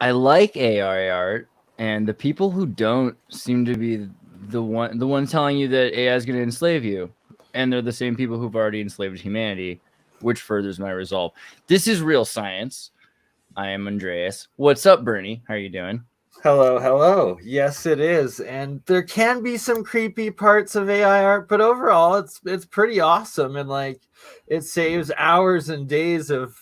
I like AI art, and the people who don't seem to be the one telling you that AI is going to enslave you, and they're the same people who've already enslaved humanity, which furthers my resolve. This is real science. I am Andreas. What's up, Bernie? How are you doing? Hello, hello. Yes, it is, and there can be some creepy parts of AI art, but overall, it's pretty awesome, and like it saves hours and days of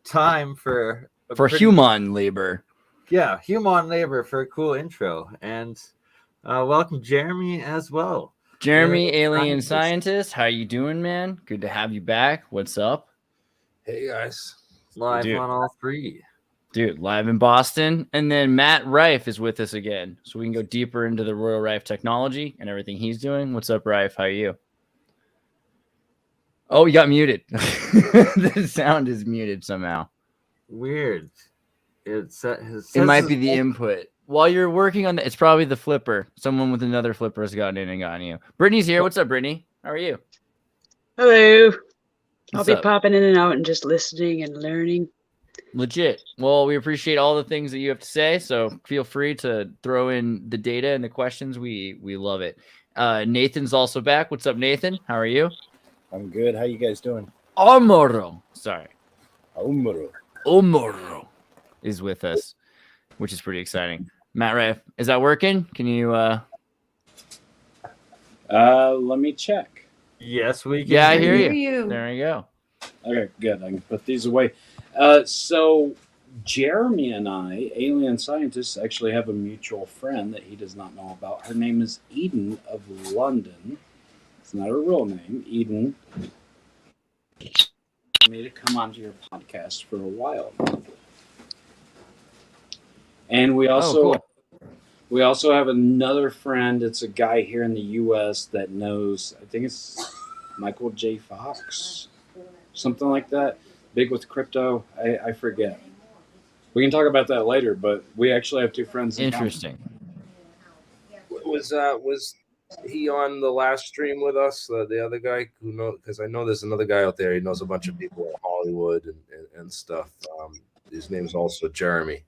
time for human labor. Yeah, human labor for a cool intro, and welcome Jeremy as well. Jeremy, alien scientist, how you doing, man? Good to have you back. What's up? Hey guys, live on all three. Dude, live in Boston. And then Matt Rife is with us again. So we can go deeper into the Royal Rife technology and everything he's doing. What's up, Rife? How are you? Oh, you got muted. The sound is muted somehow. Weird. It might be the input. While you're working on it's probably the flipper. Someone with another flipper has gotten in and gotten you. Brittany's here. What's up, Brittany? How are you? Hello. I'll be popping in and out and just listening and learning. Legit. Well, we appreciate all the things that you have to say, so feel free to throw in the data and the questions. We love it. Nathan's also back. What's up, Nathan? How are you? I'm good. How you guys doing? Omoro. Sorry. Omoro is with us, which is pretty exciting. Matt Rife, is that working? Can you let me check. Yes, we can. Yeah, I hear you. There you go. Okay, good. I can put these away. So Jeremy and I, alien scientists, actually have a mutual friend that he does not know about. Her name is Eden of London. It's not her real name. Eden made it come onto your podcast for a while. And we also we also have another friend. It's a guy here in the U.S. that knows, I think it's Michael J. Fox, something like that. Big with crypto. I forget. We can talk about that later, but we actually have two friends. Interesting. Was he on the last stream with us? The other guy who knows, because I know there's another guy out there. He knows a bunch of people in Hollywood and stuff. His name's also Jeremy.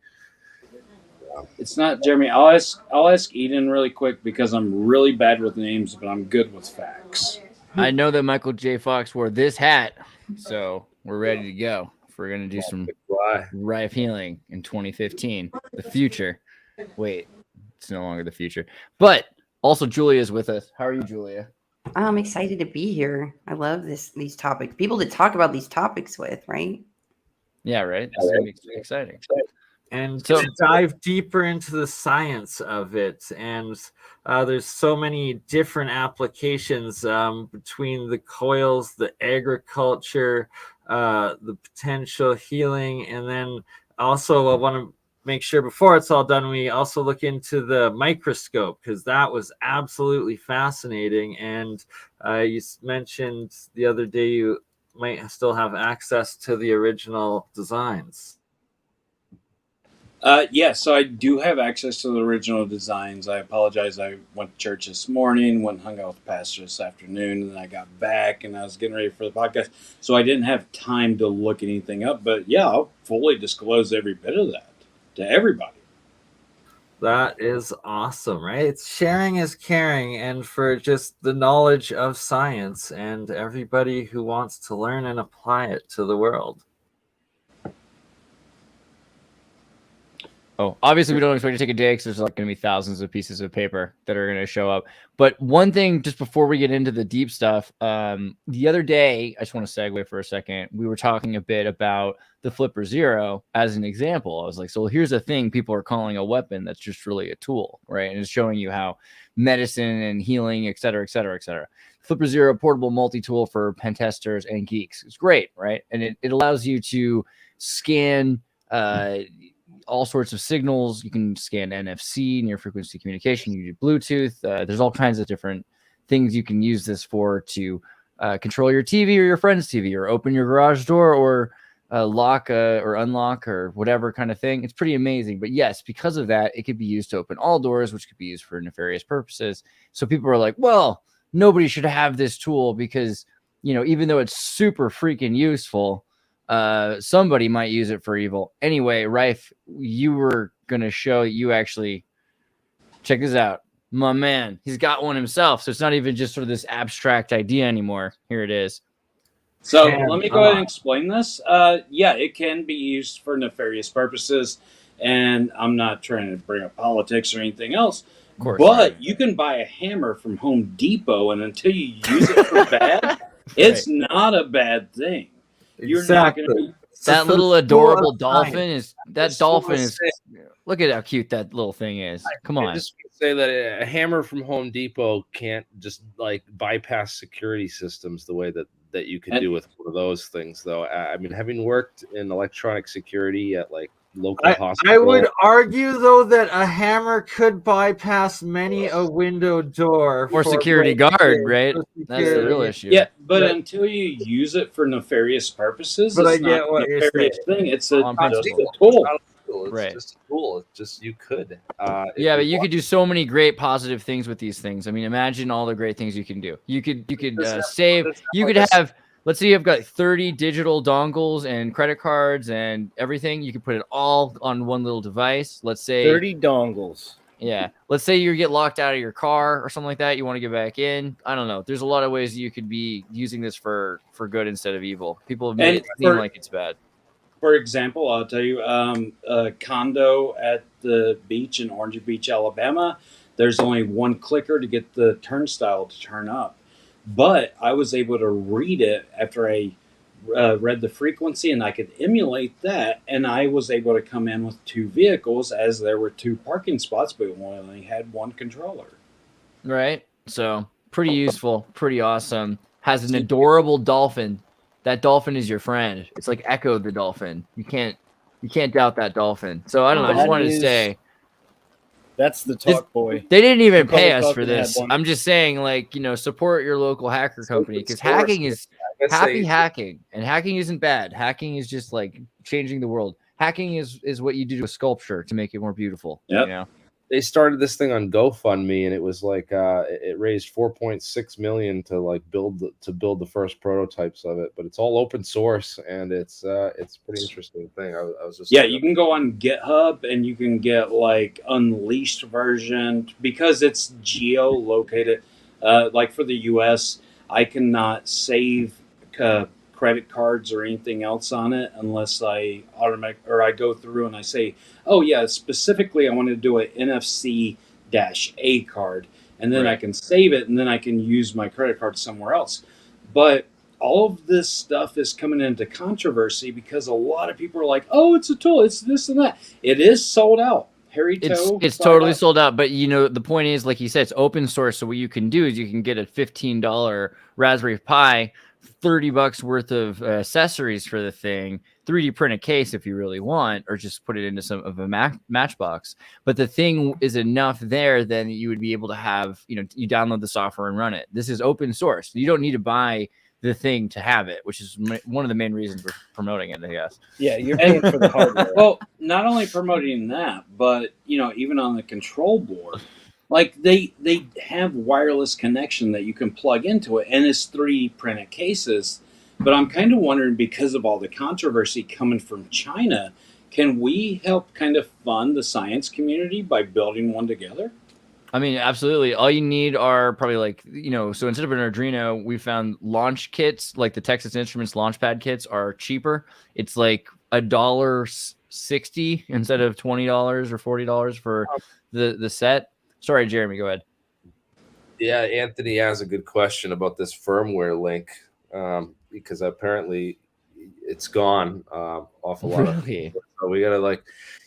It's not Jeremy. I'll ask Eden really quick because I'm really bad with names, but I'm good with facts. I know that Michael J. Fox wore this hat, so we're ready to go. If we're gonna do some Rife healing in 2015, the future. Wait, it's no longer the future. But also Julia is with us. How are you, Julia? I'm excited to be here. I love these topics. People to talk about these topics with, right? Yeah, right. It's gonna be exciting. And to dive deeper into the science of it. And there's so many different applications between the coils, the agriculture, the potential healing. And then also I want to make sure before it's all done, we also look into the microscope, because that was absolutely fascinating. And you mentioned the other day you might still have access to the original designs. So I do have access to the original designs. I apologize. I went to church this morning, went and hung out with the pastor this afternoon, and then I got back and I was getting ready for the podcast. So I didn't have time to look anything up. But yeah, I'll fully disclose every bit of that to everybody. That is awesome, right? It's sharing is caring, and for just the knowledge of science and everybody who wants to learn and apply it to the world. Oh, obviously we don't expect to take a day because there's like going to be thousands of pieces of paper that are going to show up. But one thing, just before we get into the deep stuff, the other day, I just want to segue for a second. We were talking a bit about the Flipper Zero as an example. I was like, so here's a thing people are calling a weapon that's just really a tool, right? And it's showing you how medicine and healing, et cetera, et cetera, et cetera. Flipper Zero, portable multi-tool for pen testers and geeks. It's great, right? And it allows you to scan all sorts of signals. You can scan NFC, near frequency communication. You do Bluetooth. There's all kinds of different things you can use this for to control your TV or your friend's TV, or open your garage door, or lock or unlock or whatever kind of thing. It's pretty amazing. But yes, because of that, it could be used to open all doors, which could be used for nefarious purposes. So people are like, well, nobody should have this tool because, you know, even though it's super freaking useful, somebody might use it for evil. Anyway, Rife, you were gonna show you actually check this out. My man, he's got one himself, so it's not even just sort of this abstract idea anymore. Here it is. So let me go ahead and explain this. Yeah, it can be used for nefarious purposes, and I'm not trying to bring up politics or anything else. Of course, but you can buy a hammer from Home Depot, and until you use it for bad, it's not a bad thing. You're not going to. That little adorable dolphin is that dolphin is. Look at how cute that little thing is. Come on. I just say that a hammer from Home Depot can't just like bypass security systems the way that you could do with one of those things, though. I mean, having worked in electronic security at like local hospitals, I would argue though that a hammer could bypass many a window door or security guard, right? That's the real issue. Yeah, but until you use it for nefarious purposes, it's not a nefarious thing. It's a tool. It's right. just a tool. It's just you could. Yeah, but you could do so many great positive things with these things. I mean, imagine all the great things you can do. You could save. You could have. Let's say you've got 30 digital dongles and credit cards and everything. You can put it all on one little device. Let's say 30 dongles. Yeah. Let's say you get locked out of your car or something like that. You want to get back in. I don't know. There's a lot of ways you could be using this for good instead of evil. People have made it seem like it's bad. For example, I'll tell you, a condo at the beach in Orange Beach, Alabama, there's only one clicker to get the turnstile to turn up. But I was able to read it after I read the frequency, and I could emulate that, and I was able to come in with 2 vehicles as there were 2 parking spots, but we only had 1 controller. Right? So pretty useful, pretty awesome. Has an adorable dolphin. That dolphin is your friend. It's like Echo the dolphin. You can't doubt that dolphin. So I don't know. I just wanted to say. That's the talk, boy. They didn't even pay us for this. I'm just saying, like, support your local hacker company, because hacking is hacking, and hacking isn't bad. Hacking is just like changing the world. Hacking is what you do to a sculpture to make it more beautiful. Yep. They started this thing on GoFundMe, and it was like it raised $4.6 million to like build the first prototypes of it. But it's all open source, and it's a pretty interesting thing. I was just you can go on GitHub and you can get like unleashed version because it's geo-located. Like for the US, I cannot save credit cards or anything else on it unless I go through and I say, oh yeah, specifically I want to do an NFC-A card, and then I can save it, and then I can use my credit card somewhere else. But all of this stuff is coming into controversy because a lot of people are like, oh, it's a tool, it's this and that. It is sold out. It's totally sold out, but the point is, like you said, it's open source. So what you can do is you can get a $15 Raspberry Pi, $30 worth of accessories for the thing, 3D print a case if you really want, or just put it into some of a Matchbox. But the thing is enough there, then you would be able to have, you download the software and run it. This is open source. You don't need to buy the thing to have it, which is one of the main reasons we're promoting it, I guess. Yeah, you're paying for the hardware. Well, not only promoting that, but even on the control board, like they have wireless connection that you can plug into it, and it's 3D printed cases. But I'm kind of wondering, because of all the controversy coming from China, can we help kind of fund the science community by building one together? I mean, absolutely. All you need are probably like, so instead of an Arduino, we found launch kits, like the Texas Instruments Launchpad kits are cheaper. It's like $1.60 instead of $20 or $40 for the set. Sorry, Jeremy, go ahead. Yeah, Anthony has a good question about this firmware link, because apparently it's gone off a lot of people. So we gotta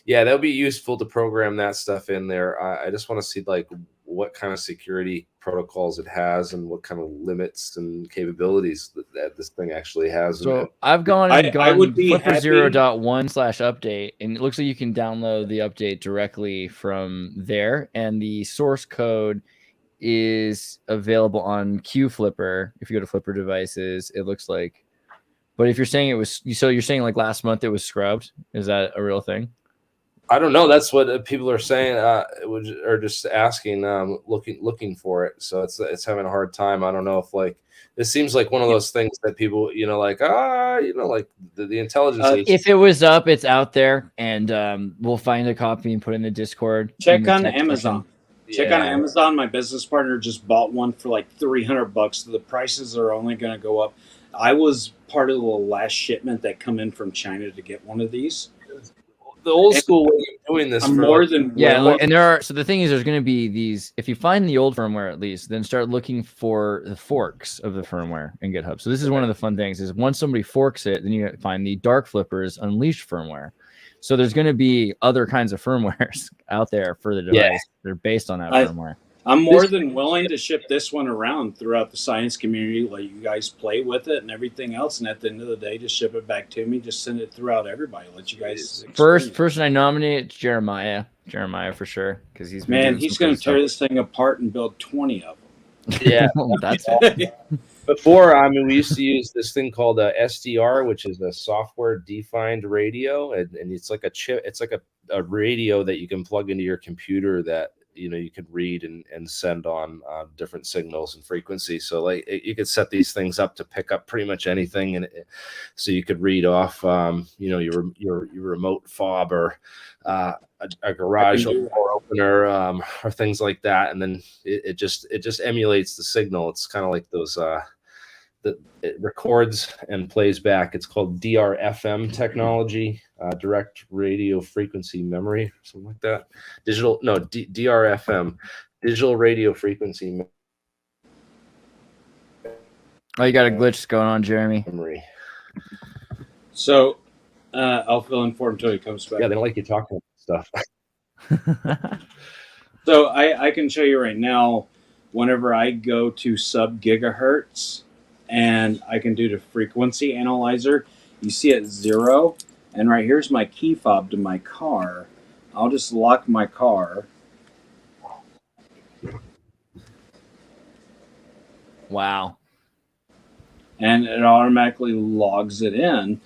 that'll be useful to program that stuff in there. I just want to see like what kind of security protocols it has and what kind of limits and capabilities that this thing actually has. So I've gone flipper0.1/update, and it looks like you can download the update directly from there, and the source code is available on QFlipper. If you go to Flipper devices, it looks like. But if you're saying it was, so you're saying like last month it was scrubbed, is that a real thing? I don't know. That's what people are saying, or just asking, looking for it. So it's having a hard time. I don't know if like This seems like one of those things that people, like the intelligence agency. If it was up, it's out there, and we'll find a copy and put it in the Discord. Check on Amazon. Check on Amazon. My business partner just bought one for like $300. The prices are only going to go up. I was part of the last shipment that come in from China to get one of these. The old school way of doing this. And the thing is, there's going to be these. If you find the old firmware, at least, then start looking for the forks of the firmware in GitHub. So this is one of the fun things: is once somebody forks it, then you find the Dark Flippers Unleashed firmware. So there's going to be other kinds of firmwares out there for the device. Yeah. They're based on that firmware. I'm more than willing to ship this one around throughout the science community, let you guys play with it and everything else. And at the end of the day, just ship it back to me. Just send it throughout everybody. Let you guys. First person I nominate is Jeremiah. Jeremiah for sure, because he's going to tear this thing apart and build 20 of them. Yeah, that's Before, we used to use this thing called a SDR, which is a software-defined radio, and it's like a chip. It's like a radio that you can plug into your computer that you could read and send on different signals and frequencies. So like you could set these things up to pick up pretty much anything, and so you could read off your remote fob or a garage door opener or things like that, and then it just emulates the signal. It's kind of like those it records and plays back. It's called DRFM technology, direct radio frequency memory, something like that. DRFM, digital radio frequency. Oh, you got a glitch going on, Jeremy. Memory. So I'll fill in for him until he comes back. Yeah, they don't like you talking about stuff. So I can show you right now, whenever I go to sub-gigahertz, and I can do the frequency analyzer, you see it 0, and right here's my key fob to my car. I'll just lock my car. Wow. And it automatically logs it in.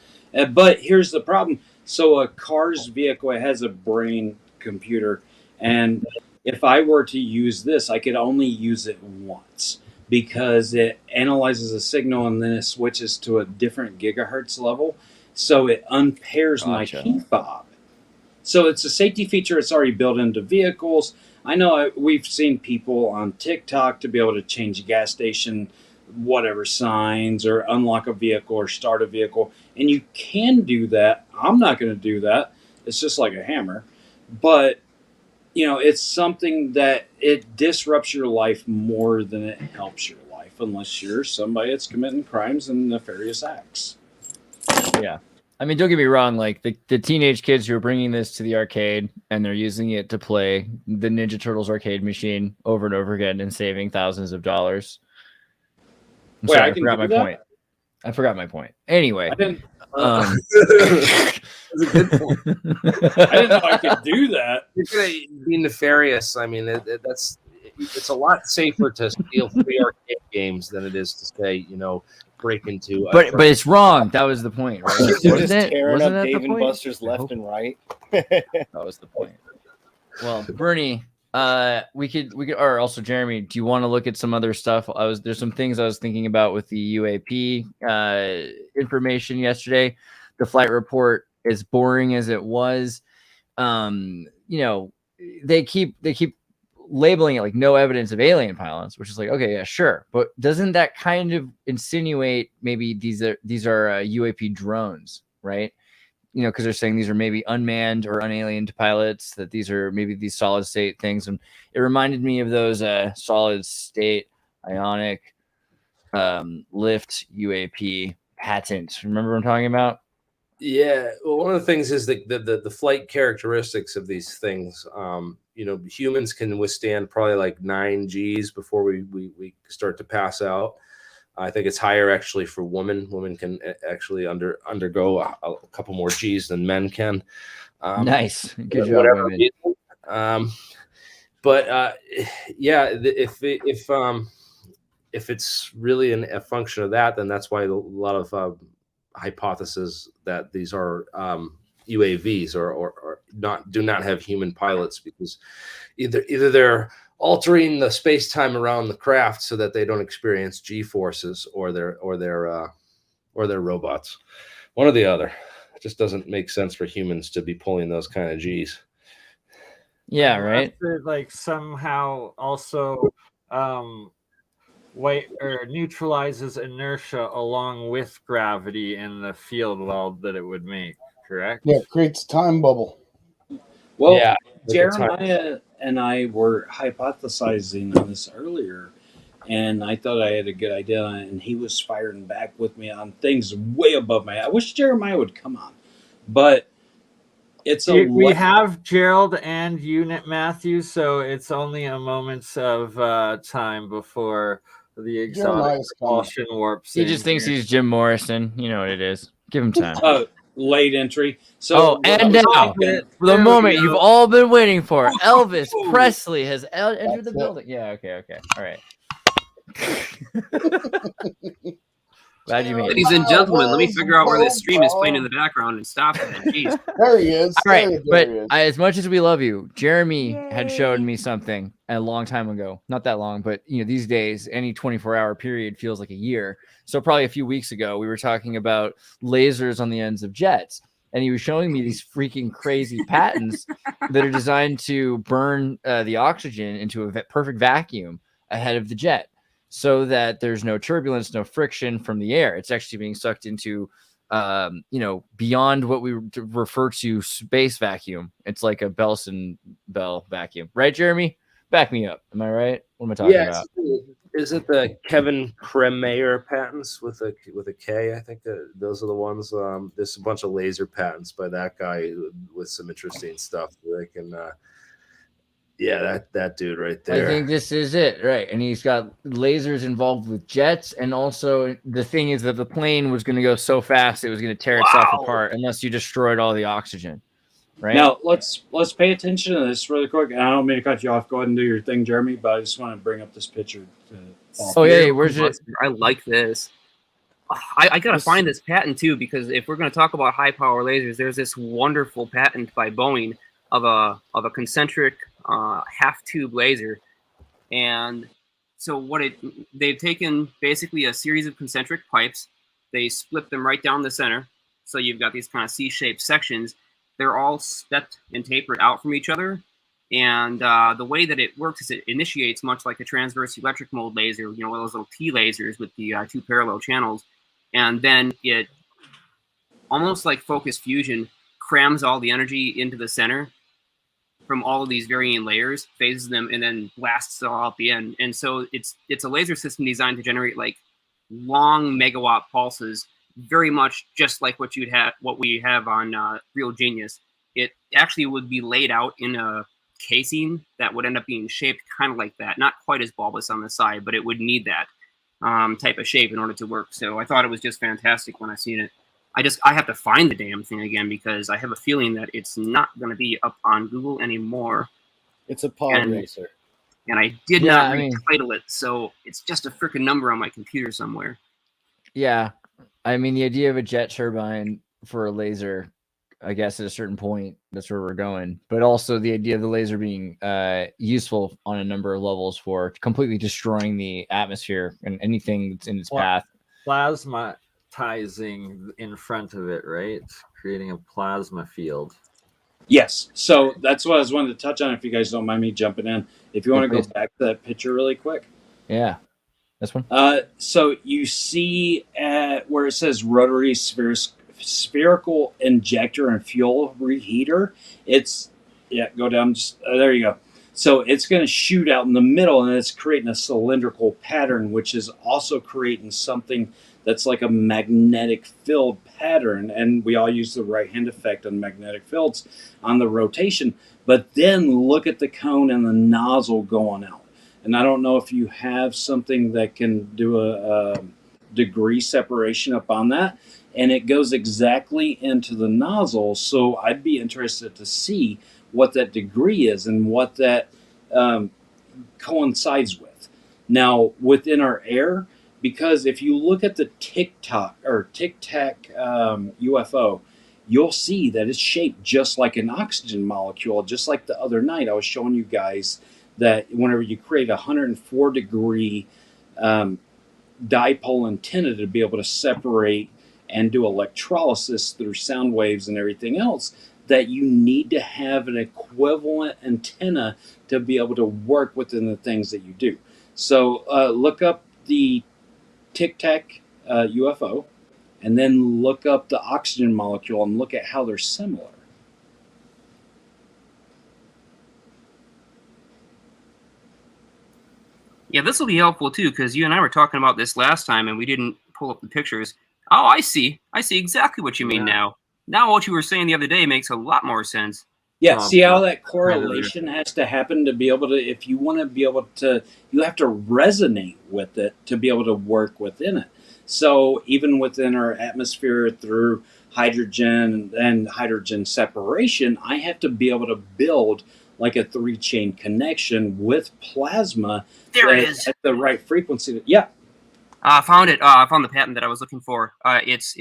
But here's the problem. So a car's vehicle, it has a brain computer, and if I were to use this, I could only use it once, because it analyzes a signal and then it switches to a different gigahertz level. So it unpairs my key fob. So it's a safety feature. It's already built into vehicles. I know we've seen people on TikTok to be able to change a gas station, whatever signs, or unlock a vehicle or start a vehicle. And you can do that. I'm not going to do that. It's just like a hammer. But it's something that it disrupts your life more than it helps your life, unless you're somebody that's committing crimes and nefarious acts. Yeah. I mean, don't get me wrong. Like the teenage kids who are bringing this to the arcade and they're using it to play the Ninja Turtles arcade machine over and over again and saving thousands of dollars. I forgot my point. I forgot my point. Anyway. That's a good point. I didn't know I could do that. You're gonna be nefarious. I mean, it's a lot safer to steal free arcade games than it is to say, break into. But it's wrong. That was the point, right? Wasn't it? Tearing up Dave and Buster's left and right. That was the point. Well, Bernie, we could, or also Jeremy, do you want to look at some other stuff? There's some things I was thinking about with the UAP information yesterday. The flight report, as boring as it was, they keep labeling it like no evidence of alien pilots, which is like, okay, yeah, sure, but doesn't that kind of insinuate maybe these are UAP drones, right? Because they're saying these are maybe unmanned or unaliened pilots, that these are maybe these solid state things, and it reminded me of those solid state ionic lift UAP patents. Remember what I'm talking about? Yeah, well, one of the things is the flight characteristics of these things. Humans can withstand probably like 9 Gs before we start to pass out. I think it's higher actually for women. Women can actually undergo a couple more Gs than men can. Nice, good job, women. If it's really a function of that, then that's why a lot of hypothesis that these are UAVs or do not have human pilots, because either they're altering the space time around the craft so that they don't experience G forces or their robots. One or the other. It just doesn't make sense for humans to be pulling those kind of G's. Yeah, right. It, like somehow also neutralizes inertia along with gravity in the field weld that it would make. Correct? Yeah, it creates a time bubble. Well, Yeah, Jeremiah and I were hypothesizing on this earlier, and I thought I had a good idea on it, and he was firing back with me on things way above my head. I wish Jeremiah would come on, but it's we have Gerald and Unit Matthew, so it's only a moment of time before the exotic propulsion warps. He just thinks he's Jim Morrison. You know what it is. Give him time. Late entry. So, and now, the moment you've all been waiting for, Elvis Presley has entered the building. Yeah, okay. All right. Glad you made it. Ladies and gentlemen, let me figure out where this stream is playing in the background and stop it. Jeez. There he is. All right, but as much as we love you, Jeremy had showed me something a long time ago. Not that long, but these days, any 24-hour period feels like a year. So probably a few weeks ago, we were talking about lasers on the ends of jets. And he was showing me these freaking crazy patents that are designed to burn the oxygen into a perfect vacuum ahead of the jet, so that there's no turbulence, no friction from the air. It's actually being sucked into, beyond what we refer to space vacuum. It's like a Belson Bell vacuum, right, Jeremy? Back me up. Am I right? What am I talking about? Is it the Kevin Kremeyer patents with a K? I think those are the ones. There's a bunch of laser patents by that guy with some interesting stuff. They can, that dude right there. I think this is it, right? And he's got lasers involved with jets, and also the thing is that the plane was going to go so fast it was going to tear itself apart unless you destroyed all the oxygen. Right now, let's pay attention to this really quick. And I don't mean to cut you off. Go ahead and do your thing, Jeremy. But I just want to bring up this picture. Where's it? I like this. I gotta find this patent too, because if we're going to talk about high power lasers, there's this wonderful patent by Boeing of a concentric half tube laser, and so they've taken basically a series of concentric pipes, they split them right down the center, so you've got these kind of C-shaped sections. They're all stepped and tapered out from each other, and the way that it works is it initiates much like a transverse electric mode laser, one of those little T lasers with the two parallel channels, and then it, almost like focus fusion, crams all the energy into the center from all of these varying layers, phases them, and then blasts it all out the end. And so it's a laser system designed to generate like long megawatt pulses, very much just like what we have on Real Genius. It actually would be laid out in a casing that would end up being shaped kind of like that, not quite as bulbous on the side, but it would need that type of shape in order to work. So I thought it was just fantastic when I seen it. I have to find the damn thing again, because I have a feeling that it's not going to be up on Google anymore. It's a pod racer. And I did not retitle it, so it's just a freaking number on my computer somewhere. Yeah. I mean, the idea of a jet turbine for a laser, I guess at a certain point, that's where we're going. But also the idea of the laser being useful on a number of levels for completely destroying the atmosphere and anything that's in its path. Plasmatizing in front of it, right? Creating a plasma field. Yes. So that's what I was wanting to touch on, if you guys don't mind me jumping in. If you want to go back to that picture really quick. Yeah. This one? So you see where it says rotary spherical injector and fuel reheater. Go down. There you go. So it's going to shoot out in the middle, and it's creating a cylindrical pattern, which is also creating something that's like a magnetic field pattern. And we all use the right-hand effect on magnetic fields on the rotation. But then look at the cone and the nozzle going out. And I don't know if you have something that can do a degree separation up on that. And it goes exactly into the nozzle. So I'd be interested to see what that degree is and what that coincides with. Now, within our air, because if you look at the Tic Tac UFO, you'll see that it's shaped just like an oxygen molecule. Just like the other night, I was showing you guys that whenever you create a 104 degree dipole antenna to be able to separate and do electrolysis through sound waves and everything else, that you need to have an equivalent antenna to be able to work within the things that you do. So look up the Tic Tac UFO, and then look up the oxygen molecule and look at how they're similar. Yeah, this will be helpful too, because you and I were talking about this last time and we didn't pull up the pictures. Oh, I see exactly what you mean now. Now what you were saying the other day makes a lot more sense. Yeah, see how that correlation has to happen to be able to, if you want to be able to, you have to resonate with it to be able to work within it. So even within our atmosphere through hydrogen and hydrogen separation, I have to be able to build like a 3-chain connection with plasma. There it is. At the right frequency. Yeah. I found it. I found the patent that I was looking for. It's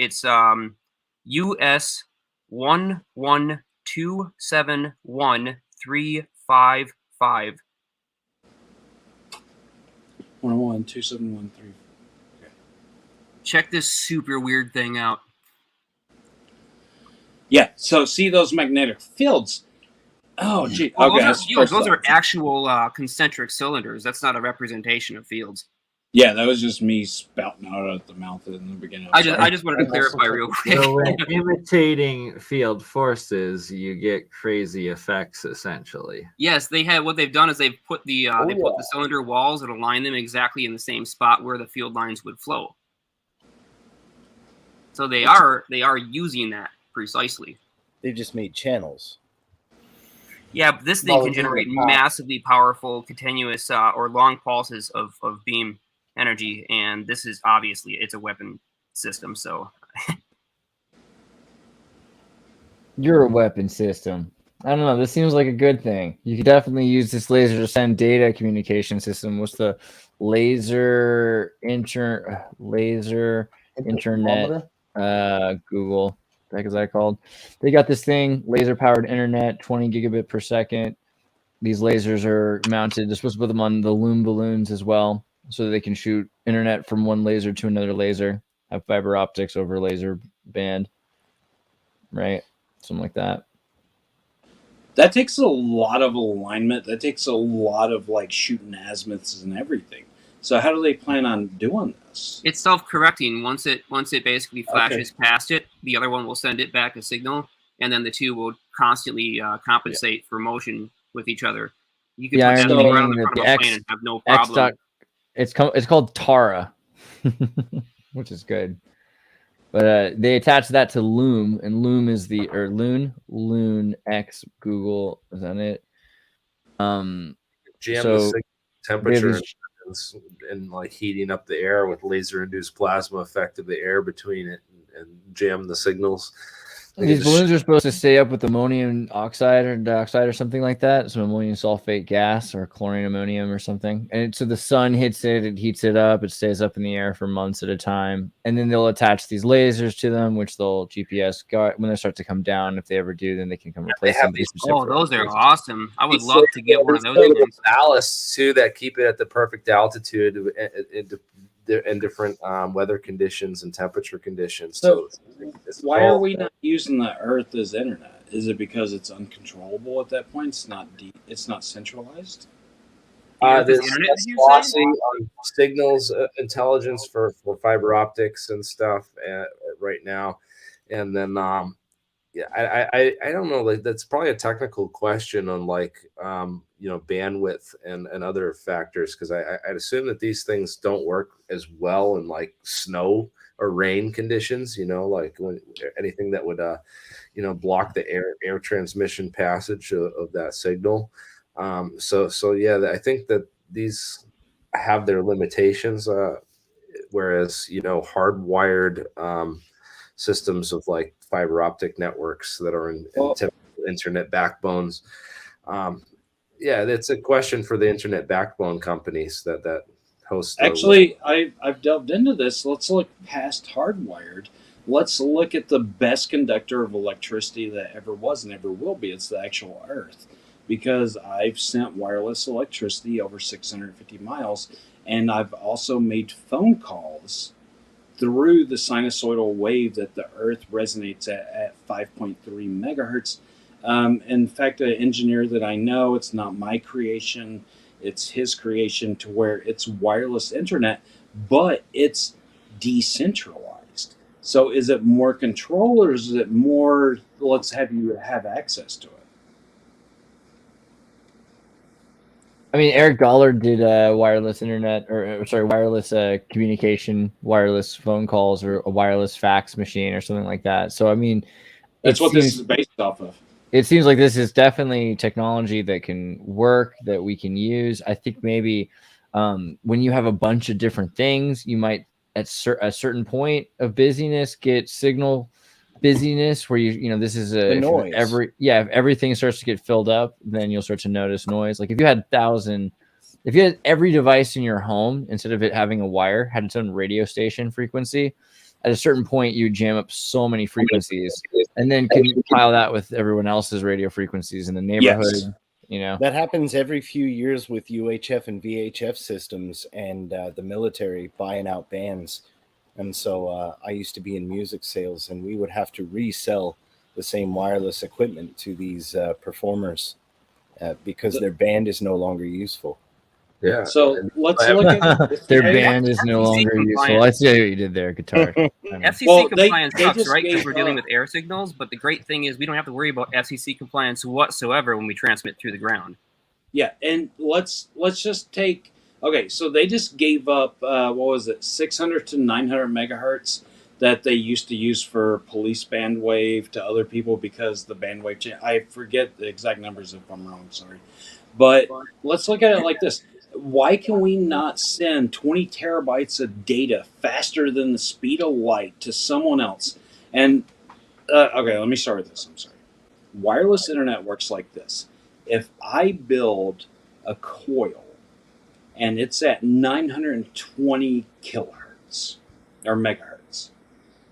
US 1127135. 1127135. Okay. Check this super weird thing out. Yeah. So see those magnetic fields. Oh, gee. Well, okay. Those are actual concentric cylinders. That's not a representation of fields. Yeah, that was just me spouting out at the mouth in the beginning. I just wanted to clarify real quick. So when imitating field forces, you get crazy effects essentially. Yes, what they've done is they've put the put the cylinder walls and aligned them exactly in the same spot where the field lines would flow. So they are using that precisely. They've just made channels. Yeah, but this thing can generate massively powerful, continuous or long pulses of beam energy, and this is obviously it's a weapon system. So you're a weapon system. I don't know. This seems like a good thing. You could definitely use this laser to send data communication system. What's the laser internet? Google. What the heck is that called? They got this thing, laser powered internet, 20 gigabit per second. These lasers are mounted. They're supposed to put them on the loom balloons as well, so that they can shoot internet from one laser to another laser, have fiber optics over laser band, right? Something like that. That takes a lot of alignment. That takes a lot of like shooting azimuths and everything. So how do they plan on doing this? it's self-correcting. Once it basically flashes past it, the other one will send it back a signal, and then the two will constantly compensate for motion with each other. You can put that thing right on the front of a plane and have no problem. It's called Tara, which is good. But they attach that to Loom, and Loom is Loon X Google. Is that it? Jam the temperature and like heating up the air with laser-induced plasma effect of the air between it and jam the signals. These balloons are supposed to stay up with ammonium oxide or dioxide or something like that. So ammonium sulfate gas or chlorine ammonium or something. And so the sun hits it, it heats it up, it stays up in the air for months at a time. And then they'll attach these lasers to them, which they'll GPS when they start to come down. If they ever do, then they can come replace them. Oh, those are awesome. I would love to get one of those things. Ballasts too that keep it at the perfect altitude in different weather conditions and temperature conditions. So why are we not using the Earth as internet? Is it because it's uncontrollable at that point? It's not deep. It's not centralized. There's lossy on signals intelligence for fiber optics and stuff right now, and then I don't know. Like that's probably a technical question on like bandwidth and other factors, because I'd assume that these things don't work as well in like snow or rain conditions. Like when anything that would block the air transmission passage of that signal. So yeah, I think that these have their limitations. Whereas hardwired systems of like fiber optic networks that are in typical internet backbones. It's a question for the internet backbone companies that host. Actually, I've delved into this. Let's look past hardwired. Let's look at the best conductor of electricity that ever was and ever will be. It's the actual Earth. because I've sent wireless electricity over 650 miles, and I've also made phone calls through the sinusoidal wave that the Earth resonates at 5.3 megahertz. In fact, an engineer that I know, it's not my creation, it's his creation, to where it's wireless internet, but it's decentralized. So is it more control, or is it more, let's have you have access to it? I mean, Eric Dollard did wireless internet, or sorry, wireless communication, wireless phone calls, or a wireless fax machine, or something like that. So, I mean, That's what this is based off of. It seems like this is definitely technology that can work, that we can use. I think maybe when you have a bunch of different things, you might at a certain point of busyness get signal busyness where this is The noise. if everything starts to get filled up, then you'll start to notice noise. Like if you had every device in your home, instead of it having a wire, had its own radio station frequency, at a certain point you jam up so many frequencies, and then can pile that with everyone else's radio frequencies in the neighborhood. Yes. That happens every few years with UHF and VHF systems, and the military buying out bands. And so I used to be in music sales, and we would have to resell the same wireless equipment to these performers because their band is no longer useful. Yeah. So let's look at their band is no longer useful. I see what you did there, guitar. FCC compliance sucks, right? Because we're dealing with air signals. But the great thing is we don't have to worry about FCC compliance whatsoever when we transmit through the ground. Yeah, and let's just take. Okay, so they just gave up, 600 to 900 megahertz that they used to use for police bandwave to other people because the bandwave changed. I forget the exact numbers if I'm wrong, sorry. But let's look at it like this. Why can we not send 20 terabytes of data faster than the speed of light to someone else? And, okay, let me start with this. I'm sorry. Wireless internet works like this. If I build a coil, and it's at 920 kilohertz or megahertz,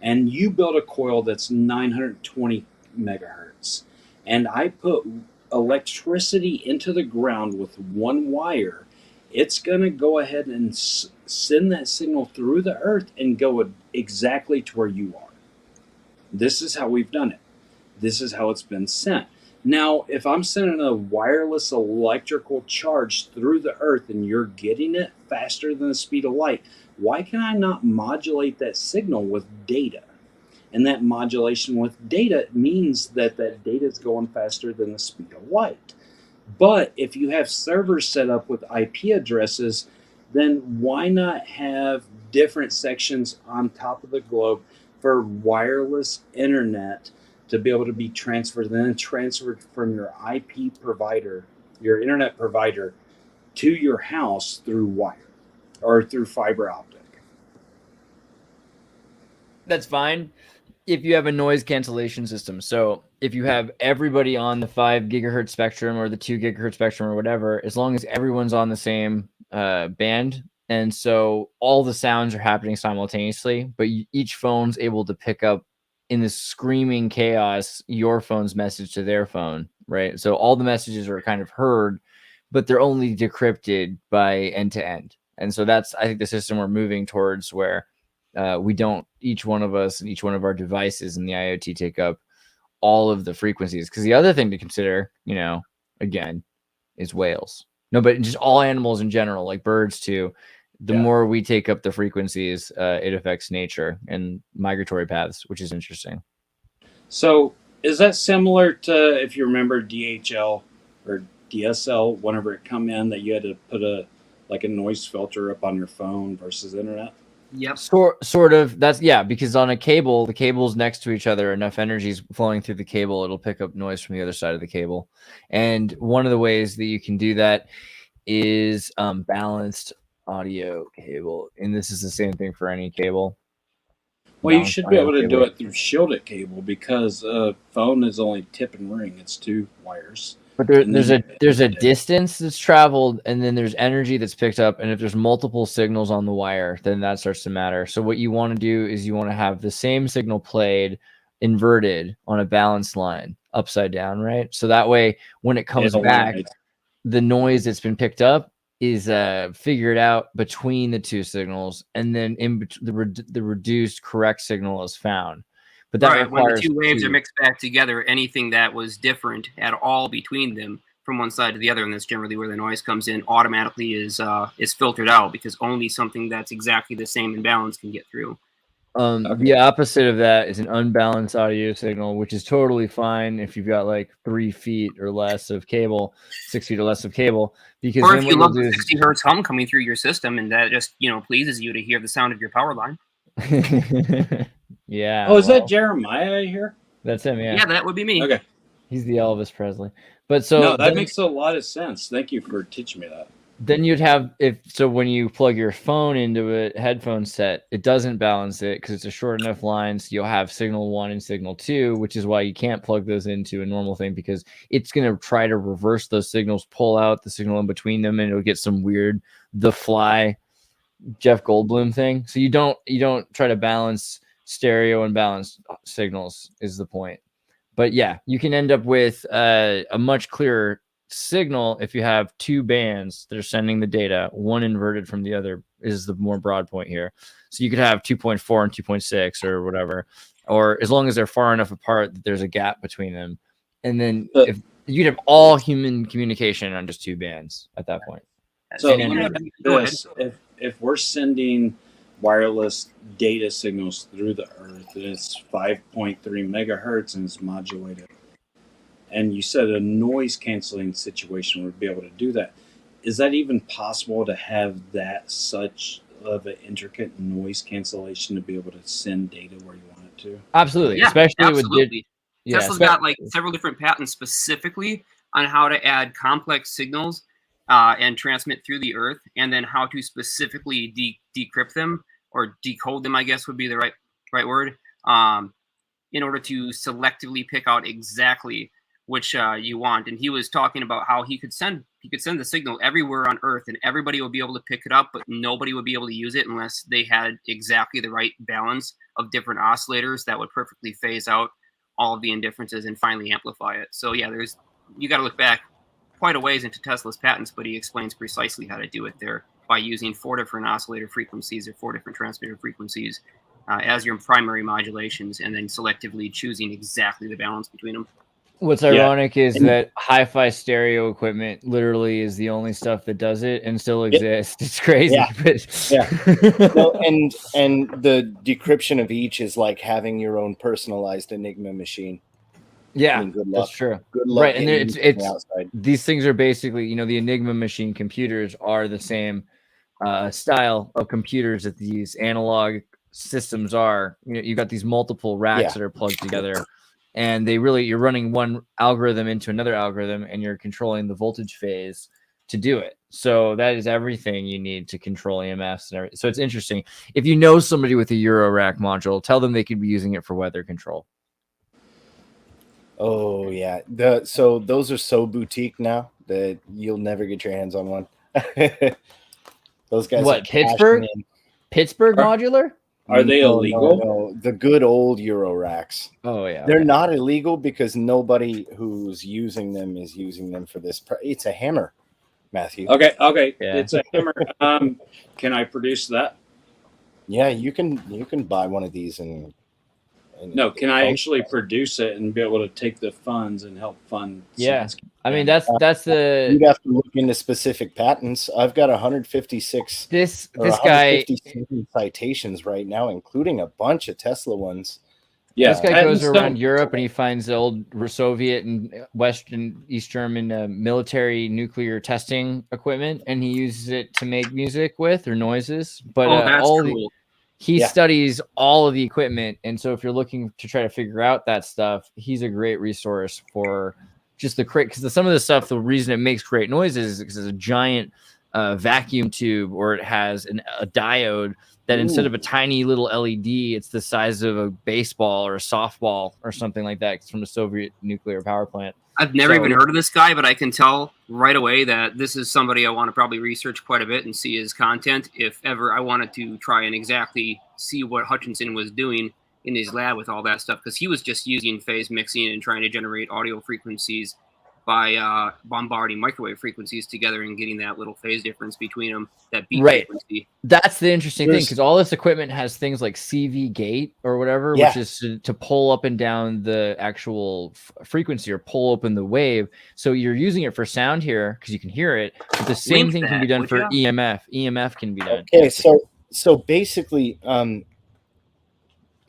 and you build a coil that's 920 megahertz, and I put electricity into the ground with one wire, it's going to go ahead and send that signal through the earth and go exactly to where you are. This is how we've done it. This is how it's been sent. Now, if I'm sending a wireless electrical charge through the earth and you're getting it faster than the speed of light, why can I not modulate that signal with data? And that modulation with data means that that data is going faster than the speed of light. But if you have servers set up with IP addresses, then why not have different sections on top of the globe for wireless internet to be able to be transferred, and then transferred from your IP provider, your internet provider, to your house through wire or through fiber optic? That's fine if you have a noise cancellation system. So if you have everybody on the 5 gigahertz spectrum or the 2 gigahertz spectrum or whatever, as long as everyone's on the same band, and so all the sounds are happening simultaneously, but each phone's able to pick up in this screaming chaos your phone's message to their phone, right? So all the messages are kind of heard, but they're only decrypted by end to end. And so that's, I think, the system we're moving towards, where we don't, each one of us and each one of our devices in the IoT take up all of the frequencies. Because the other thing to consider, again, is whales. No, but just all animals in general, like birds too. The more we take up the frequencies, it affects nature and migratory paths, which is interesting. So is that similar to, if you remember, DHL or DSL, whenever it come in, that you had to put a noise filter up on your phone versus internet? Yep. Sort of. That's, because on a cable, the cables next to each other, enough energy is flowing through the cable, it'll pick up noise from the other side of the cable. And one of the ways that you can do that is balanced audio cable, and this is the same thing for any cable. Well, you should be able to do it through shielded cable, because a phone is only tip and ring. It's 2 wires. But there's a distance that's traveled, and then there's energy that's picked up, and if there's multiple signals on the wire, then that starts to matter. So what you want to do is you want to have the same signal played inverted on a balanced line upside down, right? So that way, when it comes back, the noise that's been picked up is figured out between the two signals, and then the reduced correct signal is found. But that right, when the requires two waves are mixed back together, anything that was different at all between them from one side to the other, and that's generally where the noise comes in, automatically is filtered out, because only something that's exactly the same in balance can get through. The opposite of that is an unbalanced audio signal, which is totally fine if you've got like 3 feet or less of cable, 6 feet or less of cable. Because or then if you love the is... 60 hertz hum coming through your system, and that just pleases you to hear the sound of your power line. Yeah. Oh, is that Jeremiah here? That's him. Yeah. Yeah, that would be me. Okay. He's the Elvis Presley. But so no, that makes a lot of sense. Thank you for teaching me that. Then you'd have when you plug your phone into a headphone set, it doesn't balance it because it's a short enough line. So you'll have signal 1 and signal 2, which is why you can't plug those into a normal thing, because it's going to try to reverse those signals, pull out the signal in between them, and it'll get some weird The Fly Jeff Goldblum thing. So you don't try to balance stereo and balance signals is the point. But yeah, you can end up with a much clearer signal if you have 2 bands that are sending the data, one inverted from the other is the more broad point here. So you could have 2.4 and 2.6 or whatever, or as long as they're far enough apart that there's a gap between them. And then if you'd have all human communication on just 2 bands at that point. So if we're sending wireless data signals through the earth, and it's 5.3 megahertz and it's modulated, and you said a noise canceling situation would be able to do that. Is that even possible to have that such of an intricate noise cancellation to be able to send data where you want it to? Absolutely. Yeah, especially absolutely. with Tesla's got like several different patents specifically on how to add complex signals and transmit through the earth, and then how to specifically decrypt them, or decode them, I guess would be the right word, in order to selectively pick out exactly which you want. And he was talking about how he could send the signal everywhere on Earth, and everybody would be able to pick it up, but nobody would be able to use it unless they had exactly the right balance of different oscillators that would perfectly phase out all of the indifferences and finally amplify it. So yeah, you got to look back quite a ways into Tesla's patents, but he explains precisely how to do it there by using 4 different oscillator frequencies or 4 different transmitter frequencies as your primary modulations, and then selectively choosing exactly the balance between them. What's ironic is that hi-fi stereo equipment literally is the only stuff that does it and still exists. It's crazy. Well, and the decryption of each is like having your own personalized Enigma machine. Yeah, I mean, good luck. That's true. Good luck. Right, and it's these things are basically, the Enigma machine computers are the same style of computers that these analog systems are. You've got these multiple racks that are plugged together. And you're running one algorithm into another algorithm, and you're controlling the voltage phase to do it. So that is everything you need to control EMFs and everything. So it's interesting. If you know somebody with a Euro rack module, tell them they could be using it for weather control. Oh yeah. So those are so boutique now that you'll never get your hands on one. Those guys. What, Pittsburgh? Pittsburgh modular? Are they illegal? No, the good old Euro racks. Oh yeah, they're not illegal because nobody who's using them is using them for this. It's a hammer, Matthew. Okay, yeah. It's a hammer. Can I produce that? Yeah, you can buy one of these and no, can I actually produce it and be able to take the funds and help fund? Yeah, I mean that's the. You'd have to look into specific patents. I've got 156. This guy citations right now, including a bunch of Tesla ones. Yeah, this guy goes around Europe and he finds the old Soviet and West and East German military nuclear testing equipment, and he uses it to make music with or noises. But that's cool. He studies all of the equipment, and so if you're looking to try to figure out that stuff, he's a great resource for just because some of the stuff, the reason it makes great noises is because it's a giant vacuum tube, or it has a diode that instead of a tiny little LED, it's the size of a baseball or a softball or something like that. It's from a Soviet nuclear power plant. I've never even heard of this guy, but I can tell right away that this is somebody I want to probably research quite a bit and see his content if ever I wanted to try and exactly see what Hutchinson was doing in his lab with all that stuff, because he was just using phase mixing and trying to generate audio frequencies by bombarding microwave frequencies together and getting that little phase difference between them, that beat frequency. That's the interesting thing, because all this equipment has things like CV gate or whatever, which is to pull up and down the actual frequency or pull open the wave. So you're using it for sound here because you can hear it, but the same thing can be done for EMF. EMF can be done. Okay, so basically,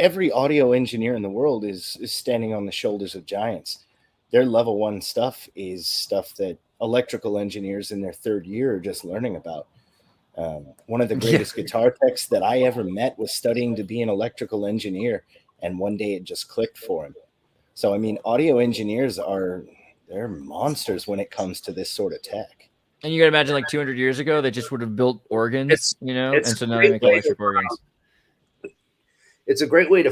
every audio engineer in the world is standing on the shoulders of giants. Their level 1 stuff is stuff that electrical engineers in their 3rd year are just learning about. One of the greatest guitar techs that I ever met was studying to be an electrical engineer, and one day it just clicked for him. So, I mean, audio engineers they're monsters when it comes to this sort of tech. And you got to imagine, like 200 years ago, they just would have built organs, and so now they make electric organs. It's a great way to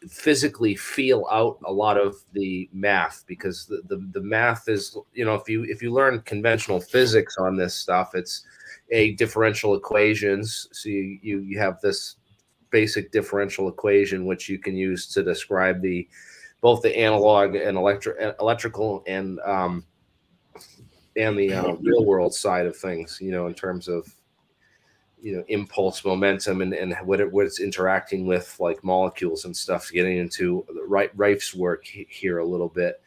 physically feel out a lot of the math, because the math is, if you learn conventional physics on this stuff, it's a differential equations. So you have this basic differential equation which you can use to describe both the analog and electrical and the real world side of things, in terms of impulse momentum and what it's interacting with, like molecules and stuff. Getting into Rife's work here a little bit,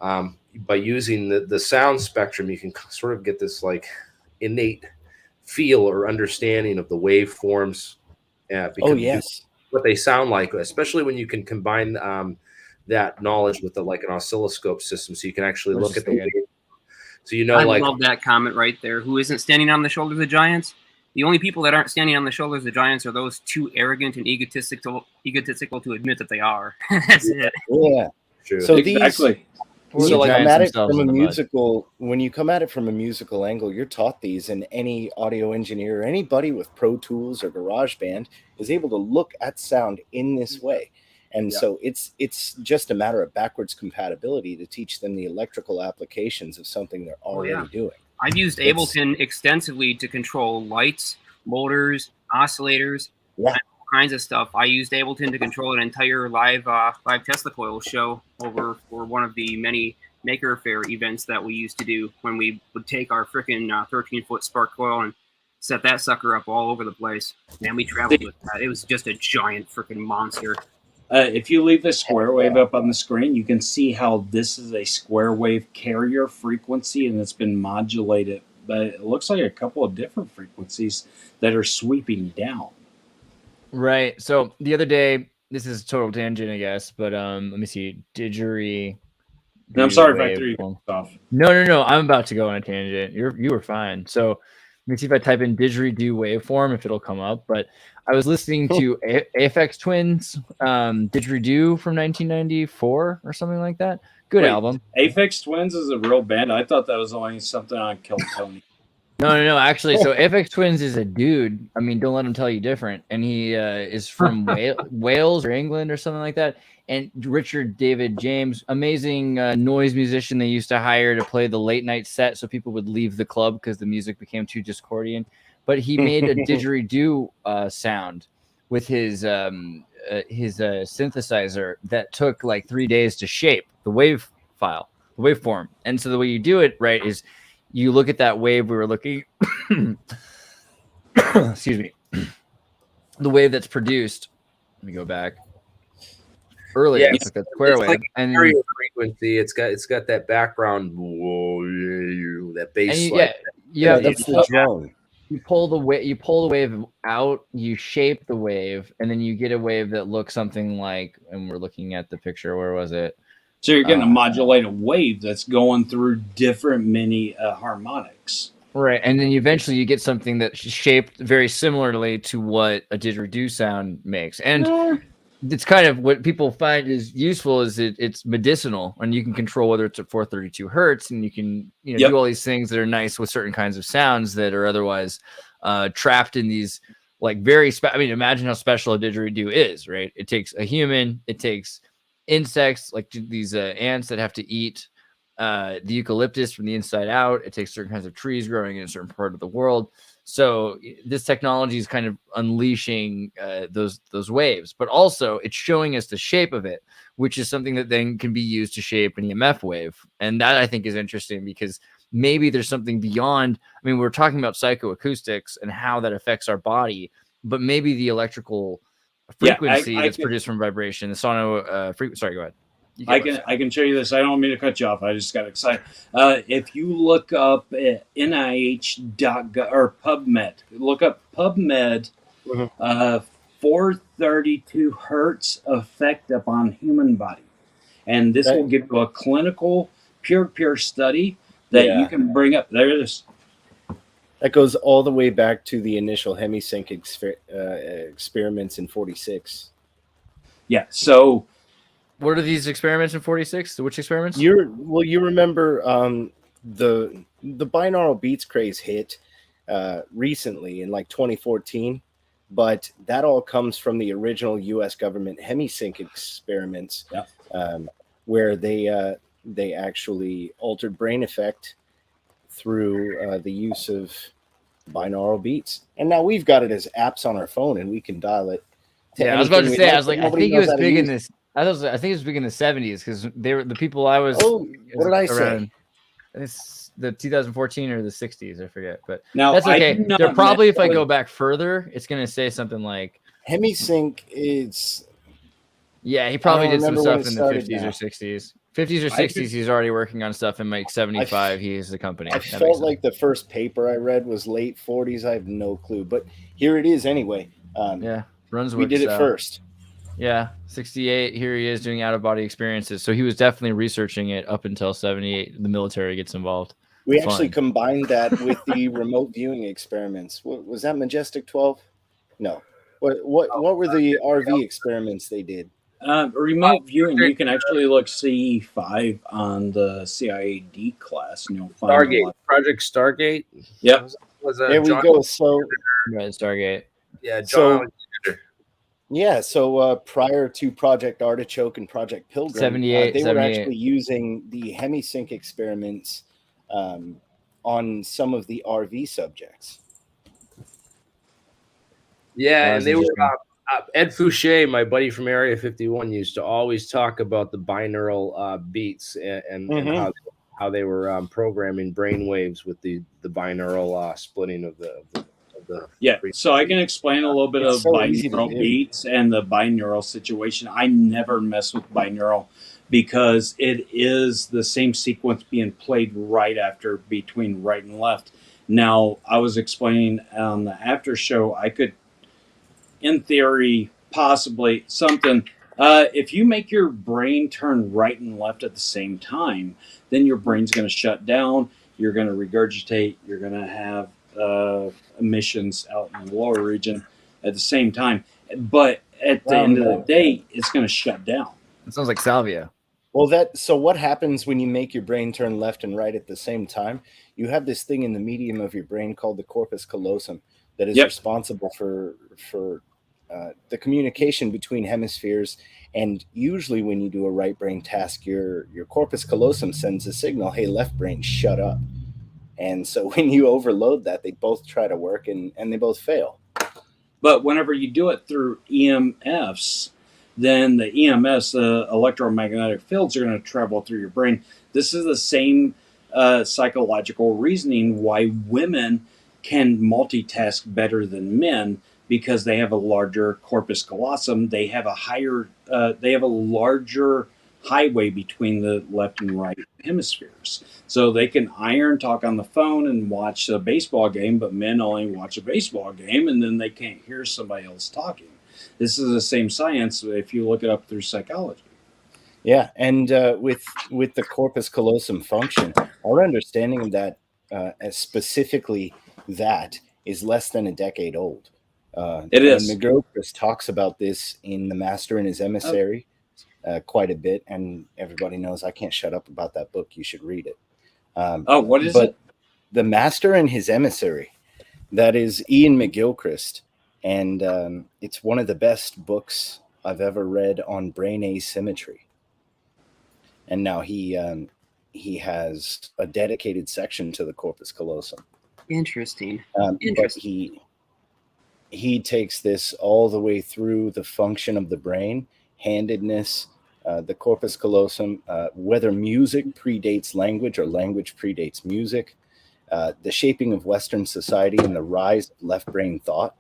by using the sound spectrum, you can sort of get this like innate feel or understanding of the waveforms. What they sound like, especially when you can combine that knowledge with an oscilloscope system, so you can actually look at the wave. So I love that comment right there. Who isn't standing on the shoulders of giants? The only people that aren't standing on the shoulders of giants are those too arrogant and egotistical to admit that they are. That's it. Yeah, true. So exactly. So like come at it from a musical, when you come at it from a musical angle, you're taught these, and any audio engineer or anybody with Pro Tools or GarageBand is able to look at sound in this way. And so it's just a matter of backwards compatibility to teach them the electrical applications of something they're already doing. I've used Ableton extensively to control lights, motors, oscillators, all kinds of stuff. I used Ableton to control an entire live Tesla coil show for one of the many Maker Faire events that we used to do, when we would take our freaking 13-foot spark coil and set that sucker up all over the place. Man, we traveled with that. It was just a giant freaking monster. If you leave the square wave up on the screen, you can see how this is a square wave carrier frequency, and it's been modulated. But it looks like a couple of different frequencies that are sweeping down. Right. So the other day, this is a total tangent, I guess, but let me see. Didgeridoo. I'm sorry if I threw you off. No. I'm about to go on a tangent. You were fine. So let me see if I type in didgeridoo waveform, if it'll come up. But I was listening to Aphex Twins, Didgeridoo from 1994 or something like that. Good album. Aphex Twins is a real band. I thought that was only something on Kill Tony. No. Actually, so Aphex Twins is a dude. I mean, don't let him tell you different. And he is from Wales or England or something like that. And Richard David James, amazing noise musician they used to hire to play the late night set so people would leave the club because the music became too discordian. But he made a didgeridoo sound with his synthesizer that took like 3 days to shape the waveform. And so the way you do it, right, is you look at that wave we were looking, excuse me, the wave that's produced. Let me go back. Earlier, it's like a square wave, like and frequency. It's got that background, that bass. That's the drone. You pull the wave out, you shape the wave, and then you get a wave that looks something like, and we're looking at the picture, where was it? So you're getting a modulated wave that's going through different mini harmonics. Right, and then eventually you get something that's shaped very similarly to what a didgeridoo sound makes. And it's kind of what people find is useful is it's medicinal, and you can control whether it's at 432 hertz, and you can do all these things that are nice with certain kinds of sounds that are otherwise trapped in these like very imagine how special a didgeridoo is, right? It takes a human, it takes insects like these ants that have to eat the eucalyptus from the inside out. It takes certain kinds of trees growing in a certain part of the world. So this technology is kind of unleashing those waves, but also it's showing us the shape of it, which is something that then can be used to shape an EMF wave. And that I think is interesting because maybe there's something beyond. I mean, we're talking about psychoacoustics and how that affects our body, but maybe the electrical frequency that's produced from vibration, the sono frequency. Sorry, go ahead. I can show you this. I don't mean to cut you off. I just got excited. If you look up at NIH.gov or PubMed, look up PubMed, 432 hertz effect upon human body, and this will give you a clinical peer study that you can bring up. There it is. That goes all the way back to the initial hemisync experiments in 46. Yeah. So. What are these experiments in 46? Which experiments? You remember the binaural beats craze hit recently in like 2014, but that all comes from the original U.S. government hemisync experiments, where they actually altered brain effect through the use of binaural beats, and now we've got it as apps on our phone, and we can dial it. I was about to say, I was like, I think it was big in this. I think it was big in the 70s because they were the people I was. Oh, what did I say? It's the 2014 or the 60s, I forget. But now that's okay. They're probably, if I go back further, it's going to say something like hemisync is. Yeah, he probably did some stuff in the 50s or 60s. 50s or 60s, he's already working on stuff in like 75. He is the company. I felt like the first paper I read was late 40s. I have no clue, but here it is anyway. Brunswick. We did it first. Yeah, 68. Here he is doing out-of-body experiences. So he was definitely researching it up until 78. The military gets involved. We actually combined that with the remote viewing experiments. Was that Majestic 12? No. What were the RV experiments they did? Remote viewing. You can actually look CE5 on the CIAD class, and you'll find Stargate. Project Stargate. Yep. Was that there we go. So Stargate. Yeah, John. So prior to Project Artichoke and Project Pilgrim, 78, they were actually using the hemisync experiments on some of the RV subjects. Yeah, and they were Ed Fouché, my buddy from Area 51, used to always talk about the binaural beats and how they were programming brain waves with the binaural splitting of the. So I can explain a little bit of binaural beats and the binaural situation. I never mess with binaural because it is the same sequence being played right after between right and left. Now, I was explaining on the after show, I could, in theory, possibly something. If you make your brain turn right and left at the same time, then your brain's going to shut down. You're going to regurgitate. You're going to have emissions out in the lower region at the same time, but at the end of the day, it's going to shut down. It sounds like salvia. Well, so what happens when you make your brain turn left and right at the same time? You have this thing in the medium of your brain called the corpus callosum that is responsible for the communication between hemispheres. And usually when you do a right brain task, your corpus callosum sends a signal, hey, left brain, shut up. And so when you overload that, they both try to work and they both fail. But whenever you do it through EMFs, then the EMFs, the electromagnetic fields, are going to travel through your brain. This is the same psychological reasoning why women can multitask better than men, because they have a larger corpus callosum. They have a larger highway between the left and right hemispheres. So they can talk on the phone and watch a baseball game, but men only watch a baseball game and then they can't hear somebody else talking. This is the same science if you look it up through psychology. Yeah, and with the corpus callosum function, our understanding of that, specifically that, is less than a decade old. It is. And McGilchrist talks about this in The Master and His Emissary quite a bit, and everybody knows I can't shut up about that book. You should read it. What is it? The Master and His Emissary. That is Ian McGilchrist, and it's one of the best books I've ever read on brain asymmetry. And now he he has a dedicated section to the corpus callosum. Interesting. But he takes this all the way through the function of the brain, handedness, the corpus callosum, whether music predates language or language predates music, the shaping of Western society and the rise of left brain thought.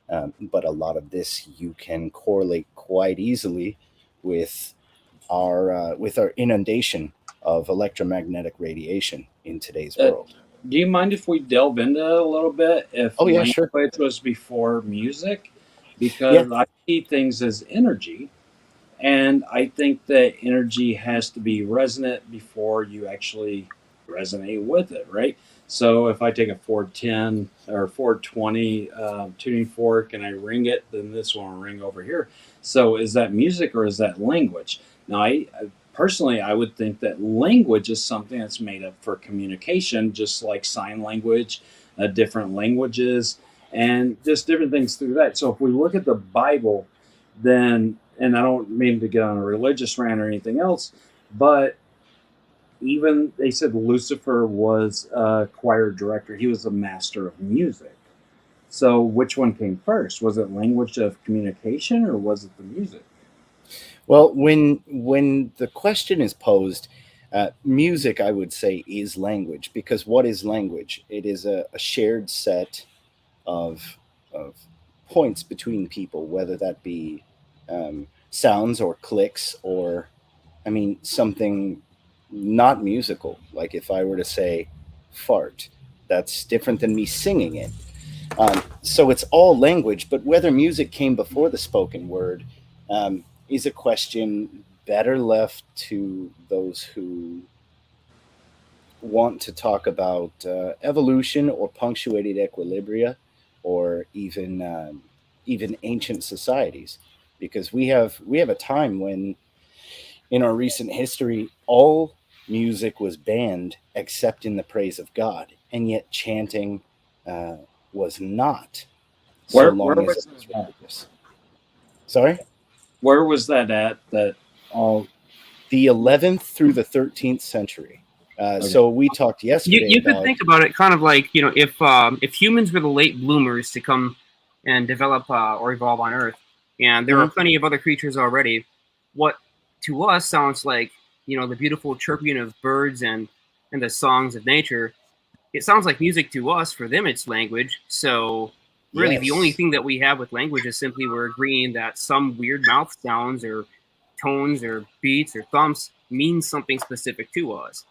But a lot of this you can correlate quite easily with our inundation of electromagnetic radiation in today's world. Do you mind if we delve into it a little bit? If language was before music, because I see things as energy, and I think that energy has to be resonant before you actually resonate with it, right? So if I take a 410 or 420 tuning fork and I ring it, then this one will ring over here. So is that music or is that language? Now, I personally, I would think that language is something that's made up for communication, just like sign language, different languages, and just different things through that. So if we look at the Bible, then, and I don't mean to get on a religious rant or anything else, but even they said Lucifer was a choir director. He was a master of music. So which one came first? Was it language of communication or was it the music? Well, when the question is posed, music, I would say, is language, because what is language? It is a shared set of points between people, whether that be sounds or clicks or, I mean, something not musical. Like if I were to say fart, that's different than me singing it. So it's all language, but whether music came before the spoken word is a question better left to those who want to talk about evolution or punctuated equilibria, or even ancient societies, because we have a time when in our recent history all music was banned except in the praise of God, and yet chanting was not. Where was that? Sorry? Where was that at? That all the 11th through the 13th century. So we talked yesterday. You could think about it kind of like, you know, if humans were the late bloomers to come and develop or evolve on Earth, and there are plenty of other creatures already, what to us sounds like, you know, the beautiful chirping of birds and the songs of nature. It sounds like music to us. For them, it's language. So really, the only thing that we have with language is simply we're agreeing that some weird mouth sounds or tones or beats or thumps mean something specific to us.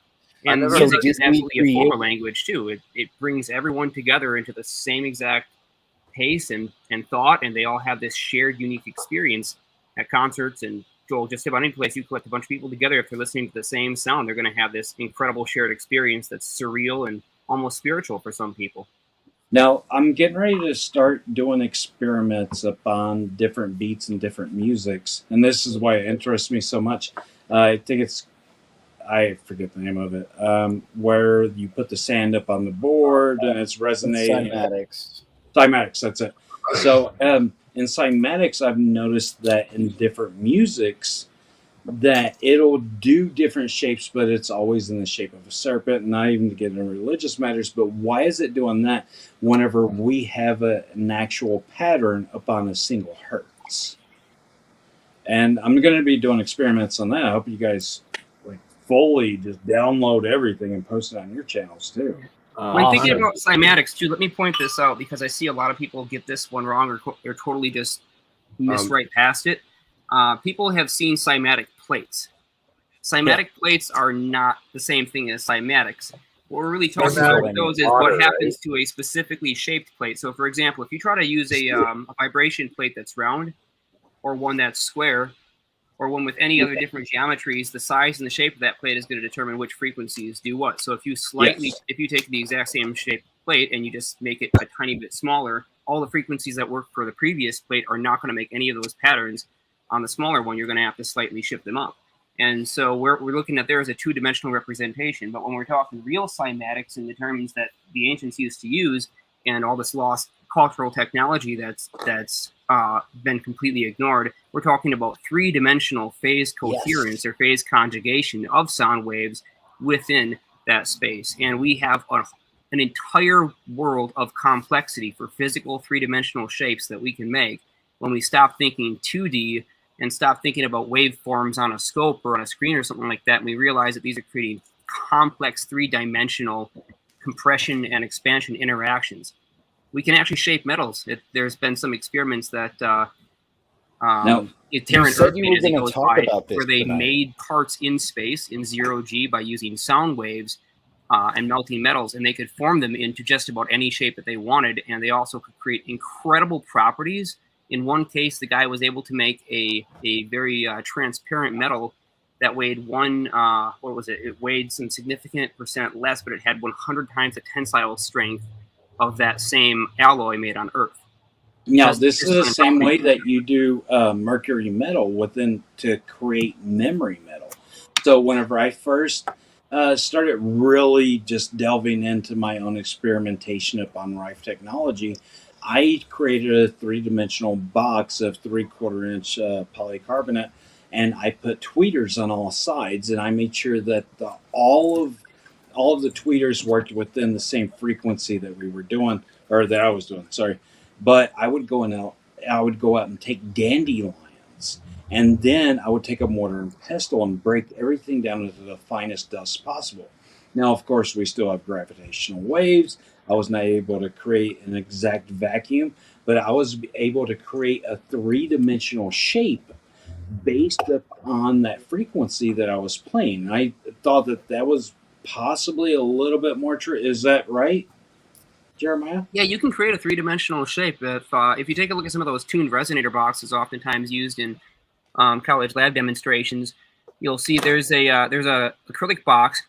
And music is absolutely a form of language too. It brings everyone together into the same exact pace and thought, and they all have this shared unique experience at concerts and just about any place you collect a bunch of people together. If they're listening to the same sound, they're going to have this incredible shared experience that's surreal and almost spiritual for some people. Now, I'm getting ready to start doing experiments upon different beats and different musics, and this is why it interests me so much. I think I forget the name of it, where you put the sand up on the board and it's resonating. Cymatics, that's it. So in cymatics, I've noticed that in different musics, that it'll do different shapes, but it's always in the shape of a serpent, not even to get into religious matters. But why is it doing that whenever we have an actual pattern upon a single hertz? And I'm going to be doing experiments on that. I hope you guys fully just download everything and post it on your channels too. When thinking about cymatics too, let me point this out because I see a lot of people get this one wrong or totally just miss right past it. People have seen cymatic plates. Cymatic plates are not the same thing as cymatics. What we're really talking about with those is what happens to a specifically shaped plate. So, for example, if you try to use a vibration plate that's round, or one that's square, or one with any other different geometries, the size and the shape of that plate is going to determine which frequencies do what. So if you if you take the exact same shaped plate and you just make it a tiny bit smaller, all the frequencies that work for the previous plate are not going to make any of those patterns. On the smaller one, you're going to have to slightly shift them up. And so we're looking at there as a two-dimensional representation. But when we're talking real cymatics and the terms that the ancients used to use, and all this lost cultural technology that's been completely ignored, we're talking about three-dimensional phase coherence or phase conjugation of sound waves within that space. And we have an entire world of complexity for physical three-dimensional shapes that we can make when we stop thinking 2D and stop thinking about waveforms on a scope or on a screen or something like that. And we realize that these are creating complex three-dimensional compression and expansion interactions. We can actually shape metals. There's been some experiments that Now, you said you were going to talk about this where they tonight. made parts in space in 0G by using sound waves and melting metals, and they could form them into just about any shape that they wanted. And they also could create incredible properties. In one case, the guy was able to make a very transparent metal that weighed it weighed some significant percent less, but it had 100 times the tensile strength of that same alloy made on Earth. Now, this is the same way that you do mercury metal to create memory metal. So whenever I first started really just delving into my own experimentation upon RifeTechnology, I created a three-dimensional box of 3/4 inch polycarbonate, and I put tweeters on all sides, and I made sure that all of the tweeters worked within the same frequency that we were doing, or that I was doing. Sorry. But I would go out and take dandelions, and then I would take a mortar and pestle and break everything down into the finest dust possible. Now, of course, we still have gravitational waves. I was not able to create an exact vacuum, but I was able to create a three-dimensional shape based upon that frequency that I was playing. I thought that was possibly a little bit more true. Is that right, Jeremiah? Yeah, you can create a three-dimensional shape. If you take a look at some of those tuned resonator boxes oftentimes used in college lab demonstrations, you'll see there's a acrylic box.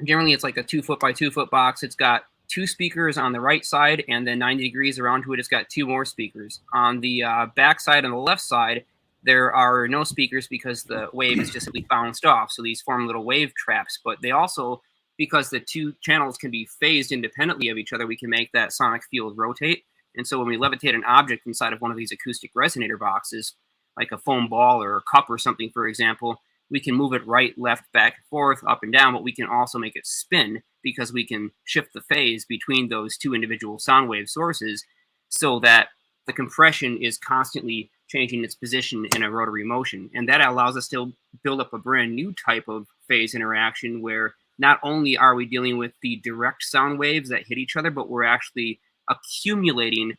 Generally, it's like a 2-foot by 2-foot box. It's got 2 speakers on the right side, and then 90 degrees around to it, it's got 2 more speakers. On the back side and the left side, there are no speakers because the wave is just simply bounced off. So these form little wave traps, but they also, because the 2 channels can be phased independently of each other, we can make that sonic field rotate. And so when we levitate an object inside of one of these acoustic resonator boxes, like a foam ball or a cup or something, for example, we can move it right, left, back, and forth, up and down, but we can also make it spin because we can shift the phase between those 2 individual sound wave sources so that the compression is constantly changing its position in a rotary motion. And that allows us to build up a brand new type of phase interaction where not only are we dealing with the direct sound waves that hit each other, but we're actually accumulating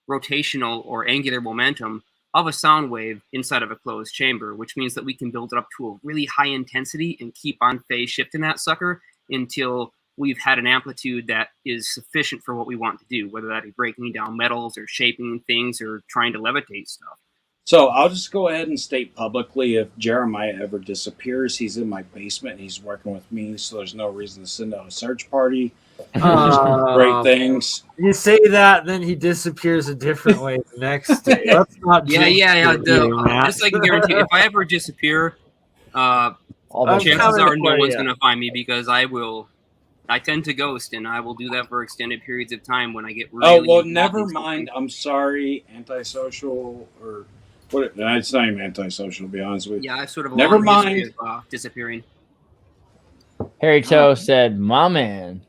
rotational or angular momentum of a sound wave inside of a closed chamber, which means that we can build it up to a really high intensity and keep on phase shifting that sucker until we've had an amplitude that is sufficient for what we want to do, whether that be breaking down metals or shaping things or trying to levitate stuff. So I'll just go ahead and state publicly, if Jeremiah ever disappears, he's in my basement and he's working with me, so there's no reason to send out a search party. Great things. You say that, then he disappears a different way the next day. That's not yeah. Just like I guarantee, if I ever disappear, chances are no one's going to find me because I tend to ghost, and I will do that for extended periods of time when I get really... never mind. I'm sorry, antisocial or... What? It's not even antisocial, to be honest with you. Yeah, I sort of... Never mind. Disappearing. Harry Toe said, "My man."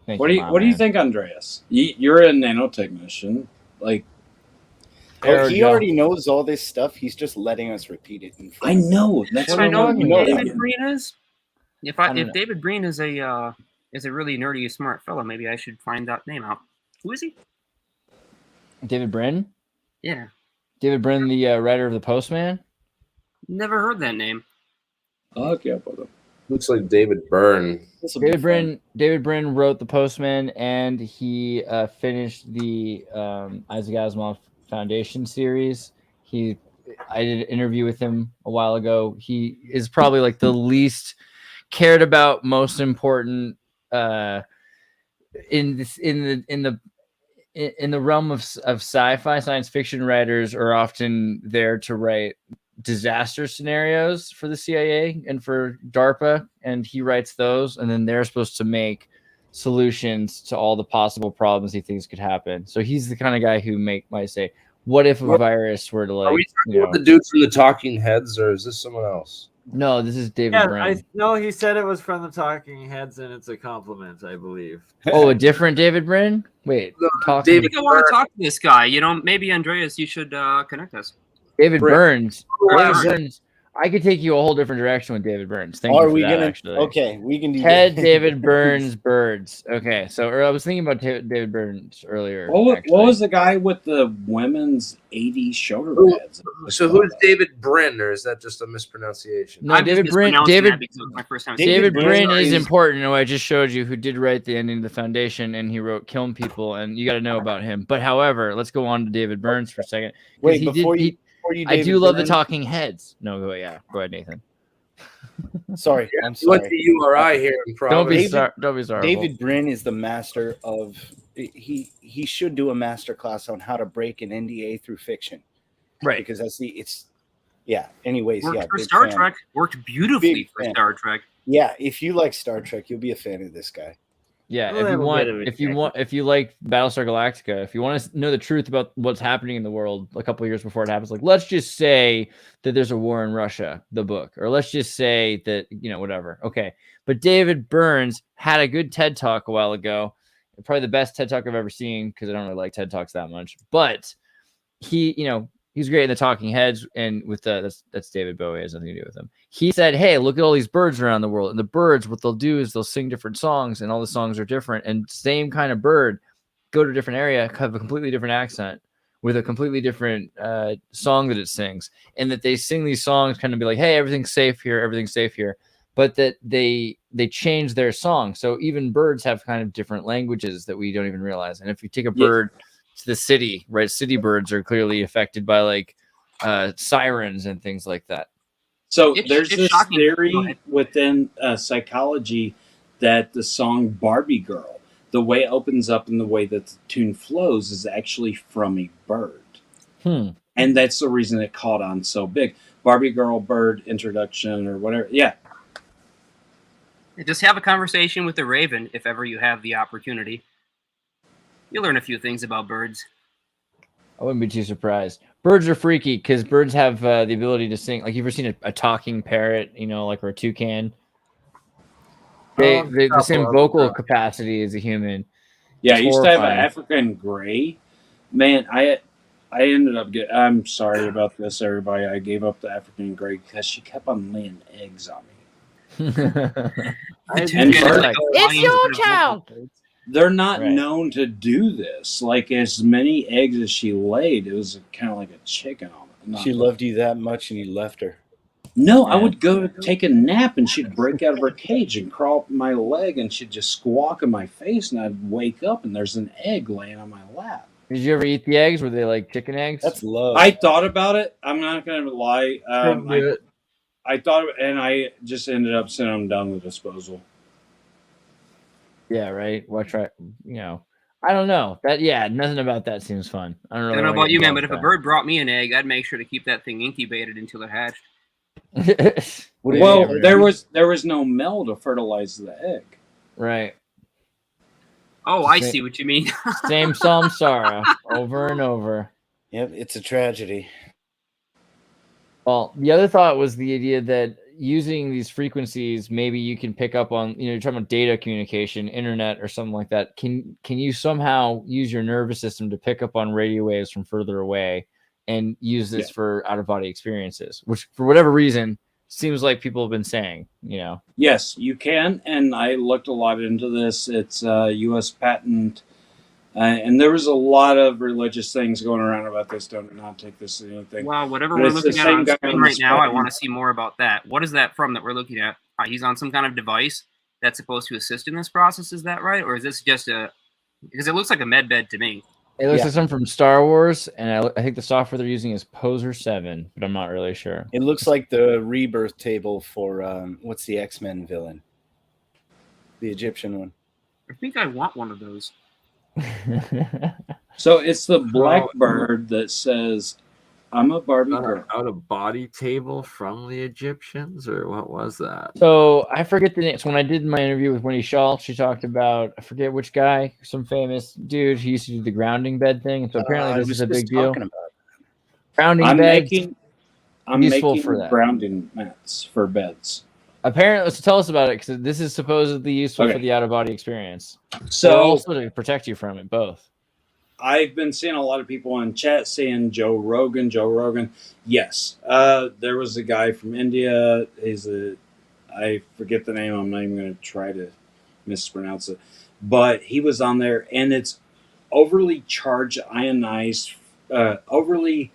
What do you think, Andreas? You're a nanotechnician. Like, he already knows all this stuff. He's just letting us repeat it. I know. That's what I know. David Breen is. If David Breen is a really nerdy, smart fellow, maybe I should find that name out. Who is he? David Brin? Yeah. David Brin, the writer of The Postman? Never heard that name. I'll look you up with him. Looks like David Byrne. David Brin wrote The Postman, and he finished the Isaac Asimov Foundation series. I did an interview with him a while ago. He is probably like the least cared about, most important in the realm of sci-fi. Science fiction writers are often there to write disaster scenarios for the CIA and for DARPA, and he writes those, and then they're supposed to make solutions to all the possible problems he thinks could happen. So he's the kind of guy who might say, what if a virus were to, like... Are we talking about the dude from the Talking Heads, or is this someone else? No, this is David Yeah, Byrne. no, he said it was from the Talking Heads, and it's a compliment, I believe. Oh, a different David Byrne? Wait, I think I want to talk to this guy. You know, maybe Andreas, you should connect us. David Burns. David Burns. Burns. I could take you a whole different direction with David Burns. Thank you Are for we that, gonna? actually. Okay, we can do Ted that. David Burns Birds. Okay, so I was thinking about David Burns earlier. What was the guy with the women's 80s shoulder pads? So who's David Brin, or is that just a mispronunciation? No, David Brin. David David Brin is important. I just showed you who did write the ending of the Foundation, and he wrote "Killing People," and you got to know about him. But however, let's go on to David Burns for a second. Wait, before you I do David love the Byrne- Talking Heads. No, go ahead, Nathan. Sorry, I'm You went sorry. to URI here in Providence. Don't be sorry. David Brin is the master of. He should do a master class on how to break an NDA through fiction, right? Because it's yeah. Anyways, Worked yeah. for big Star fan. Trek. Worked beautifully Big for fan. Star Trek. Yeah, if you like Star Trek, you'll be a fan of this guy. Yeah, Well, if you like Battlestar Galactica, if you want to know the truth about what's happening in the world a couple years before it happens, like let's just say that there's a war in Russia, the book, or let's just say that, whatever. Okay. But David Burns had a good TED Talk a while ago, probably the best TED Talk I've ever seen, because I don't really like TED Talks that much, but he's great in the Talking Heads, and with that's David Bowie, has nothing to do with him. He said, hey, look at all these birds around the world. And the birds, what they'll do is they'll sing different songs, and all the songs are different. And same kind of bird, go to a different area, have a completely different accent with a completely different song that it sings. And that they sing these songs kind of be like, hey, everything's safe here, everything's safe here. But that they change their song. So even birds have kind of different languages that we don't even realize. And if you take a bird to the city, right? City birds are clearly affected by like sirens and things like that. So It's there's this shocking. theory within psychology that the song Barbie Girl, the way it opens up and the way that the tune flows is actually from a bird. And that's the reason it caught on so big. Barbie Girl bird introduction or whatever. Yeah. Just have a conversation with the raven if ever you have the opportunity. You'll learn a few things about birds. I wouldn't be too surprised. Birds are freaky because birds have the ability to sing. Like, you ever seen a talking parrot, or a toucan? They the same vocal capacity as a human. Yeah, It's I used to have an horrifying. African gray. Man, I ended up I'm sorry about this, everybody. I gave up the African gray because she kept on laying eggs on me. It's your child. They're not Right. known to do this. Like, as many eggs as she laid, it was kind of like a chicken on it. She loved you that much, and you left her. No, I would go take a nap, and she'd break out of her cage and crawl up my leg, and she'd just squawk in my face, and I'd wake up, and there's an egg laying on my lap. Did you ever eat the eggs? Were they like chicken eggs? That's love. I thought about it. I'm not going to lie. I thought, and I just ended up sending them down the disposal. Yeah, right. What try? I don't know. Nothing about that seems fun. I don't I really don't know wanna about get you, man, but involved if a with bird brought me an egg, I'd make sure to keep that thing incubated until it hatched. that. Well, there was no male to fertilize the egg. Right. Oh, I see what you mean. Same samsara over and over. Yep, it's a tragedy. Well, the other thought was the idea that using these frequencies, maybe you can pick up on, you're talking about data communication, internet, or something like that. Can you somehow use your nervous system to pick up on radio waves from further away and use this for out-of-body experiences, which for whatever reason seems like people have been saying, Yes, you can, and I looked a lot into this. It's a U.S. patent, and there was a lot of religious things going around about this. Don't not take this as anything. Wow, whatever But we're it's the looking at same on guy screen on right this now, I button. want to see more about that. What is that from that we're looking at? He's on some kind of device that's supposed to assist in this process. Is that right? Or is this just because it looks like a med bed to me. It looks like something from Star Wars, and I think the software they're using is Poser 7, but I'm not really sure. It looks like the rebirth table for what's the X-Men villain? The Egyptian one. I think I want one of those. So it's the blackbird that says, "I'm a Barbie girl." Out of body table from the Egyptians, or what was that? So I forget the name. So when I did my interview with Wendy Shaw, she talked about, I forget which guy, some famous dude who used to do the grounding bed thing. And so apparently this is a big deal. Grounding I'm beds. I'm useful making for that. grounding mats for beds. Apparently, so tell us about it, because this is supposedly useful Okay. for the out-of-body experience. So or also to protect you from it, both. I've been seeing a lot of people in chat saying Joe Rogan. Yes. There was a guy from India. I forget the name. I'm not even going to try to mispronounce it. But he was on there, and it's overly charged overly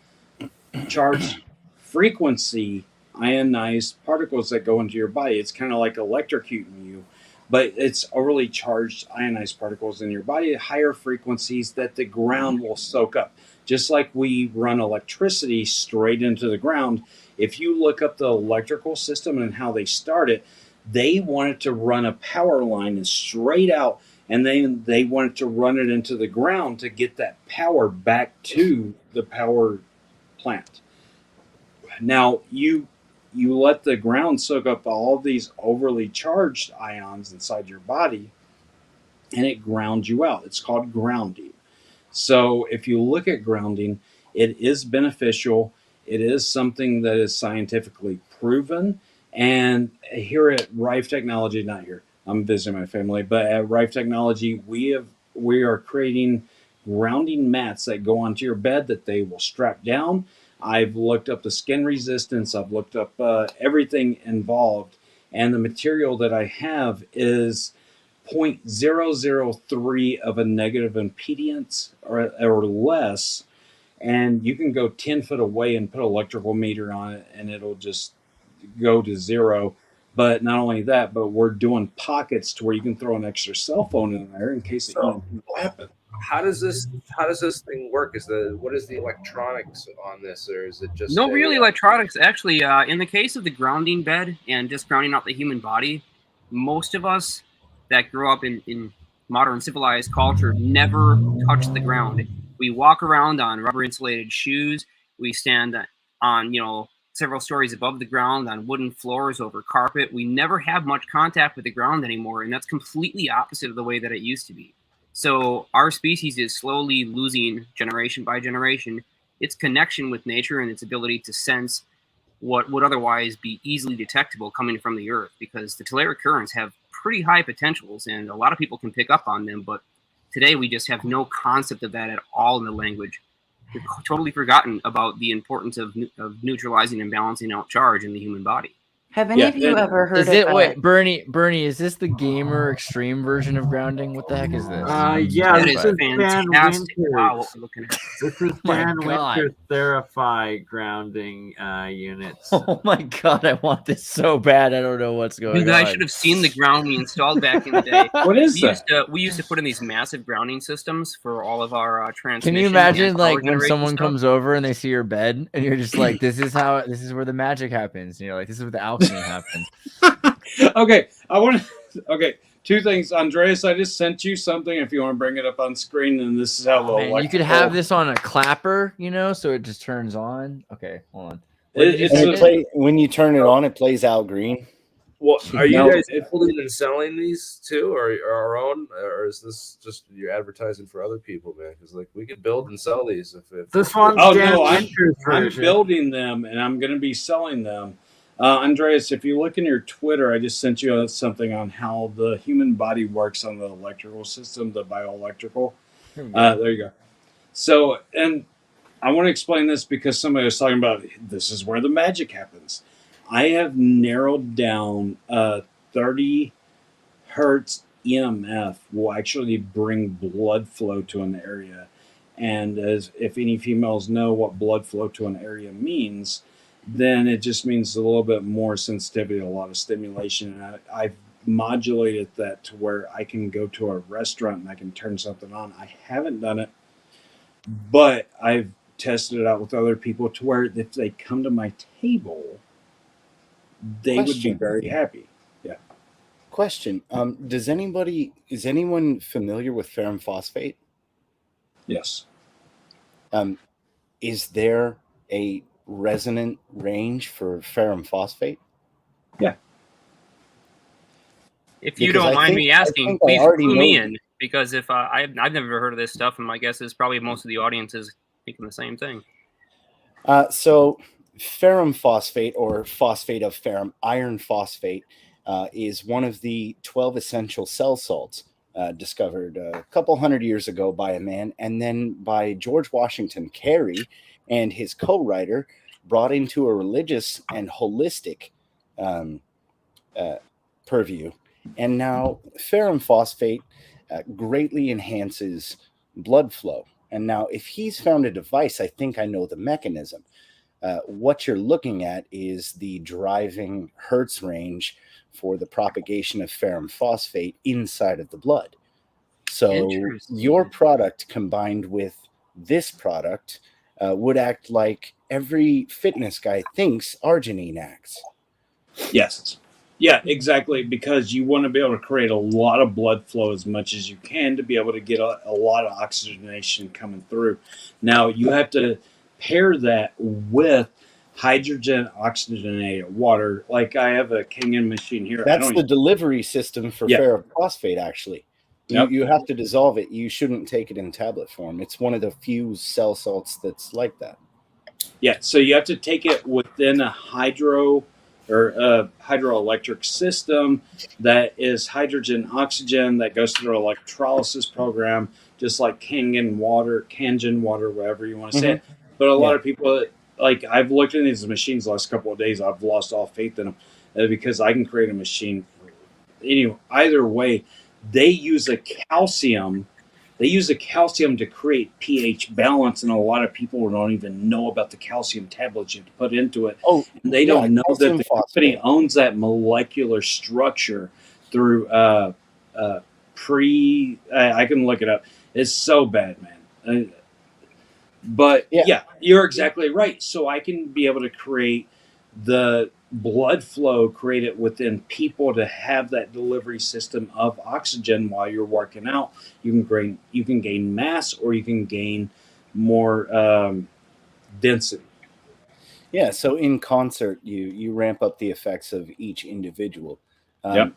charged frequency ionized particles that go into your body. It's kind of like electrocuting you, but it's overly charged ionized particles in your body at higher frequencies that the ground will soak up. Just like we run electricity straight into the ground, if you look up the electrical system and how they start it, they wanted to run a power line straight out, and then they wanted to run it into the ground to get that power back to the power plant. Now, you let the ground soak up all these overly charged ions inside your body, and it grounds you out. It's called grounding. So if you look at grounding, it is beneficial. It is something that is scientifically proven. And here at RifeTechnology, not here, I'm visiting my family, but at RifeTechnology, we are creating grounding mats that go onto your bed that they will strap down. I've looked up the skin resistance. I've looked up everything involved. And the material that I have is 0.003 of a negative impedance or less. And you can go 10 foot away and put an electrical meter on it, and it'll just go to zero. But not only that, but we're doing pockets to where you can throw an extra cell phone in there in case it happens. How does this thing work? What is the electronics on this, or is it just no really electronics? Actually, in the case of the grounding bed and just grounding out the human body, most of us that grew up in modern civilized culture never touch the ground. We walk around on rubber insulated shoes. We stand on several stories above the ground on wooden floors over carpet. We never have much contact with the ground anymore, and that's completely opposite of the way that it used to be. So our species is slowly losing, generation by generation, its connection with nature and its ability to sense what would otherwise be easily detectable coming from the Earth, because the telluric currents have pretty high potentials, and a lot of people can pick up on them, but today we just have no concept of that at all in the language. We've totally forgotten about the importance of neutralizing and balancing out charge in the human body. Have any of you ever heard of wait, Bernie, is this the gamer extreme version of grounding? What the heck is this? Yeah, that this is is Dan fantastic. Winters. Wow, what we're looking at. This is Dan Winters Therify grounding units. Oh my god, I want this so bad. I don't know what's going on. You guys should have seen the ground we installed back in the day. What is that? We used to put in these massive grounding systems for all of our transmission. Can you imagine, like, when someone comes over and they see your bed, and you're just like, this is where the magic happens. And you're like, this is where the alchemy happens. Okay, two things. Andreas, I just sent you something if you want to bring it up on screen, and this is how you could have this on a clapper, so it just turns on. Okay, hold on. When you turn it on, it plays Al Green. Well, are you guys building and selling these too, or our own, or is this just you're advertising for other people, man? Because we could build and sell these if this one's I'm building them and I'm going to be selling them. Andreas, if you look in your Twitter, I just sent you something on how the human body works on the electrical system, the bioelectrical. There you go. So, and I want to explain this because somebody was talking about this is where the magic happens. I have narrowed down 30 hertz EMF will actually bring blood flow to an area. And as if any females know what blood flow to an area means, then it just means a little bit more sensitivity, a lot of stimulation. And I've modulated that to where I can go to a restaurant and I can turn something on. I haven't done it, but I've tested it out with other people to where if they come to my table, they would be very happy. Yeah. Question. Is anyone familiar with ferrum phosphate? Yes. Is there a resonant range for ferrum phosphate? Yeah. If you don't mind me asking, please clue me in, because if I've never heard of this stuff, and my guess is probably most of the audience is thinking the same thing. So ferrum phosphate, or phosphate of ferrum, iron phosphate, is one of the 12 essential cell salts discovered a couple hundred years ago by a man, and then by George Washington Carey and his co-writer, brought into a religious and holistic purview. And now ferrum phosphate greatly enhances blood flow. And now if he's found a device, I think I know the mechanism. What you're looking at is the driving Hertz range for the propagation of ferrum phosphate inside of the blood. So your product combined with this product would act like every fitness guy thinks arginine acts. Yes. Yeah, exactly. Because you want to be able to create a lot of blood flow as much as you can to be able to get a lot of oxygenation coming through. Now, you have to pair that with hydrogen oxygenated water. Like I have a Kangen machine here. That's the delivery system for ferrum phosphate, actually. You have to dissolve it. You shouldn't take it in tablet form. It's one of the few cell salts that's like that. Yeah, so you have to take it within a hydroelectric system that is hydrogen oxygen that goes through an electrolysis program, just like Kangen water, whatever you want to say it. But a lot of people, like I've looked at these machines the last couple of days, I've lost all faith in them because I can create a machine. Anyway, either way, they use a calcium. They use the calcium to create pH balance, and a lot of people don't even know about the calcium tablets you have to put into it. Oh, and they don't know that the company owns that molecular structure through I can look it up. It's so bad, man. But yeah, you're exactly right. So I can be able to create the blood flow, create it within people to have that delivery system of oxygen while you're working out. You can gain mass, or you can gain more density. Yeah. So in concert, you ramp up the effects of each individual. And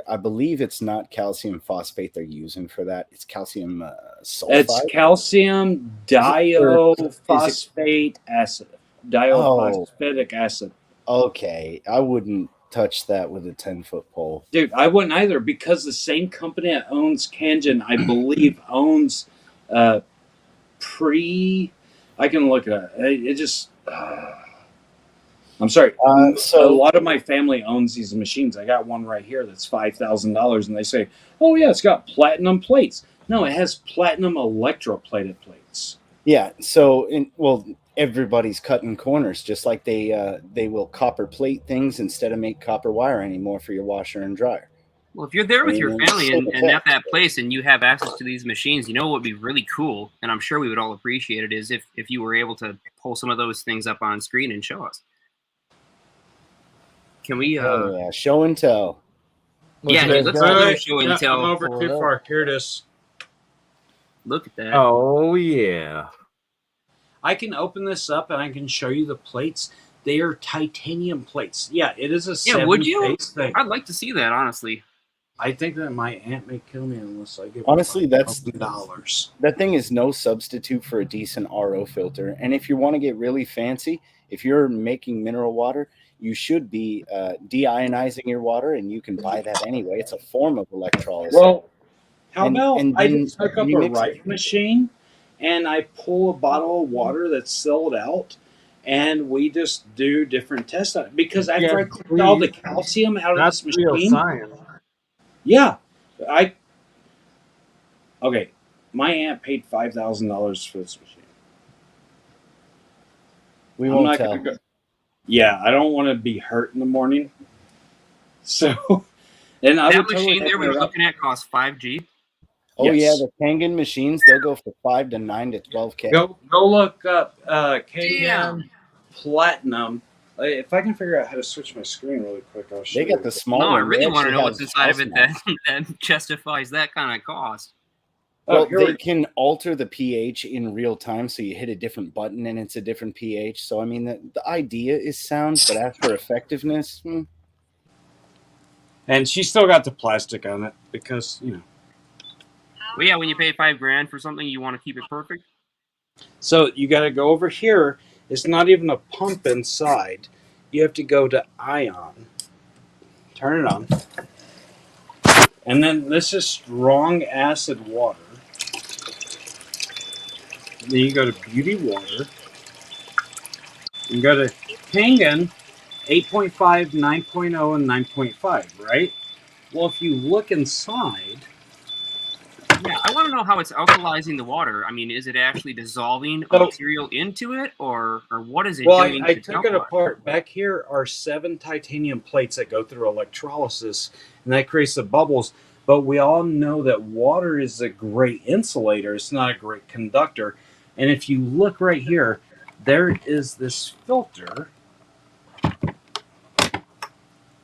I believe it's not calcium phosphate they're using for that. It's calcium sulfide. It's calcium diophosphate acid. Diophosphatic acid. Okay, I wouldn't touch that with a 10-foot pole. Dude, I wouldn't either, because the same company that owns Kangen, I believe, owns I can look at it. It just... I'm sorry. So a lot of my family owns these machines. I got one right here that's $5,000, and they say, "Oh yeah, it's got platinum plates." No, it has platinum electroplated plates. Yeah. So, everybody's cutting corners, just like they will copper plate things instead of make copper wire anymore for your washer and dryer. Well, if you're there with your family and at that place and you have access to these machines, what would be really cool, and I'm sure we would all appreciate it, is if you were able to pull some of those things up on screen and show us. Can we show and tell? Yeah, let's do show and tell. I'm over too far. Here it is. Look at that. Oh yeah. I can open this up and I can show you the plates. They are titanium plates. Yeah, it is a 7 would you? face thing. I'd like to see that, honestly. I think that my aunt may kill me unless I get $1,000. That thing is no substitute for a decent RO filter. And if you want to get really fancy, if you're making mineral water, you should be deionizing your water, and you can buy that anyway. It's a form of electrolysis. Well, how about I just hook up a Rife machine, and I pull a bottle of water that's sold out, and we just do different tests on it. Because after I cleaned all the calcium out of this machine, real science. Yeah, okay. My aunt paid $5,000 for this machine. We won't tell. Yeah, I don't want to be hurt in the morning. So, and that machine there we're looking at costs $5,000. Oh yeah, the Kangen machines, they'll go for $5,000 to $9,000 to $12,000. Go look up Kangen Platinum. If I can figure out how to switch my screen really quick, I'll show you. They got the small. No, I really want to know what's inside of it that justifies that kind of cost. Well, they can alter the pH in real time, so you hit a different button and it's a different pH. So, I mean, the idea is sound, but as for effectiveness... And she's still got the plastic on it because, Well, yeah, when you pay $5,000 for something, you want to keep it perfect. So, you got to go over here. It's not even a pump inside. You have to go to ion. Turn it on. And then this is strong acid water. Then you go to beauty water. You go to Kangen, 8.5, 9.0, and 9.5, right? Well, if you look inside... Yeah, I want to know how it's alkalizing the water. I mean, is it actually dissolving a material into it, or what is it doing? I took it apart. Back here are 7 titanium plates that go through electrolysis, and that creates the bubbles. But we all know that water is a great insulator. It's not a great conductor. And if you look right here, there is this filter,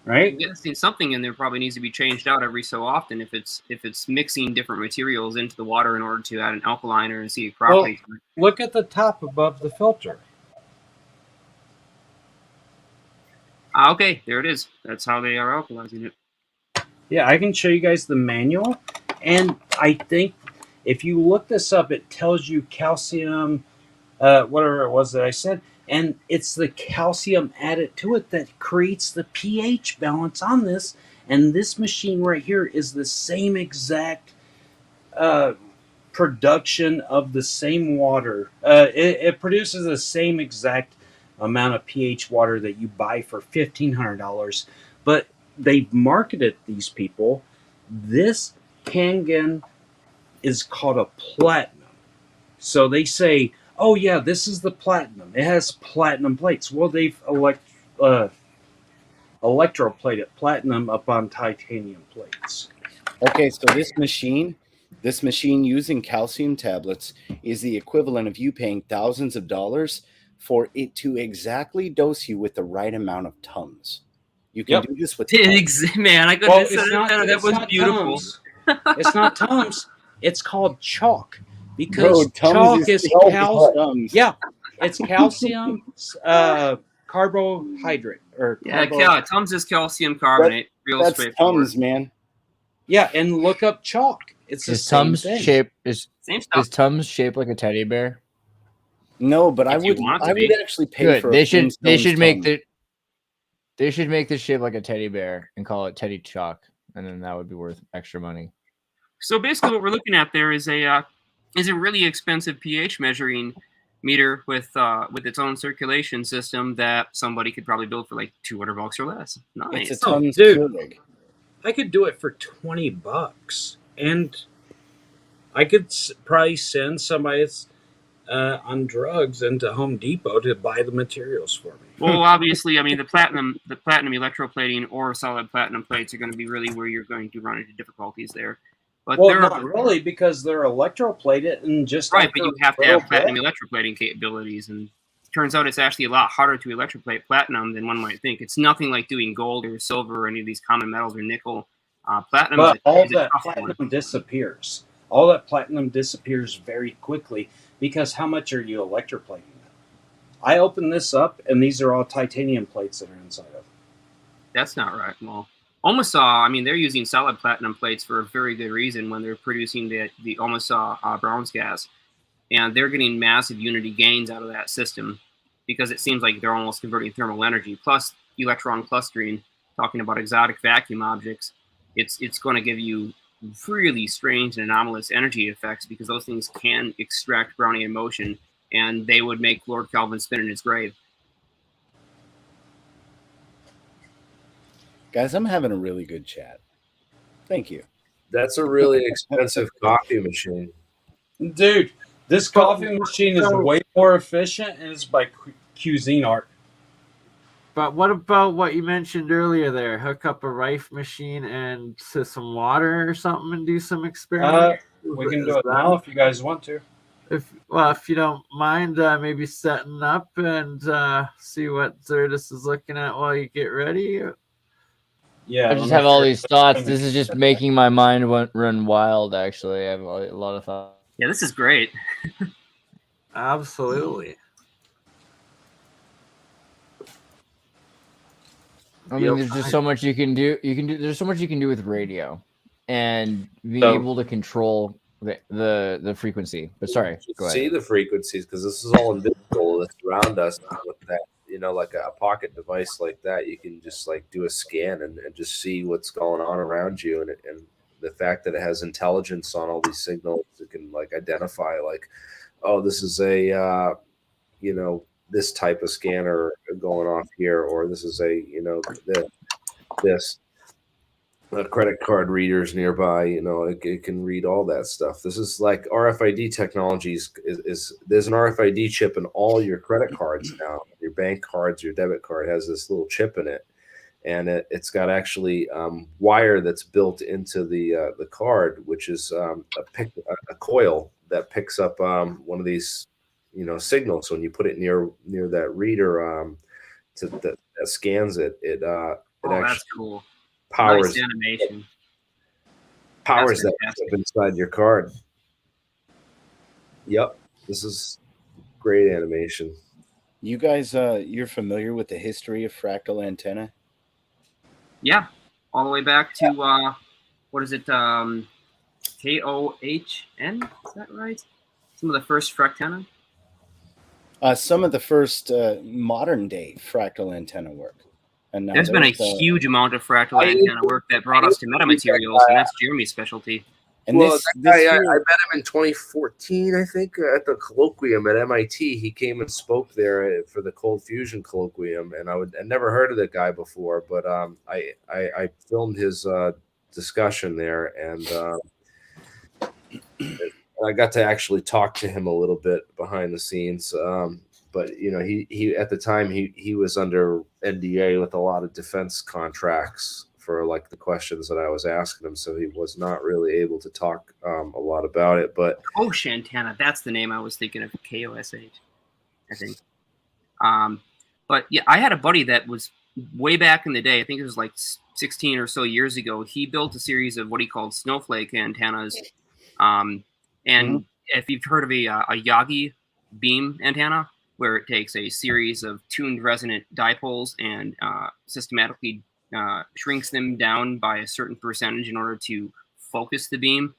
right? I'm guessing something in there probably needs to be changed out every so often if it's mixing different materials into the water in order to add an alkaliner and acidic properties. Well, look at the top above the filter. Okay, there it is. That's how they are alkalizing it. Yeah, I can show you guys the manual. And I think if you look this up, it tells you calcium, whatever it was that I said. And it's the calcium added to it that creates the pH balance on this. And this machine right here is the same exact production of the same water. It produces the same exact amount of pH water that you buy for $1,500. But they've marketed these people. This Kangen is called a platinum. So they say, oh yeah, this is the platinum. It has platinum plates. Well, they've electroplated platinum up on titanium plates. Okay, so this machine using calcium tablets is the equivalent of you paying thousands of dollars for it to exactly dose you with the right amount of Tums. You can do this with man. I couldn't have said it better. That was beautiful. It's not Tums. It's called chalk because chalk is calcium. Yeah, it's calcium carbohydrate or Tums is calcium carbonate. That's Tums, man. Yeah, and look up chalk. It's the same thing. Same stuff. Is Tums shaped like a teddy bear? No, but I would actually pay for. They should make this shape like a teddy bear and call it Teddy Chalk, and then that would be worth extra money. So basically, what we're looking at there is a really expensive pH measuring meter with its own circulation system that somebody could probably build for like $200 or less. Nice, it's a Tums dude. I could do it for $20, and I could probably send somebody that's on drugs into Home Depot to buy the materials for me. Well, obviously, I mean the platinum electroplating or solid platinum plates are going to be really where you're going to run into difficulties there. But not really, because they're electroplated and just right. But you have to have platinum electroplating capabilities, and it turns out it's actually a lot harder to electroplate platinum than one might think. It's nothing like doing gold or silver or any of these common metals or nickel. Platinum, but all that platinum disappears. All that platinum disappears very quickly because how much are you electroplating? I open this up, and these are all titanium plates that are inside of it. That's not right. Well, I mean, they're using solid platinum plates for a very good reason when they're producing the Brown's gas. And they're getting massive unity gains out of that system because it seems like they're almost converting thermal energy. Plus, electron clustering, talking about exotic vacuum objects, it's going to give you really strange and anomalous energy effects because those things can extract Brownian motion, and they would make Lord Kelvin spin in his grave. Guys, I'm having a really good chat. Thank you. That's a really expensive coffee machine. Dude, this coffee machine is way more efficient, and it's by Cuisinart. But what about what you mentioned earlier there? Hook up a Rife machine and to some water or something and do some experiments? We can do it now if you guys want to. If you don't mind, maybe setting up and see what Xirtus is looking at while you get ready. Yeah, I just have all these thoughts. This is just making my mind run wild, actually. I have a lot of thoughts. Yeah, this is great. Absolutely. I mean, there's just so much you can do. There's so much you can do with radio, and being able to control the frequency. But sorry, go ahead. See the frequencies because this is all invisible that's around us. With that, like a pocket device like that, you can just like do a scan and just see what's going on around you, and the fact that it has intelligence on all these signals, it can like identify like, oh, this is a this type of scanner going off here, or this is a this credit card readers nearby. It can read all that stuff. This is like RFID technologies. Is there's an RFID chip in all your credit cards now. Your bank cards, your debit card has this little chip in it, and it's got actually wire that's built into the card, which is a coil that picks up one of these signals. So when you put it near that reader that scans it, it actually that's cool. Powers nice animation. Powers that chip inside your card. Yep, this is great animation. You guys, you're familiar with the history of fractal antenna? Yeah, all the way back to what is it? KOHN? Is that right? Some of the first fractana. Some of the first modern day fractal antenna work. And there's been a huge amount of fractal antenna work that brought us to metamaterials, and that's Jeremy's specialty. And I met him in 2014, I think, at the colloquium at MIT. He came and spoke there for the cold fusion colloquium, and I never heard of the guy before, but I filmed his discussion there, and I got to actually talk to him a little bit behind the scenes. But he at the time he was under NDA with a lot of defense contracts for like the questions that I was asking him, so he was not really able to talk a lot about it. But Antenna, that's the name I was thinking of. KOSH, I think. But yeah, I had a buddy that was way back in the day. I think it was like 16 or so years ago. He built a series of what he called snowflake antennas. And if you've heard of a Yagi beam antenna, where it takes a series of tuned resonant dipoles and systematically shrinks them down by a certain percentage in order to focus the beam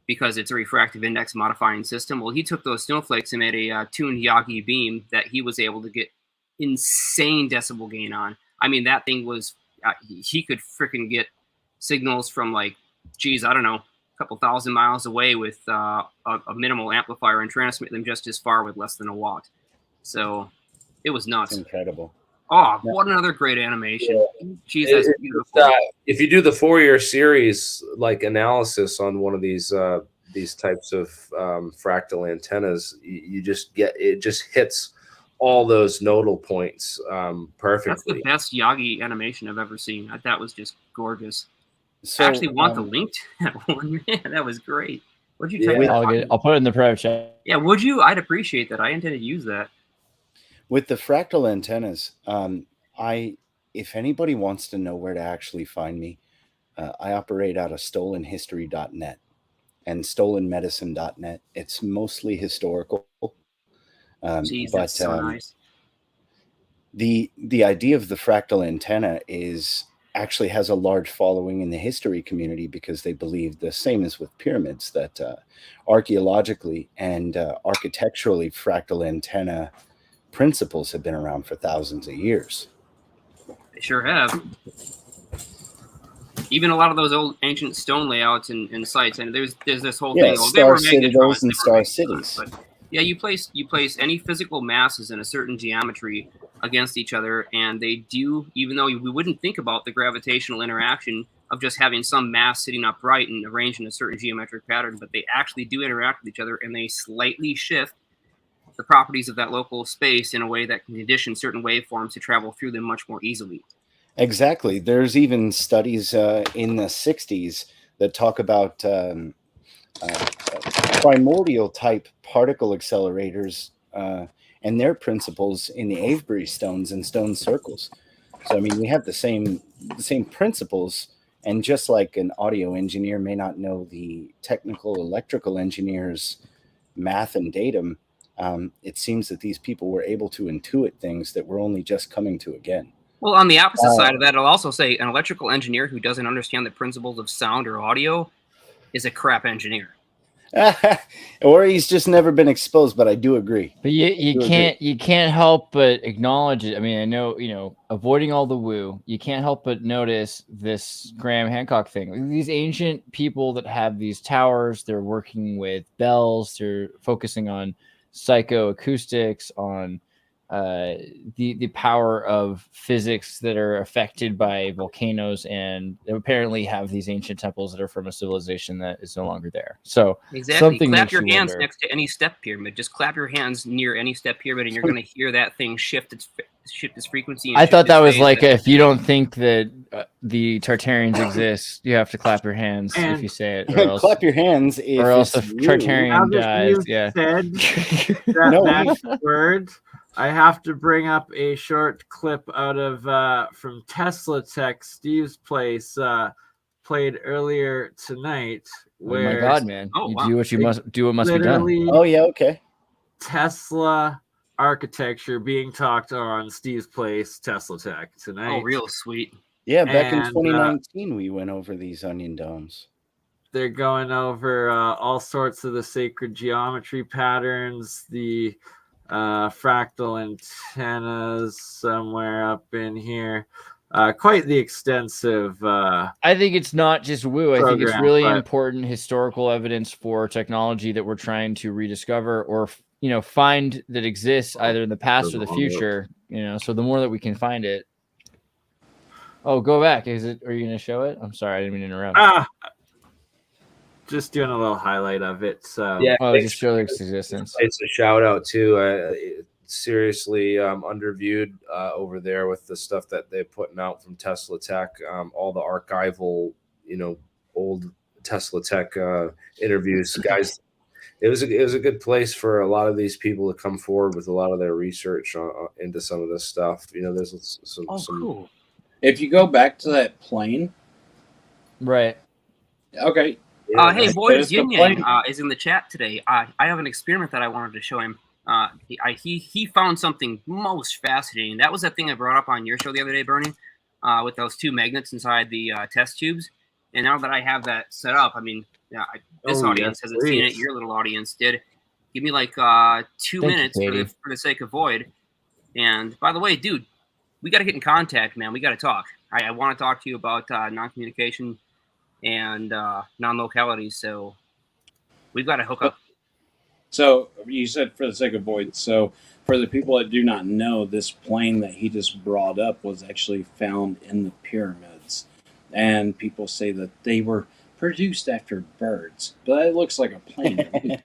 because it's a refractive index modifying system. Well, he took those snowflakes and made a tuned Yagi beam that he was able to get insane decibel gain on. I mean, that thing was, he could freaking get signals from like, geez, I don't know, a couple thousand miles away with a minimal amplifier and transmit them just as far with less than a watt. So it was nuts. That's incredible. Oh, what another great animation. Jeez, that's beautiful. If you do the Fourier series like analysis on one of these types of fractal antennas, you just get, it just hits all those nodal points perfectly. That's the best Yagi animation I've ever seen. That was just gorgeous. So, I actually want the link to that one. Man, that was great. Would you take I'll put it in the private chat. Yeah, would you? I'd appreciate that. I intend to use that. With the fractal antennas, if anybody wants to know where to actually find me, I operate out of stolenhistory.net and stolenmedicine.net. It's mostly historical. Jeez, that's so nice. The idea of the fractal antenna actually has a large following in the history community because they believe the same as with pyramids, that archaeologically and architecturally fractal antenna principles have been around for thousands of years. They sure have. Even a lot of those old ancient stone layouts and sites, and there's this whole thing. Star citadels and star cities. But yeah, you place any physical masses in a certain geometry against each other, and they do, even though we wouldn't think about the gravitational interaction of just having some mass sitting upright and arranged in a certain geometric pattern, but they actually do interact with each other, and they slightly shift the properties of that local space in a way that can condition certain waveforms to travel through them much more easily. Exactly. There's even studies in the 60s that talk about primordial type particle accelerators and their principles in the Avebury stones and stone circles. So, I mean, we have the same principles, and just like an audio engineer may not know the technical electrical engineer's math and datum, it seems that these people were able to intuit things that we're only just coming to again. Well, on the opposite side of that, I'll also say an electrical engineer who doesn't understand the principles of sound or audio is a crap engineer. Or he's just never been exposed, but I do agree. But you can't help but acknowledge it. I mean, I know, avoiding all the woo, you can't help but notice this Graham Hancock thing. These ancient people that have these towers, they're working with bells, they're focusing on psychoacoustics, on the power of physics that are affected by volcanoes, and they apparently have these ancient temples that are from a civilization that is no longer there. So exactly, clap your hands next to any step pyramid. Just clap your hands near any step pyramid, and you're going to hear that thing shift its frequency. I thought that was like if you don't think that the Tartarians exist, you have to clap your hands if you say it, or else clap your hands, or else if Tartarian dies. Yeah. Said that word. I have to bring up a short clip out of from Tesla Tech, Steve's place, played earlier tonight. Where, oh my God, man! Do what you must do. What must be done. Oh yeah, okay. Tesla architecture being talked on Steve's place, Tesla Tech tonight. Oh, real sweet. Yeah, back in 2019, we went over these onion domes. They're going over all sorts of the sacred geometry patterns, the fractal antennas somewhere up in here. Quite the extensive I think it's not just woo. I think it's really important historical evidence for technology that we're trying to rediscover or find that exists either in the past or the future. So the more that we can find it. Oh, go back. Are you going to show it? I'm sorry, I didn't mean to interrupt. Just doing a little highlight of it. So yeah, just show its existence. It's a shout out too. Seriously underviewed over there with the stuff that they're putting out from Tesla Tech. All the archival, old Tesla Tech interviews, guys. It was a good place for a lot of these people to come forward with a lot of their research into some of this stuff. There's some. Cool. If you go back to that plane, right? Okay. Hey, Void Yin Yang is in the chat today. I have an experiment that I wanted to show him. He found something most fascinating. That was that thing I brought up on your show the other day, Bernie, with those two magnets inside the test tubes. And now that I have that set up, I mean, this audience hasn't seen it. Your little audience did. Give me like 2 minutes for the sake of Void. And by the way, dude, we got to get in contact, man. We got to talk. I want to talk to you about non-communication and non-localities. So we've got to hook up. So you said for the sake of Void. So for the people that do not know, this plane that he just brought up was actually found in the pyramids. And people say that they were produced after birds. But it looks like a plane.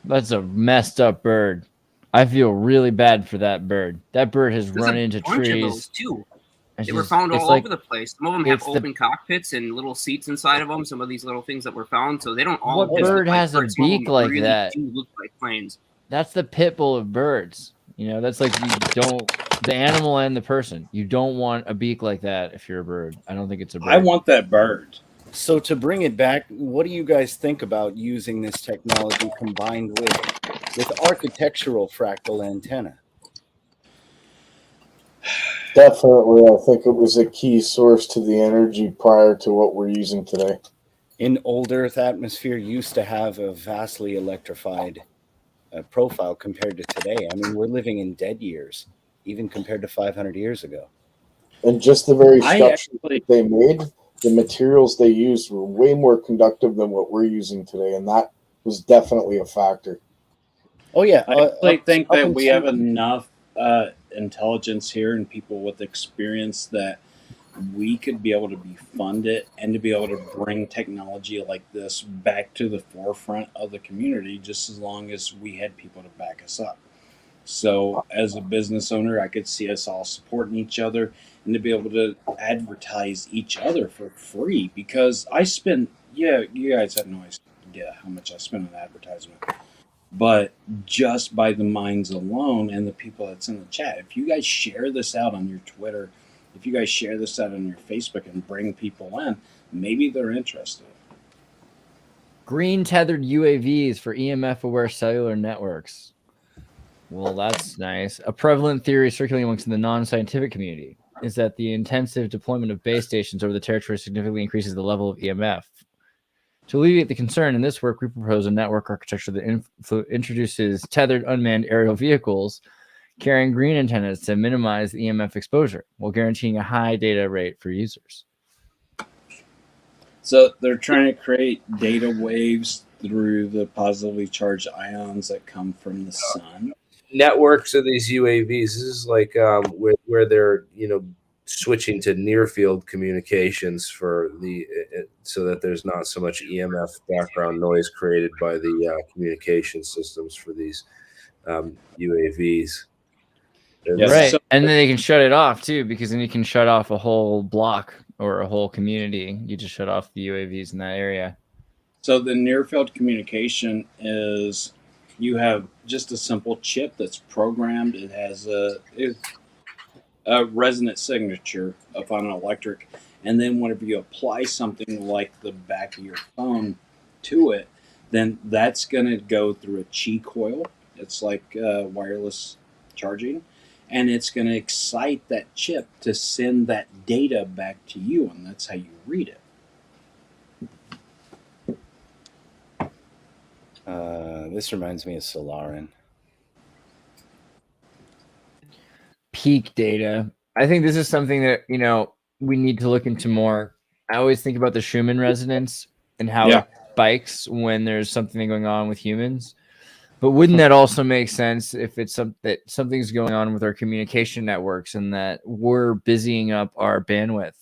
That's a messed up bird. I feel really bad for that bird. That bird has run into trees. Of those too. They were found all over the place. Some of them have open cockpits and little seats inside of them. Some of these little things that were found, so they don't all. What bird has a beak like that? Do look like planes. That's the pit bull of birds. That's like the animal and the person. You don't want a beak like that if you're a bird. I don't think it's a bird. I want that bird. So to bring it back, what do you guys think about using this technology combined with architectural fractal antenna? Definitely, I think it was a key source to the energy prior to what we're using today. In old Earth atmosphere used to have a vastly electrified profile compared to today. I mean, we're living in dead years, even compared to 500 years ago. And just the very structure they made, the materials they used were way more conductive than what we're using today, and that was definitely a factor. Oh, yeah. I think that we have enough intelligence here and people with experience that we could be able to be funded and to be able to bring technology like this back to the forefront of the community, just as long as we had people to back us up. So as a business owner, I could see us all supporting each other and to be able to advertise each other for free, because I spend, you guys have no idea how much I spend on advertisement. But just by the minds alone and the people that's in the chat, if you guys share this out on your Twitter, if you guys share this out on your Facebook and bring people in, maybe they're interested. Green tethered UAVs for EMF aware cellular networks. Well, that's nice. A prevalent theory circulating amongst the non-scientific community is that the intensive deployment of base stations over the territory significantly increases the level of EMF. To alleviate the concern in this work, we propose a network architecture that introduces tethered unmanned aerial vehicles carrying green antennas to minimize the EMF exposure while guaranteeing a high data rate for users. So they're trying to create data waves through the positively charged ions that come from the sun. Networks of these UAVs. This is like where they're switching to near field communications for so that there's not so much EMF background noise created by the communication systems for these UAVs. Right, and then they can shut it off too, because then you can shut off a whole block or a whole community. You just shut off the UAVs in that area. So the near field communication is you have just a simple chip that's programmed. It has a resonant signature upon an electric, and then whenever you apply something like the back of your phone to it, then that's going to go through a Qi coil. It's like wireless charging, and it's going to excite that chip to send that data back to you, and that's how you read it. This reminds me of Solarin. Peak data. I think this is something that, we need to look into more. I always think about the Schumann resonance and how it spikes when there's something going on with humans. But wouldn't that also make sense if it's that something's going on with our communication networks and that we're busying up our bandwidth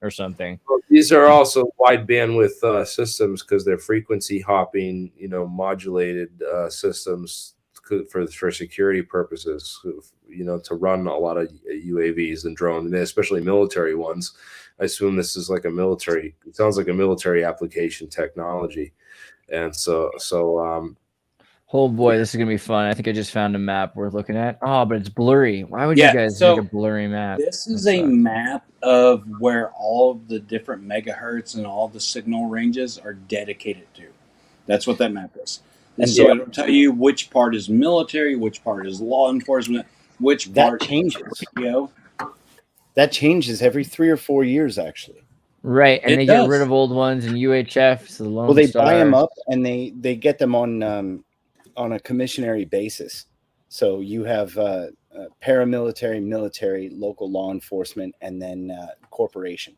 or something? Well, these are also wide bandwidth systems because they're frequency hopping, modulated systems for security purposes, to run a lot of UAVs and drones, and especially military ones. I assume this is like it sounds like a military application technology. And so oh boy, this is gonna be fun. I think I just found a map worth looking at. Oh, but it's blurry. Why would you guys make a blurry map? This is a map of where all of the different megahertz and all the signal ranges are dedicated to. That's what that map is. And so it'll tell you which part is military, which part is law enforcement, which part changes. Radio. That changes every 3 or 4 years, actually. Right, and they get rid of old ones and UHF. So the well, they buy them up and they get them on a commissionary basis. So you have paramilitary, military, local law enforcement, and then corporation.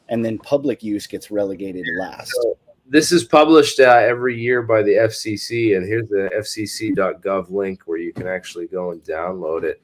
And then public use gets relegated last. So this is published every year by the FCC, and here's the fcc.gov link where you can actually go and download it.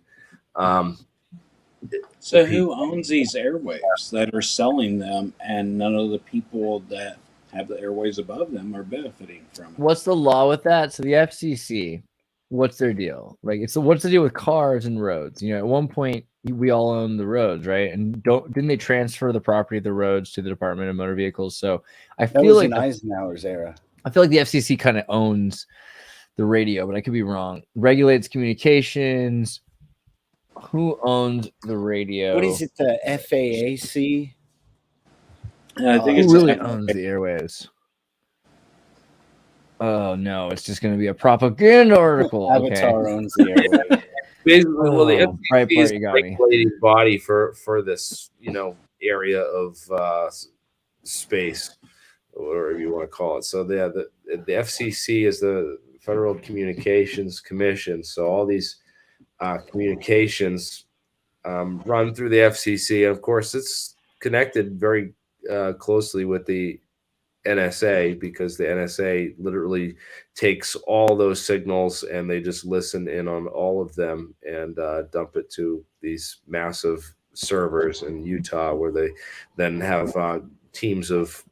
So who owns these airwaves that are selling them, and none of the people that have the airwaves above them are benefiting from it? What's the law with that? So the FCC, what's their deal? Like, what's the deal with cars and roads? At one point we all own the roads, right? And didn't they transfer the property of the roads to the Department of Motor Vehicles? So I feel like in Eisenhower's era. I feel like the FCC kind of owns the radio, but I could be wrong. Regulates communications. Who owns the radio? What is it? The FAAC? I think who really owns the airwaves? Oh no, it's just going to be a propaganda article. Avatar owns the airwaves. Basically, well, the FCC is the regulating body for this, area of space, or whatever you want to call it. So the FCC is the Federal Communications Commission. So all these communications run through the FCC, and of course, it's connected very closely with the NSA, because the NSA literally takes all those signals and they just listen in on all of them and dump it to these massive servers in Utah, where they then have teams of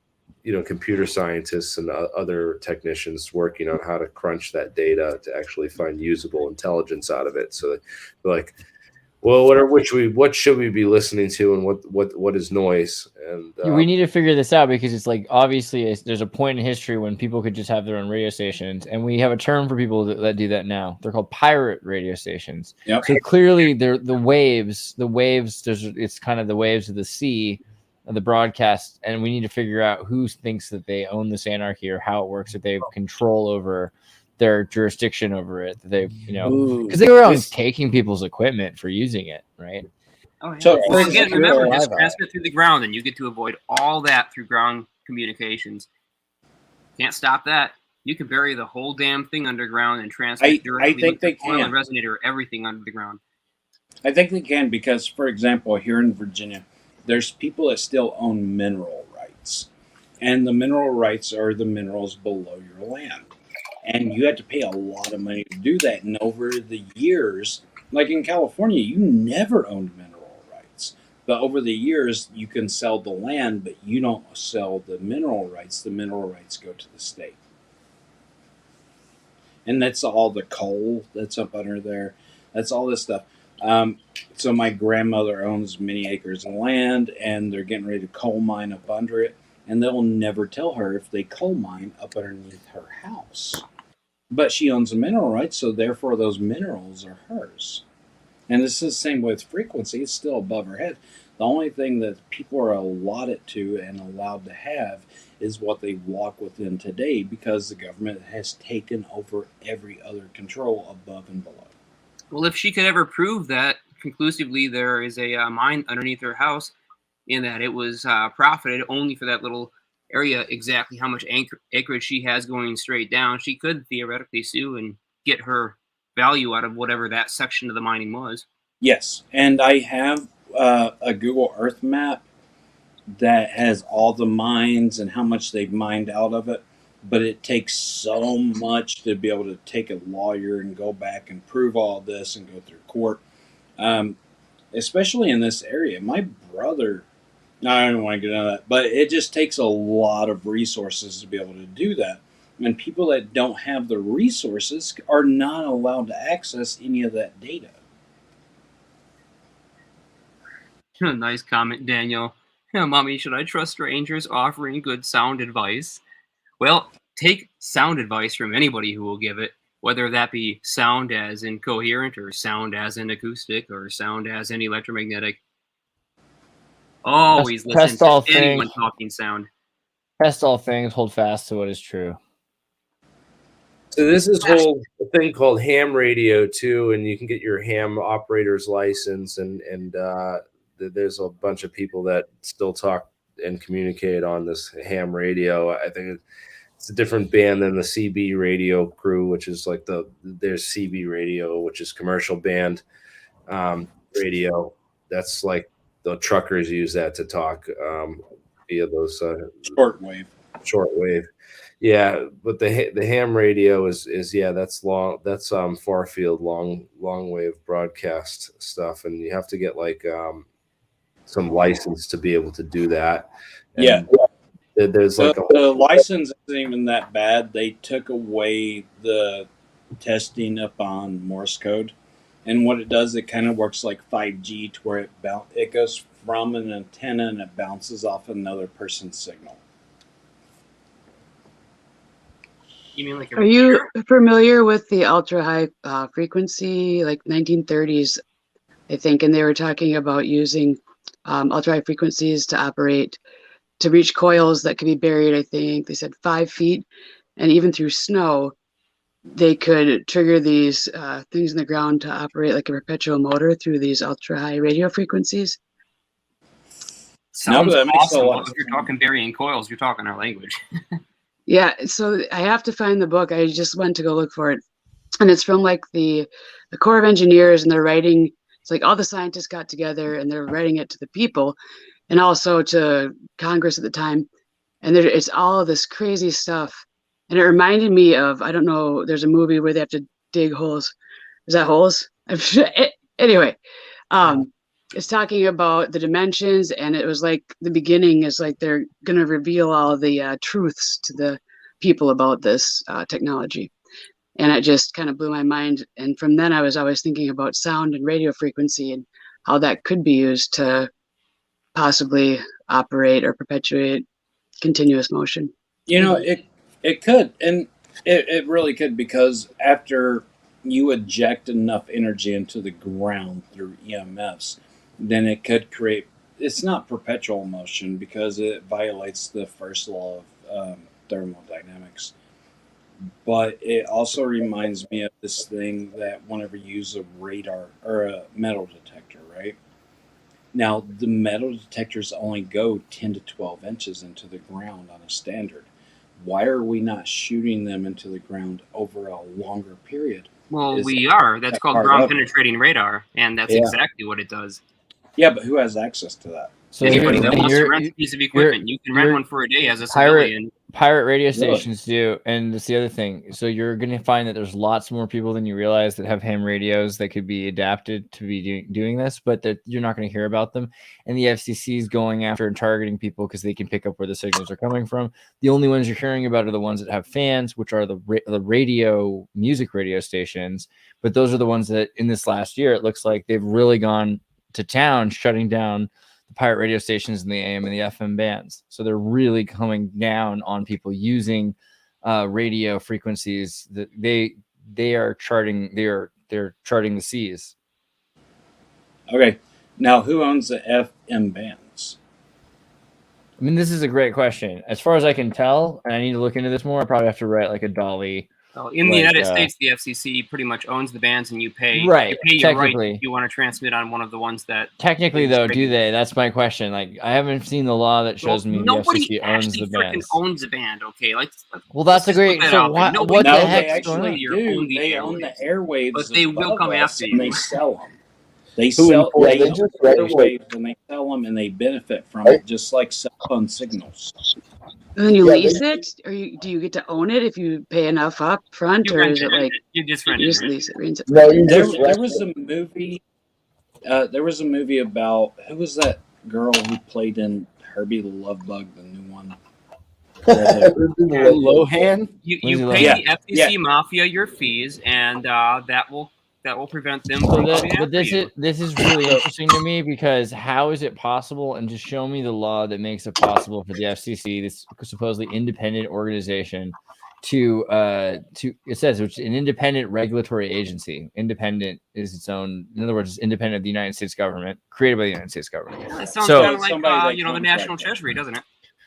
computer scientists and other technicians working on how to crunch that data to actually find usable intelligence out of it. So they're like, well, what should we be listening to, and what is noise? And we need to figure this out, because it's like, obviously there's a point in history when people could just have their own radio stations, and we have a term for people that do that now. They're called pirate radio stations. Yep. So clearly they're the waves. It's kind of the waves of the sea, of the broadcast, and we need to figure out who thinks that they own this anarchy, or how it works, that they have control over their jurisdiction over it. That they, because they were on taking people's equipment for using it, right? Oh, yeah. So again, remember, just transmit through the ground, and you get to avoid all that through ground communications. Can't stop that. You can bury the whole damn thing underground and transmit directly I think with they the coil can. and resonator, everything under the ground. I think they can because, for example, here in Virginia, there's people that still own mineral rights. And the mineral rights are the minerals below your land. And you have to pay a lot of money to do that. And over the years, like in California, you never owned mineral rights. But over the years, you can sell the land, but you don't sell the mineral rights. The mineral rights go to the state. And that's all the coal that's up under there. That's all this stuff. So my grandmother owns many acres of land, and they're getting ready to coal mine up under it. And they'll never tell her if they coal mine up underneath her house. But she owns the mineral rights, so therefore those minerals are hers. And this is the same with frequency. It's still above her head. The only thing that people are allotted to and allowed to have is what they walk within today, because the government has taken over every other control above and below. Well, if she could ever prove that conclusively there is a mine underneath her house and that it was profited only for that little area, exactly how much acreage she has going straight down, she could theoretically sue and get her value out of whatever that section of the mining was. Yes, and I have a Google Earth map that has all the mines and how much they've mined out of it, but it takes so much to be able to take a lawyer and go back and prove all this and go through court, especially in this area. My brother, I don't want to get into that, but it just takes a lot of resources to be able to do that. And people that don't have the resources are not allowed to access any of that data. Nice comment, Daniel. Mommy, should I trust strangers offering good sound advice? Well, take sound advice from anybody who will give it, whether that be sound as in coherent or sound as in acoustic or sound as in electromagnetic. Always listen to anyone talking sound. Test all things, hold fast to what is true. So this is whole thing called ham radio too, and you can get your ham operator's license, and there's a bunch of people that still talk and communicate on this ham radio. I think it's a different band than the CB radio crew, which is like there's CB radio, which is commercial band radio. That's like the truckers use that to talk via those shortwave. Yeah, but the ham radio is that's long. That's far field long wave broadcast stuff, and you have to get like some license to be able to do that. And there's like the license isn't even that bad. They took away the testing up on Morse code, and what it does, it kind of works like 5G, to where it goes from an antenna and it bounces off another person's signal. You mean like Are you familiar with the ultra high frequency, like 1930s, I think, and they were talking about using ultra high frequencies to reach coils that could be buried, I think they said 5 feet, and even through snow, they could trigger these things in the ground to operate like a perpetual motor through these ultra high radio frequencies. Sounds awesome. If you're talking burying coils, you're talking our language. Yeah, so I have to find the book. I just went to go look for it, and it's from like the Corps of Engineers, and they're writing. It's like all the scientists got together and they're writing it to the people, and also to Congress at the time, and it's all of this crazy stuff. And it reminded me of, I don't know, there's a movie where they have to dig holes. Is that holes? Anyway, it's talking about the dimensions, and it was like the beginning is like they're going to reveal all the truths to the people about this technology. And it just kind of blew my mind. And from then I was always thinking about sound and radio frequency and how that could be used to possibly operate or perpetuate continuous motion. You know, it could, and it really could, because after you eject enough energy into the ground through EMFs, then it could create, it's not perpetual motion because it violates the first law of thermodynamics. But it also reminds me of this thing that whenever you use a radar or a metal detector, right? Now, the metal detectors only go 10 to 12 inches into the ground on a standard. why are we not shooting them into the ground over a longer period? Well, we are. That's called ground penetrating radar, and that's exactly what it does. Yeah, but who has access to that? So anybody that wants to rent a piece of equipment, you can rent one for a day as a civilian. Pirate radio stations do, and that's the other thing. So you're going to find that there's lots more people than you realize that have ham radios that could be adapted to be doing this, but that you're not going to hear about them. And the FCC is going after and targeting people because they can pick up where the signals are coming from. The only ones you're hearing about are the ones that have fans, which are the music radio stations. But those are the ones that in this last year, it looks like they've really gone to town, shutting down the pirate radio stations in the AM and the FM bands. So they're really coming down on people using radio frequencies that they are charting. They're charting the seas. Okay, now who owns the FM bands? I mean, this is a great question. As far as I can tell, and I need to look into this more, I probably have to write like a Dolly. Well, in the United States, the FCC pretty much owns the bands, and you pay right. You pay your right if you want to transmit on one of the ones that. Technically, though, do they? That's my question. Like, I haven't seen the law that shows me the FCC owns the band. Owns a band, okay? Well, that's a great. So what the heck? They own the airwaves, but they will come after you. And they sell them. They sell airwaves, and they sell them, and they benefit from it, just like cell phone signals. And then you lease it, or do you get to own it if you pay enough up front, or is it like you just lease it? No, there was a movie. There was a movie about who was that girl who played in Herbie the Love Bug, the new one. Lohan. You pay the FCC mafia your fees, and that will prevent them from coming after you. This is really interesting to me because how is it possible? And just show me the law that makes it possible for the FCC, this supposedly independent organization, to it says it's an independent regulatory agency. Independent is its own. In other words, it's independent of the United States government, created by the United States government. That sounds kind of like the National Treasury, doesn't it?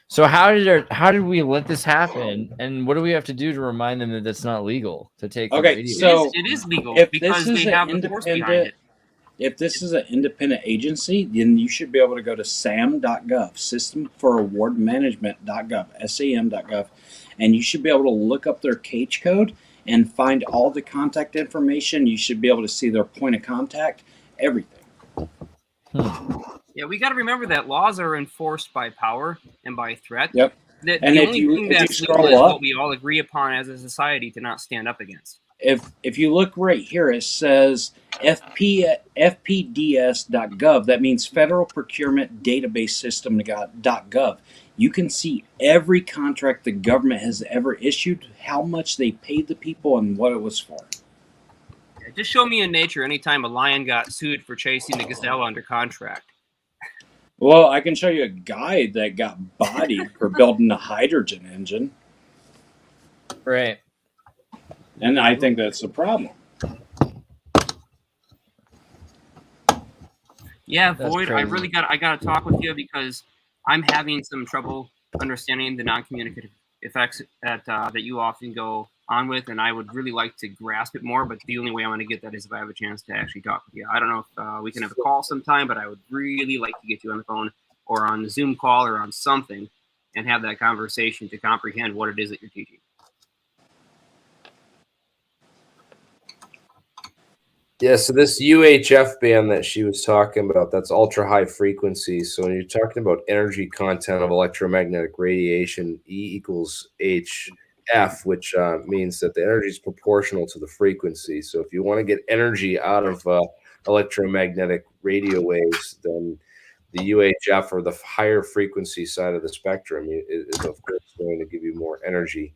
So how did we let this happen, and what do we have to do to remind them that that's not legal to take? Okay, so it is legal because they have the force behind it. If this is an independent agency, then you should be able to go to SAM.gov, System for Award Management.gov, SAM.gov, and you should be able to look up their cage code and find all the contact information. You should be able to see their point of contact, everything. Yeah, we got to remember that laws are enforced by power and by threat. Yep. The only thing that's legal is what we all agree upon as a society to not stand up against. If you look right here, it says FPDS.gov. That means Federal Procurement Database System.gov. You can see every contract the government has ever issued, how much they paid the people, and what it was for. Just show me in nature anytime a lion got sued for chasing a gazelle under contract. Well, I can show you a guy that got bodied for building a hydrogen engine. Right. And I think that's a problem. Yeah, Void, I got to talk with you because I'm having some trouble understanding the non-communicative effects that you often go on with, and I would really like to grasp it more, but the only way I'm going to get that is if I have a chance to actually talk with you. I don't know if we can have a call sometime, but I would really like to get you on the phone or on the Zoom call or on something and have that conversation to comprehend what it is that you're teaching. Yeah, so this UHF band that she was talking about, that's ultra high frequency. So when you're talking about energy content of electromagnetic radiation, E equals HF, which means that the energy is proportional to the frequency. So if you want to get energy out of electromagnetic radio waves, then the UHF, or the higher frequency side of the spectrum, is of course going to give you more energy.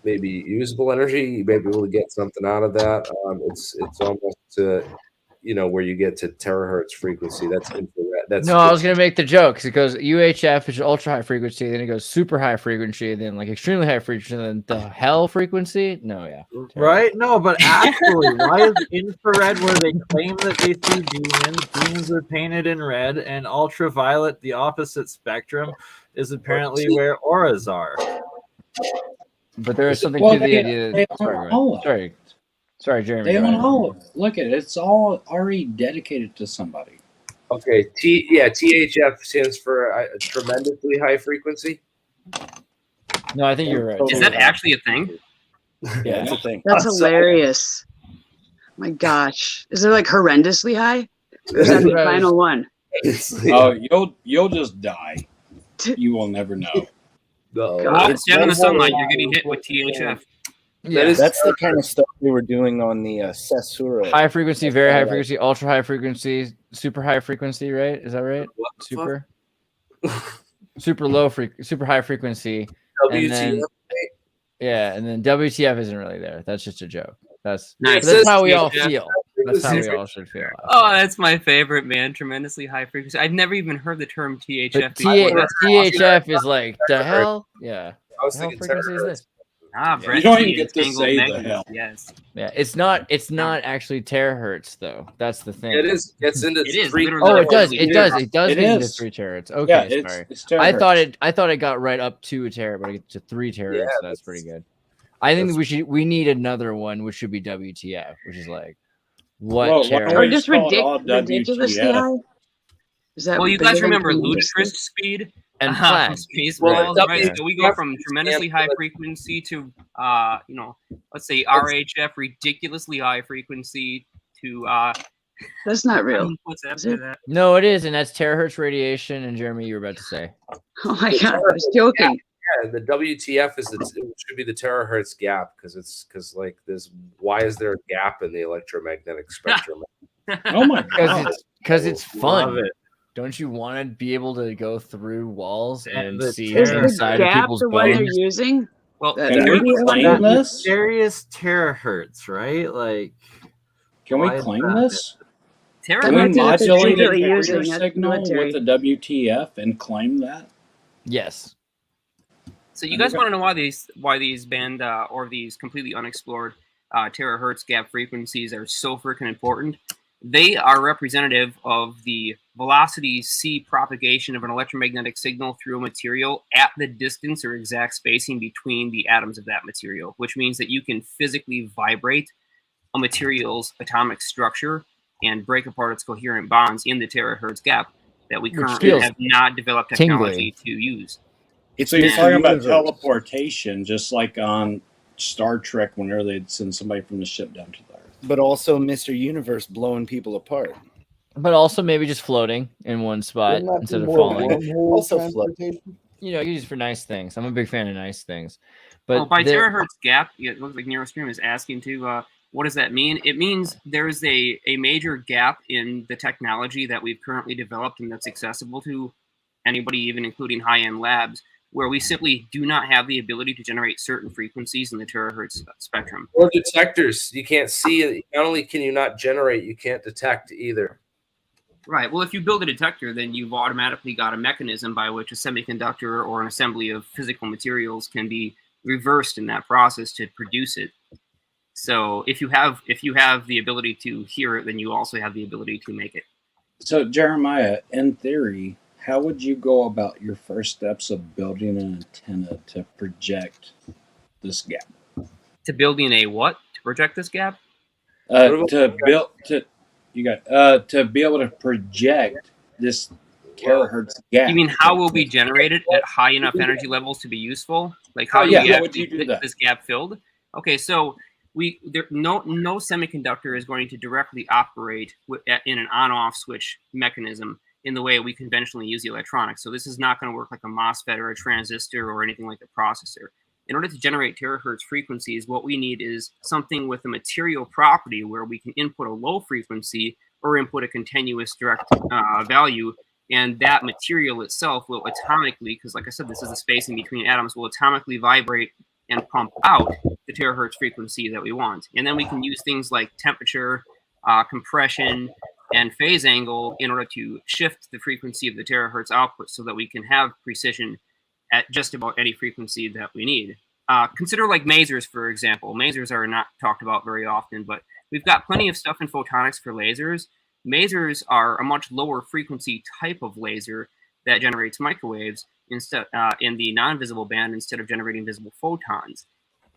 Maybe usable energy. You may be able to get something out of that. It's almost where you get to terahertz frequency. That's infrared. I was gonna make the joke because it goes UHF is ultra high frequency, then it goes super high frequency, then like extremely high frequency, then the hell frequency. No, yeah, right. No, but actually, why is infrared where they claim that they see demons? Demons are painted in red, and ultraviolet, the opposite spectrum, is apparently where auras are. But there is something to the idea. Sorry, Jeremy. They own all of it. Look at it; it's all already dedicated to somebody. Okay, THF stands for tremendously high frequency. No, I think you're right. Is that actually a thing? Yeah, it's a thing. That's hilarious. My gosh. Is it like horrendously high? Or is that the final one? Oh, you'll just die. You will never know. Stand in the sunlight, you're getting hit with THF. Yeah, that's the kind of stuff we were doing on the Sesura. High frequency, very high frequency, ultra high frequency, super high frequency, right? Is that right? Super. Super low super high frequency. WTF. And then WTF isn't really there. That's just a joke. That's nice. That's how we all feel. That's how we all should feel. Oh, that's my favorite, man. Tremendously high frequency. I've never even heard the term THF. THF is like the hell. Yeah. I was thinking frequency is this? Brett, you don't even get to say the hell. Yes. Yeah, it's not actually terahertz though. That's the thing. It is. Gets into three. Oh, it does. It does. It does It get into is. 3 terahertz. Okay, Yeah, sorry. it's terahertz. I thought it got right up to a tera, but I get to 3 terahertz. So that's pretty good. I think we need another one, which should be WTF, which is like what terahertz? Or just ridiculously high. Is that you guys remember ludicrous speed? And flat. Spaceballs, right? So we go from tremendously high frequency to, let's say RHF, ridiculously high frequency to. That's not real. What's after that? No, it is, and that's terahertz radiation. And Jeremy, you were about to say. Oh my god, I was joking. Yeah, the WTF it should be the terahertz gap because like this. Why is there a gap in the electromagnetic spectrum? Oh my god! Because it's fun. Don't you want to be able to go through walls and see is inside of people's the one bones? they're using? Well, can we claim this? Various terahertz, right? Like, can we claim this? Can we modulate a signal with the WTF and claim that? Yes. So you guys want to know why these band or these completely unexplored terahertz gap frequencies are so freaking important? They are representative of the velocity c propagation of an electromagnetic signal through a material at the distance or exact spacing between the atoms of that material, which means that you can physically vibrate a material's atomic structure and break apart its coherent bonds in the terahertz gap that we currently have not developed technology to use. So you're talking about teleportation, just like on Star Trek whenever they'd send somebody from the ship down to the Earth. But also Mr. Universe blowing people apart. But also maybe just floating in one spot instead of falling. Also floating. You know, use for nice things. I'm a big fan of nice things. But by terahertz gap, it looks like NeuroStream is asking to, what does that mean? It means there's a major gap in the technology that we've currently developed and that's accessible to anybody, even including high-end labs, where we simply do not have the ability to generate certain frequencies in the terahertz spectrum. Or detectors. You can't see it. Not only can you not generate, you can't detect either. Right. Well, if you build a detector, then you've automatically got a mechanism by which a semiconductor or an assembly of physical materials can be reversed in that process to produce it. So if you have the ability to hear it, then you also have the ability to make it. So Jeremiah, in theory, how would you go about your first steps of building an antenna to project this gap? To building a what? To project this gap? To be able to project this terahertz gap. You mean how will be generated at high enough energy levels to be useful? Like how you get this gap filled? Okay, so no semiconductor is going to directly operate in an on-off switch mechanism in the way we conventionally use the electronics. So this is not going to work like a MOSFET or a transistor or anything like a processor. In order to generate terahertz frequencies, what we need is something with a material property where we can input a low frequency or input a continuous direct value, and that material itself will atomically, because like I said, this is the spacing between atoms, will atomically vibrate and pump out the terahertz frequency that we want. And then we can use things like temperature, compression, and phase angle in order to shift the frequency of the terahertz output so that we can have precision at just about any frequency that we need. Consider like masers, for example. Masers are not talked about very often, but we've got plenty of stuff in photonics for lasers. Masers are a much lower frequency type of laser that generates microwaves instead in the non-visible band instead of generating visible photons.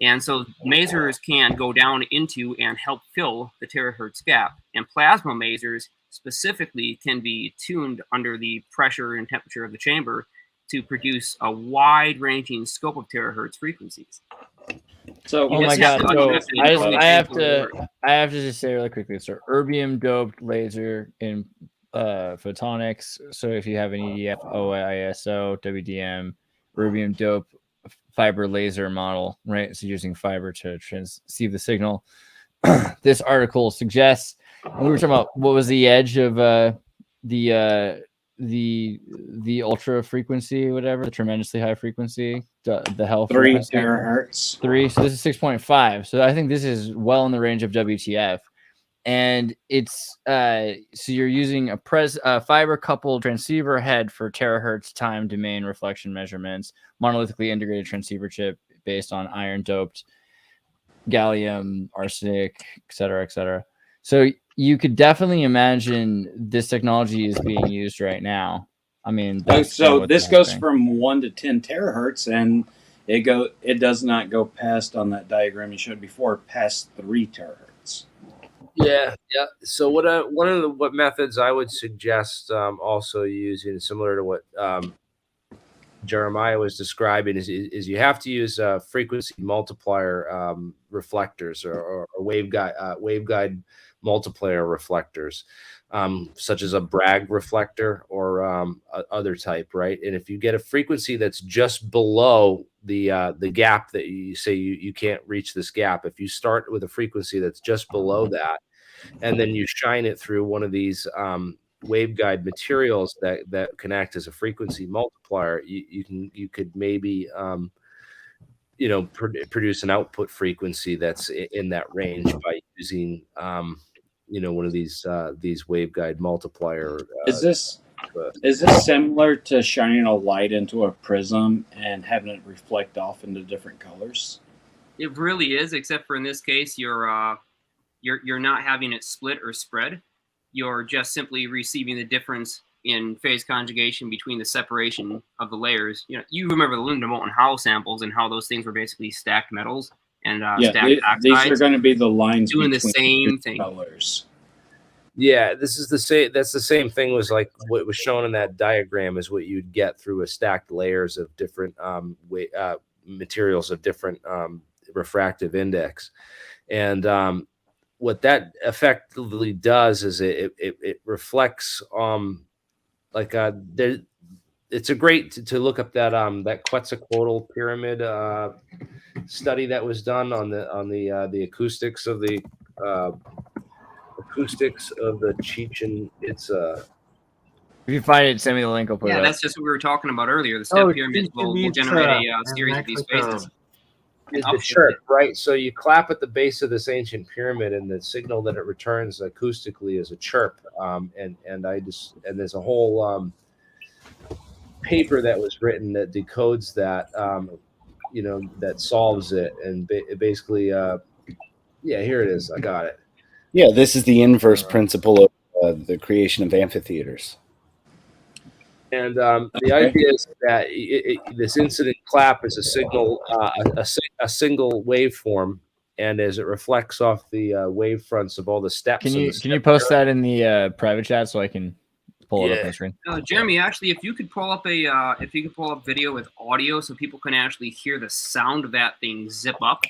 And so masers can go down into and help fill the terahertz gap. And plasma masers specifically can be tuned under the pressure and temperature of the chamber to produce a wide-ranging scope of terahertz frequencies. So, oh my god! So I have to just say really quickly. So erbium doped laser in photonics. So if you have an EDF, OISO, WDM, erbium doped fiber laser model, right? So using fiber to transceive the signal. This article suggests, and we were talking about what was the edge of the ultra frequency, whatever, the tremendously high frequency, the hell 3 frequency. terahertz. 3. So this is 6.5. So I think this is well in the range of WTF. And it's so you're using a fiber coupled transceiver head for terahertz time domain reflection measurements, monolithically integrated transceiver chip based on iron doped gallium, arsenic, et cetera. So you could definitely imagine this technology is being used right now. I mean, so this goes from 1 to 10 terahertz, and it does not go past, on that diagram you showed before, past 3 terahertz. Yeah. So one of the methods I would suggest also using, similar to what Jeremiah was describing, is you have to use frequency multiplier reflectors or waveguide multiplier reflectors, such as a Bragg reflector or other type, right? And if you get a frequency that's just below the gap that you say you can't reach this gap, if you start with a frequency that's just below that, and then you shine it through one of these waveguide materials that can act as a frequency multiplier, you could maybe produce an output frequency that's in that range by using one of these waveguide multiplier. Is this similar to shining a light into a prism and having it reflect off into different colors? It really is, except for in this case, you're not having it split or spread. You're just simply receiving the difference in phase conjugation between the separation of the layers. You remember the Linda Moulton Howe samples and how those things were basically stacked metals and stacked oxides. These are going to be the lines doing the same thing. Colors. Yeah, this is the same. That's the same thing. Was like what was shown in that diagram is what you'd get through a stacked layers of different materials of different refractive index, and what that effectively does is it reflects it's a great to look up that Quetzalcoatl pyramid study that was done on the acoustics of the Chichen Itza. If you find it, send me the link. I'll put it up. That's just what we were talking about earlier. The step pyramids will generate a series of these phases. Is the chirp, right? So you clap at the base of this ancient pyramid, and the signal that it returns acoustically is a chirp. And there's a whole paper that was written that decodes that, that solves it, and basically, here it is. I got it. Yeah, this is the inverse principle of the creation of amphitheaters. And the idea is that this incident clap is a signal, a single waveform, and as it reflects off the wave fronts of all the steps. Can you post that in the private chat so I can pull it up on the screen? Jeremy, actually, if you could pull up video with audio so people can actually hear the sound of that thing zip up.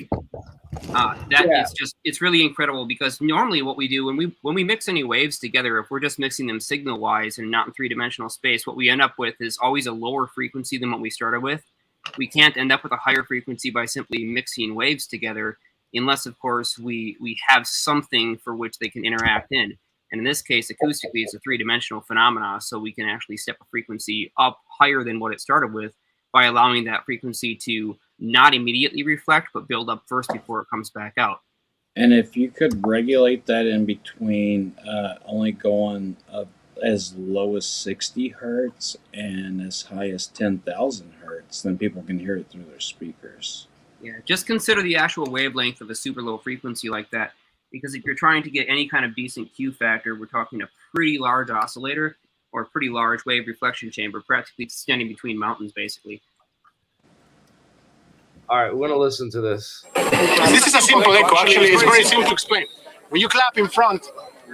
It's really incredible, because normally what we do when we mix any waves together, if we're just mixing them signal wise and not in 3-dimensional space, what we end up with is always a lower frequency than what we started with. We can't end up with a higher frequency by simply mixing waves together, unless of course we have something for which they can interact in. And in this case, acoustically, it's a 3-dimensional phenomena, so we can actually step a frequency up higher than what it started with by allowing that frequency to not immediately reflect, but build up first before it comes back out. And if you could regulate that in between only going up as low as 60 hertz and as high as 10,000 hertz, then people can hear it through their speakers. Yeah, just consider the actual wavelength of a super low frequency like that, because if you're trying to get any kind of decent Q factor, we're talking a pretty large oscillator or a pretty large wave reflection chamber, practically standing between mountains, basically. All right, we're going to listen to this. This is a simple echo. Actually, it's very simple to explain. When you clap in front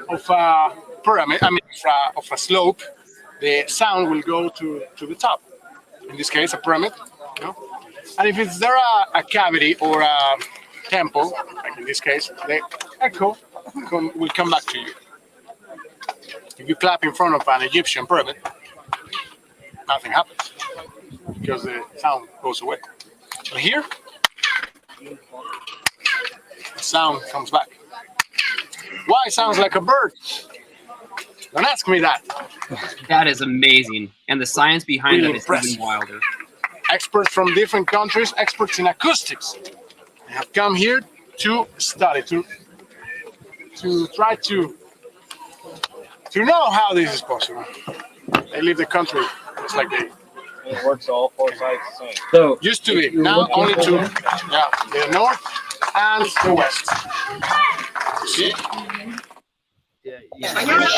of a pyramid, of a slope, the sound will go to the top. in this case, a pyramid. You know? And if it's there a cavity or a temple, like in this case, the echo will come back to you. If you clap in front of an Egyptian pyramid, nothing happens because the sound goes away. But here, the sound comes back. Why it sounds like a bird? Don't ask me that. That is amazing. And the science behind Really it is even wilder. Experts from different countries, experts in acoustics, have come here to study, to try to know how this is possible. They leave the country just like they. It works all four sides the same. So used to be, now only two. Yeah, the north and the west. See?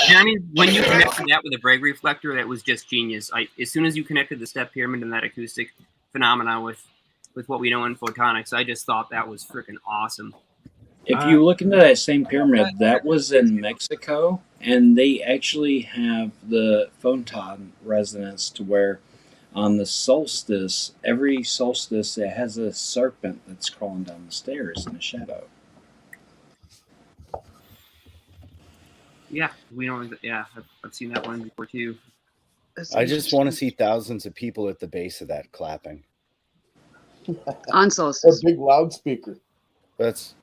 Jeremy, when you connected that with a Bragg reflector, that was just genius. As soon as you connected the step pyramid and that acoustic phenomena with what we know in photonics, I just thought that was freaking awesome. If you look into that same pyramid, that was in Mexico, and they actually have the photon resonance to where on the solstice, every solstice, it has a serpent that's crawling down the stairs in the shadow. Yeah, we know. Yeah, I've seen that one before too. I just want to see thousands of people at the base of that clapping. On solstice. A big loudspeaker. That's,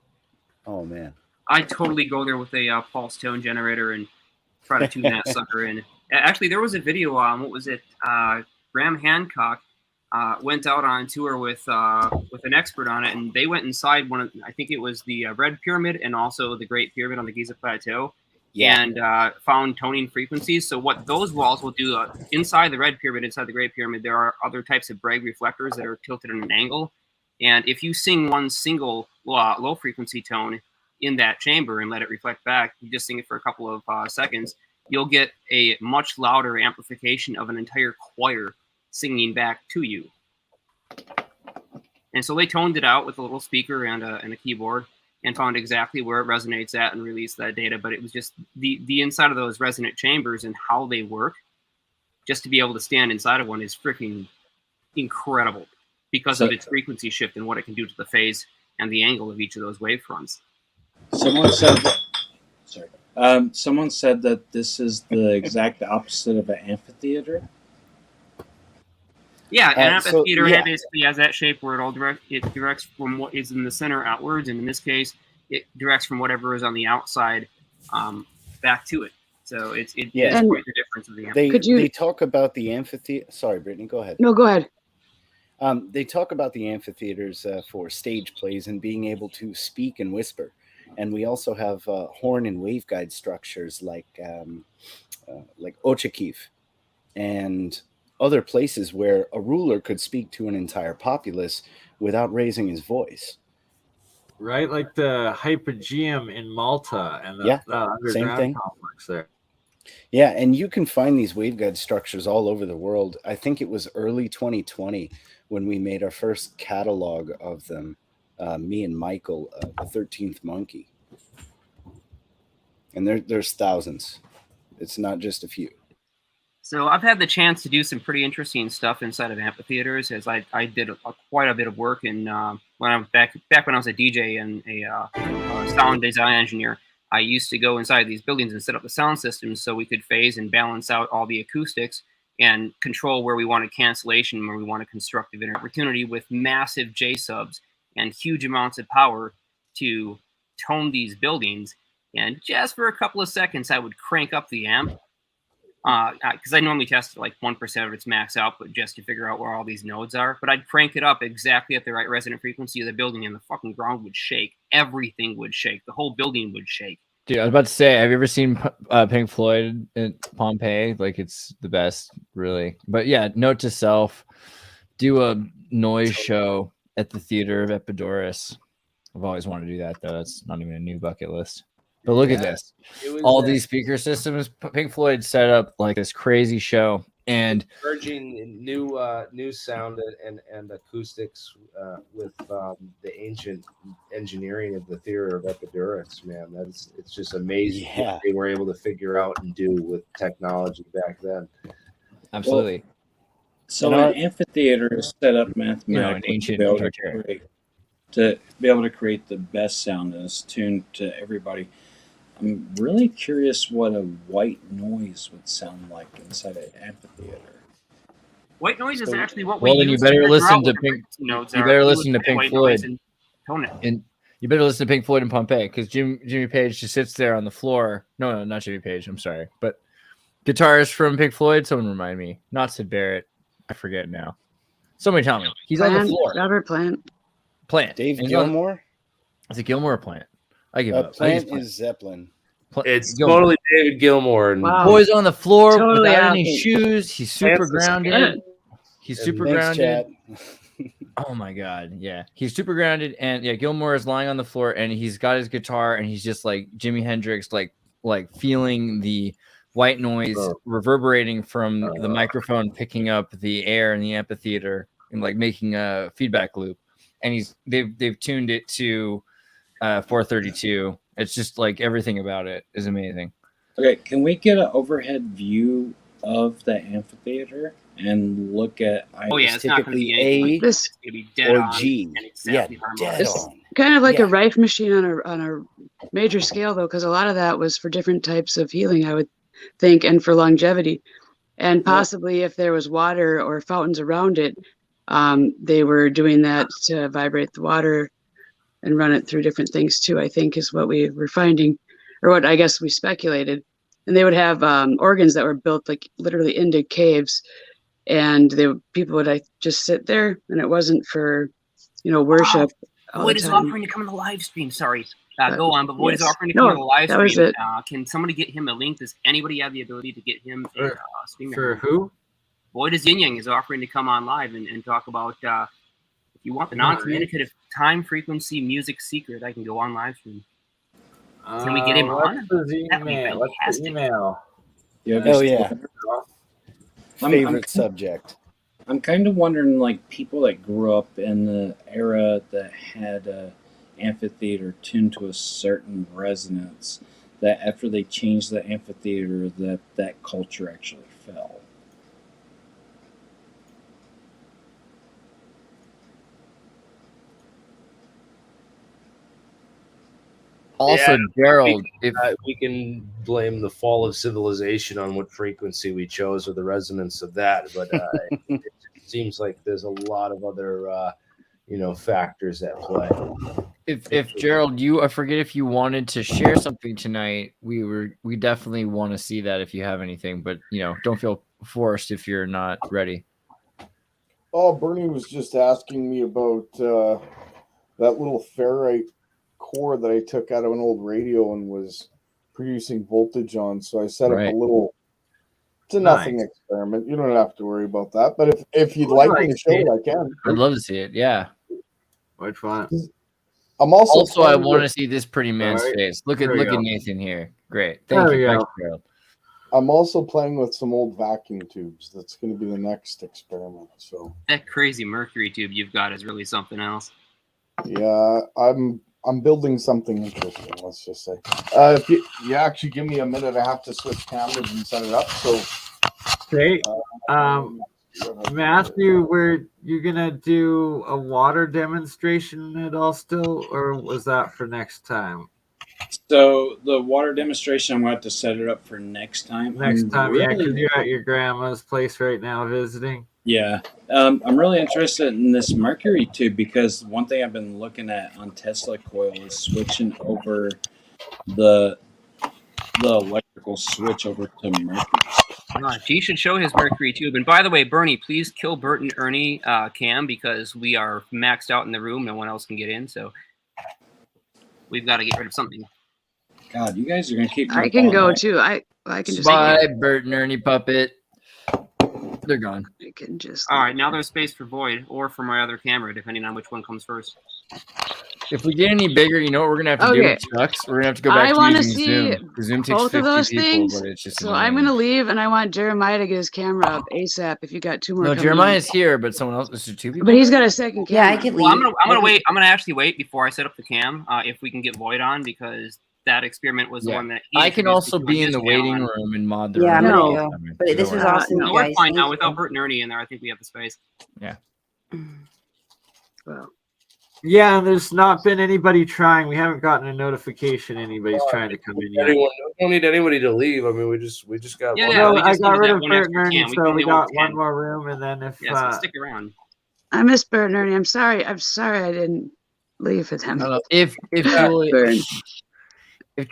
oh man. I totally go there with a pulse tone generator and try to tune that sucker in. Actually, there was a video on, what was it? Graham Hancock went out on tour with an expert on it, and they went inside one of, I think it was the Red Pyramid and also the Great Pyramid on the Giza Plateau. Yeah. And found toning frequencies. So what those walls will do inside the Red Pyramid, inside the Great Pyramid, there are other types of Bragg reflectors that are tilted at an angle. And if you sing one single low frequency tone in that chamber and let it reflect back, you just sing it for a couple of seconds, you'll get a much louder amplification of an entire choir singing back to you. And so they toned it out with a little speaker and a keyboard, and found exactly where it resonates at and released that data. But it was just the inside of those resonant chambers and how they work, just to be able to stand inside of one is freaking incredible because of its frequency shift and what it can do to the phase and the angle of each of those wavefronts. Someone said that this is the exact opposite of an amphitheater. Yeah, an amphitheater basically has that shape where it directs from what is in the center outwards, and in this case, it directs from whatever is on the outside back to it. So it's quite the difference of the amphitheater. They talk about the amphitheater. Sorry, Brittany, go ahead. No, go ahead. They talk about the amphitheaters for stage plays and being able to speak and whisper. And we also have horn and waveguide structures like Ochakif and other places where a ruler could speak to an entire populace without raising his voice. Right, like the Hypogeum in Malta and the underground complex there. Yeah, and you can find these waveguide structures all over the world. I think it was early 2020 when we made our first catalog of them, me and Michael, the 13th Monkey. And there's thousands. It's not just a few. So I've had the chance to do some pretty interesting stuff inside of amphitheaters, as I did quite a bit of work in when I was back when I was a DJ and a sound design engineer. I used to go inside these buildings and set up the sound systems so we could phase and balance out all the acoustics and control where we wanted cancellation, where we wanted constructive opportunity with massive J subs and huge amounts of power to tone these buildings. And just for a couple of seconds, I would crank up the amp. Because I normally test like 1% of its max output just to figure out where all these nodes are. But I'd crank it up exactly at the right resonant frequency of the building, and the fucking ground would shake. Everything would shake. The whole building would shake. Dude, I was about to say, have you ever seen Pink Floyd in Pompeii? Like, it's the best, really. But yeah, note to self, do a noise show at the Theater of Epidaurus. I've always wanted to do that, though. That's not even a new bucket list. But look at this. All these speaker systems, Pink Floyd set up like this crazy show. And urging new sound and acoustics with the ancient engineering of the Theater of Epidaurus, man. It's just amazing what they were able to figure out and do with technology back then. Absolutely. So an amphitheater is set up mathematically ancient to be able to create the best sound and it's tuned to everybody. I'm really curious what a white noise would sound like inside an amphitheater. White noise is actually what we use. Then you better listen to Pink. You better listen to Pink Floyd. And you better listen to Pink Floyd and Pompeii because Jimmy Page just sits there on the floor. No, not Jimmy Page. I'm sorry, but guitarist from Pink Floyd. Someone remind me. Not Sid Barrett. I forget now. Somebody tell me. He's on the floor. Robert Plant. Dave Gilmour. Is it Gilmour or Plant? I give up. Plant is Zeppelin. It's totally David Gilmour. And Boy's on the floor Totally without out. any shoes. He's super grounded. He's super grounded. Oh my god, yeah. He's super grounded, and yeah, Gilmour is lying on the floor, and he's got his guitar, and he's just like Jimi Hendrix, like feeling the white noise reverberating from the microphone, picking up the air in the amphitheater, and like making a feedback loop. And they've tuned it to 432. It's just like everything about it is amazing. Okay, can we get an overhead view of the amphitheater and look at? It's not going to be A it's going to be dead or on G. and exactly harmonious. Dead on. Kind of like a Rife machine on a major scale, though, because a lot of that was for different types of healing, I would think, and for longevity. And possibly if there was water or fountains around it, they were doing that to vibrate the water and run it through different things too, I think is what we were finding, or what I guess we speculated. And they would have organs that were built like literally into caves, and people would just sit there, and it wasn't for worship. Void is offering to come on the live stream. Sorry, go on. But Void is offering to come on the live that was stream. it. Can somebody get him a link? Does anybody have the ability to get him a stream? For who? Void is Yin Yang is offering to come on live and talk about if you want the non-communicative time frequency music secret. I can go on live stream. Can we get him on? What's the email? Oh yeah. Favorite subject. I'm kind of wondering, like, people that grew up in the era that had a amphitheater tuned to a certain resonance, that after they changed the amphitheater, that culture actually fell. Also, Gerald, if we can blame the fall of civilization on what frequency we chose or the resonance of that, but it seems like there's a lot of other, factors at play. If Gerald, I forget if you wanted to share something tonight. We definitely want to see that if you have anything, but don't feel forced if you're not ready. Oh, Bernie was just asking me about that little ferrite core that I took out of an old radio and was producing voltage on. So I set up a little. It's a nothing experiment. You don't have to worry about that. But if you'd like me to show it, I can. I'd love to see it. Yeah. Quite fun. I'm also I want to see this pretty man's face. Look at Nathan here. Great. Thank you. Thanks, Gerald. I'm also playing with some old vacuum tubes. That's going to be the next experiment. So that crazy mercury tube you've got is really something else. Yeah, I'm building something interesting. Let's just say. If you actually give me a minute, I have to switch cameras and set it up. So, okay. Matthew, were you gonna do a water demonstration at all still, or was that for next time? So the water demonstration, I'm going to have to set it up for next time. Yeah, because you're at your grandma's place right now visiting. Yeah, I'm really interested in this mercury tube because one thing I've been looking at on Tesla coil is switching over the electrical switch over to mercury. He should show his mercury tube. And by the way, Bernie, please kill Bert and Ernie cam because we are maxed out in the room. No one else can get in, so we've got to get rid of something. God, you guys are gonna keep. I can go too. I can just. Bye, Bert and Ernie puppet. They're gone. I can just. All right, now there's space for Void or for my other camera, depending on which one comes first. If we get any bigger, you know what we're gonna have to do? It sucks. We're gonna have to go back to using Zoom. Zoom takes both 50 of those people, things. but it's just so annoying. I'm gonna leave, and I want Jeremiah to get his camera up ASAP. If you got two more. No, Jeremiah's here, but someone else. Is there two people? But he's got a second camera. Yeah, I could leave. Well, I'm gonna wait. I'm gonna actually wait before I set up the cam. If we can get Void on, because that experiment was the one that I can also be in the waiting room room and mod the Yeah, I'm room. gonna go. But this was awesome, No, you we're guys. fine now. Thank Without you. Bert and Ernie in there, I think we have the space. Yeah. Well, yeah, and there's not been anybody trying. We haven't gotten a notification anybody's trying to come in yet. We don't need anybody to leave. I mean, we just got. Yeah, one. yeah, No, we I just got needed rid that of one Bert and extra Ernie, can. We so can we only hold got 10. one more room, and then if Yeah, so stick around. I miss Bert and Ernie. I'm sorry I didn't leave with him. If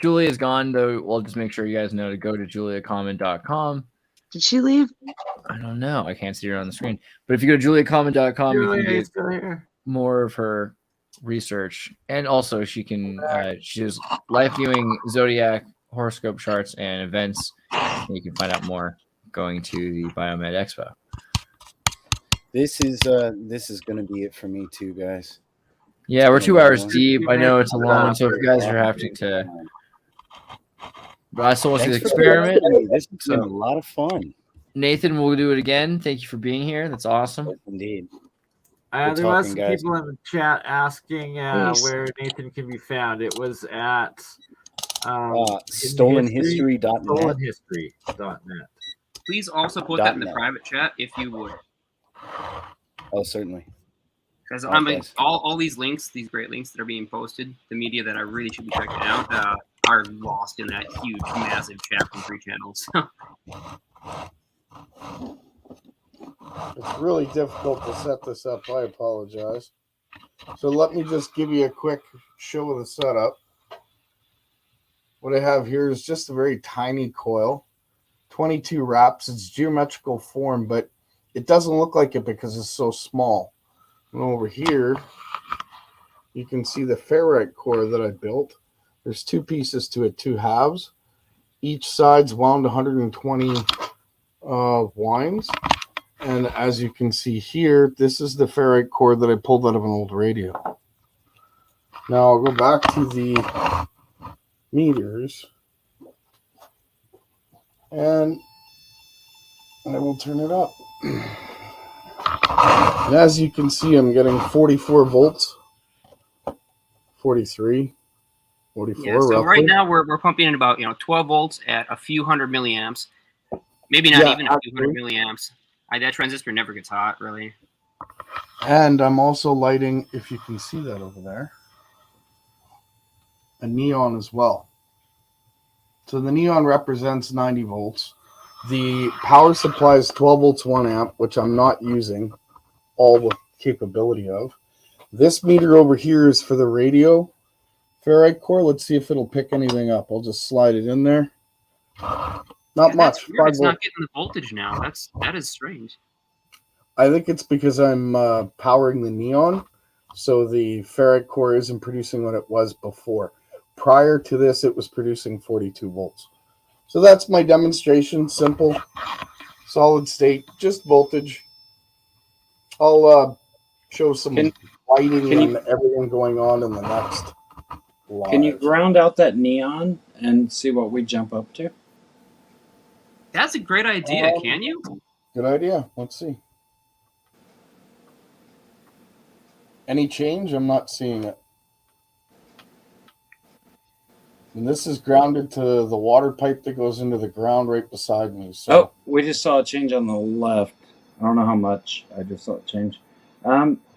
Julia is gone, though, we'll just make sure you guys know to go to juliacommon.com. Did she leave? I don't know. I can't see her on the screen. But if you go to juliacommon.com, you can get more of her research. And also, she does live viewing, zodiac, horoscope charts, and events. And you can find out more going to the Biomed Expo. This is going to be it for me too, guys. Yeah, we're 2 hours deep. I know it's a long one, so if you guys are having to... But I still want to see the experiment. This has been a lot of fun. Nathan, we'll do it again. Thank you for being here. That's awesome. Indeed. There was some people in the chat asking where Nathan can be found. It was at stolenhistory.net. Stolenhistory.net. Please also put that in the private chat if you would. Oh, certainly. Because I mean, all these links, these great links that are being posted, the media that I really should be checking out, are lost in that huge, massive chat from 3 channels. It's really difficult to set this up. I apologize. So let me just give you a quick show of the setup. What I have here is just a very tiny coil, 22 wraps. It's geometrical form, but it doesn't look like it because it's so small. And over here, you can see the ferrite core that I built. There's 2 pieces to it, 2 halves. Each side's wound 120 winds. And as you can see here, this is the ferrite core that I pulled out of an old radio. Now I'll go back to the meters. And I will turn it up. And as you can see, I'm getting 44 volts, 43, 44. Yeah, so roughly. right now we're pumping in about 12 volts at a few hundred milliamps, maybe not even a few hundred milliamps. That transistor never gets hot, really. And I'm also lighting, if you can see that over there, a neon as well. So the neon represents 90 volts. The power supply is 12 volts, 1 amp, which I'm not using all the capability of. This meter over here is for the radio ferrite core. Let's see if it'll pick anything up. I'll just slide it in there. Not much. Weird. It's not getting the voltage now. That is strange. I think it's because I'm powering the neon, so the ferrite core isn't producing what it was before. Prior to this, it was producing 42 volts. So that's my demonstration. Simple, solid state, just voltage. I'll show some lighting and everything going on in the next live. Can you ground out that neon and see what we jump up to? That's a great idea. Can you? Good idea. Let's see. Any change? I'm not seeing it. And this is grounded to the water pipe that goes into the ground right beside me. So. Oh, we just saw a change on the left. I don't know how much. I just saw it change.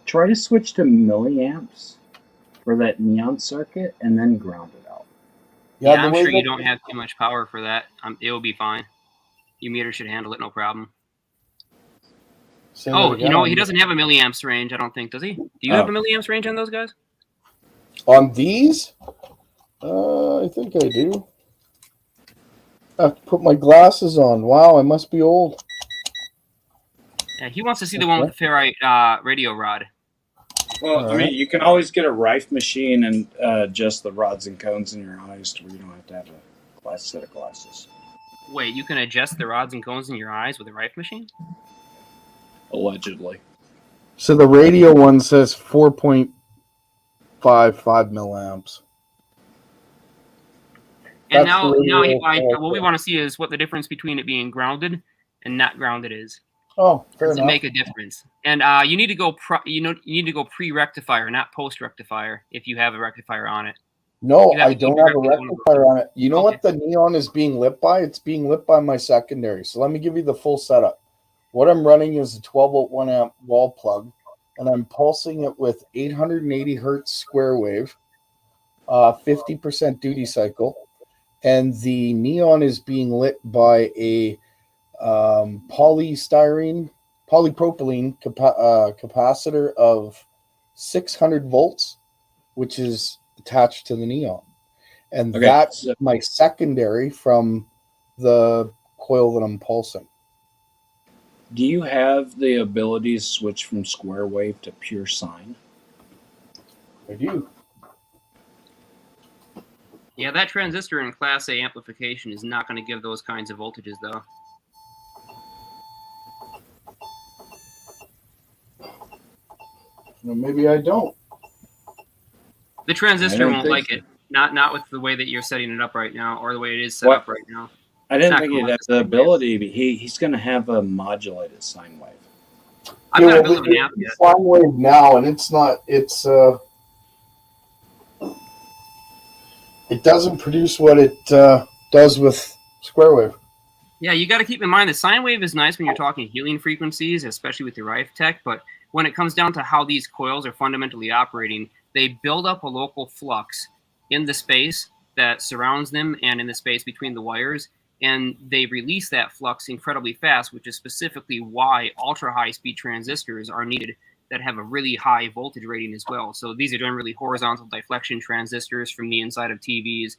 Try to switch to milliamps for that neon circuit and then ground it out. Yeah, I'm sure you don't have too much power for that. It will be fine. Your meter should handle it, no problem. Oh, he doesn't have a milliamps range, I don't think, does he? Do you have a milliamps range on those guys? On these? I think I do. I have to put my glasses on. Wow, I must be old. Yeah, he wants to see the one with the ferrite radio rod. Well, I mean, you can always get a Rife machine and adjust the rods and cones in your eyes to where you don't have to have a set of glasses. Wait, you can adjust the rods and cones in your eyes with a Rife machine? Allegedly. So the radio one says 4.55 milliamps. And now what we want to see is what the difference between it being grounded and not grounded is. Oh, fair Does enough. it make a difference? And you need to go pre-rectifier, not post-rectifier, if you have a rectifier on it. No, You have I to go don't have a directly to one of those. rectifier on it. You know Okay. what the neon is being lit by? It's being lit by my secondary. So let me give you the full setup. What I'm running is a 12 volt 1 amp wall plug, and I'm pulsing it with 880 hertz square wave, 50% duty cycle, and the neon is being lit by a polypropylene capacitor of 600 volts, which is attached to the neon. And Okay, that's so- my secondary from the coil that I'm pulsing. Do you have the ability to switch from square wave to pure sine? I do. Yeah, that transistor in Class A amplification is not going to give those kinds of voltages, though. Well, maybe I don't. The transistor don't won't think like so. it. Not with the way that you're setting it up right now, or the way it is set What? up right now. I didn't It's think not he'd gonna have like the sine wave. ability, but he's going to have a modulated sine wave. I've got to build an app yet. Sine wave now, and it's not. It's it doesn't produce what it does with square wave. Yeah, you got to keep in mind the sine wave is nice when you're talking healing frequencies, especially with your RifeTech. But when it comes down to how these coils are fundamentally operating, they build up a local flux in the space that surrounds them and in the space between the wires, and they release that flux incredibly fast, which is specifically why ultra high speed transistors are needed that have a really high voltage rating as well. So these are generally horizontal deflection transistors from the inside of TVs.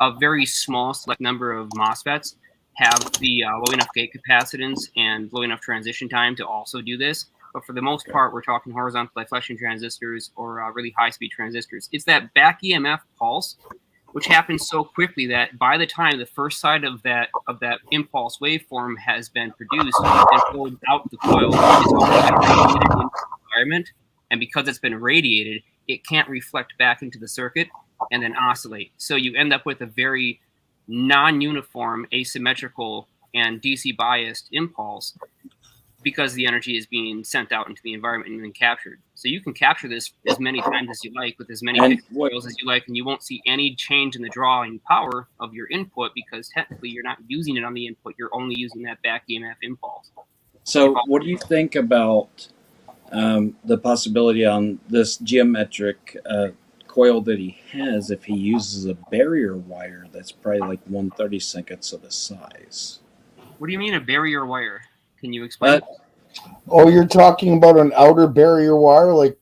A very small select number of MOSFETs have the low enough gate capacitance and low enough transition time to also do this. But for the most part, we're talking horizontal deflection transistors or really high-speed transistors. It's that back EMF pulse, which happens so quickly that by the time the first side of that impulse waveform has been produced and flowed out the coil, it's already been radiated into the environment. And because it's been radiated, it can't reflect back into the circuit and then oscillate. So you end up with a very non-uniform, asymmetrical, and DC biased impulse because the energy is being sent out into the environment and then captured. So you can capture this as many times as you like with as many coils as you like, and you won't see any change in the drawing power of your input because technically you're not using it on the input. You're only using that back EMF impulse. So what do you think about the possibility on this geometric coil that he has if he uses a barrier wire that's probably like 1/32 of the size? What do you mean a barrier wire? Can you explain? Oh, you're talking about an outer barrier wire, like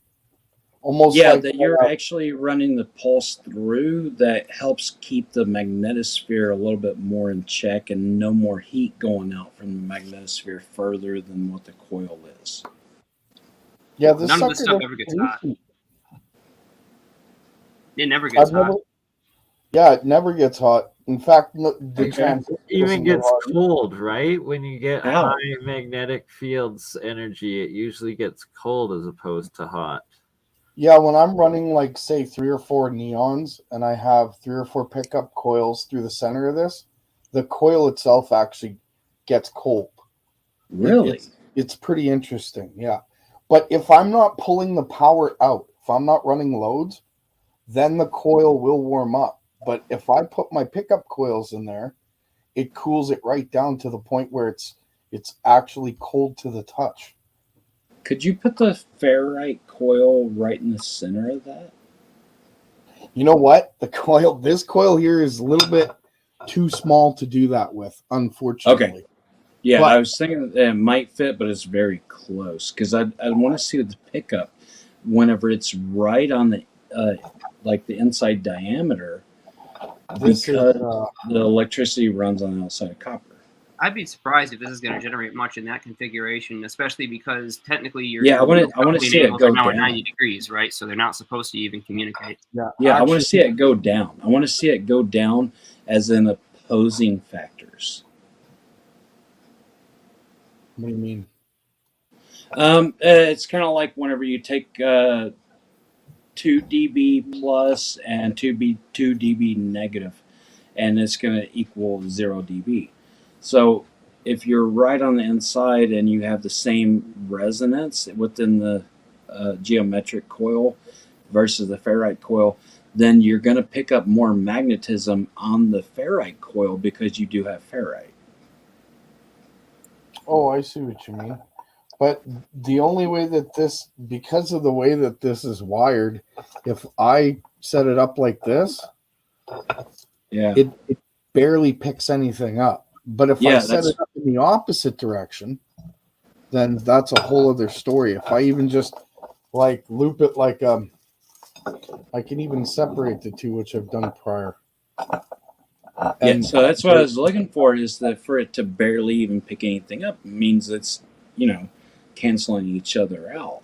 almost like that you're actually running the pulse through that helps keep the magnetosphere a little bit more in check and no more heat going out from the magnetosphere further than what the coil is. Yeah, none of this stuff ever gets hot. It never gets hot. Yeah, it never gets hot. In fact, the It even gets cold, right? When you get high magnetic fields energy, it usually gets cold as opposed to hot. Yeah, when I'm running like say 3 or 4 neons and I have 3 or 4 pickup coils through the center of this, the coil itself actually gets cold. Really? It's pretty interesting, yeah. But if I'm not pulling the power out, if I'm not running loads, then the coil will warm up. But if I put my pickup coils in there, it cools it right down to the point where it's actually cold to the touch. Could you put the ferrite coil right in the center of that? You know what? This coil here is a little bit too small to do that with, unfortunately. Okay. Yeah, I was thinking that it might fit, but it's very close because I want to see the pickup whenever it's right on the like the inside diameter because the electricity runs on the outside of copper. I'd be surprised if this is going to generate much in that configuration, especially because technically you're I want to see it go now down. at 90 degrees, right? So they're not supposed to even communicate. Yeah, I want to see it go down. I want to see it go down as in opposing factors. What do you mean? It's kind of like whenever you take 2 dB plus and 2 dB negative, and it's going to equal 0 dB. So if you're right on the inside and you have the same resonance within the geometric coil versus the ferrite coil, then you're going to pick up more magnetism on the ferrite coil because you do have ferrite. Oh, I see what you mean. But the only way that this, because of the way that this is wired, if I set it up like this, it barely picks anything up. But if I set it up in the opposite direction, then that's a whole other story. If I even just like loop it like I can even separate the two, which I've done prior. And so that's what I was looking for, is that for it to barely even pick anything up means it's, you know, canceling each other out.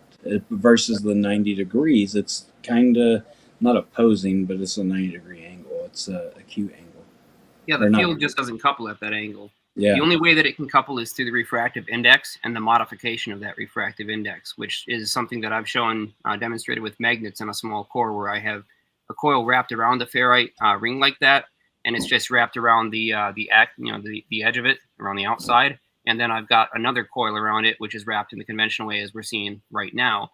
Versus the 90 degrees, it's kind of not opposing, but it's a 90-degree angle. It's a acute angle. Yeah, the field just doesn't couple at that angle. Yeah. The only way that it can couple is through the refractive index and the modification of that refractive index, which is something that I've shown demonstrated with magnets in a small core, where I have a coil wrapped around the ferrite ring like that, and it's just wrapped around the edge of it, around the outside, and then I've got another coil around it, which is wrapped in the conventional way as we're seeing right now,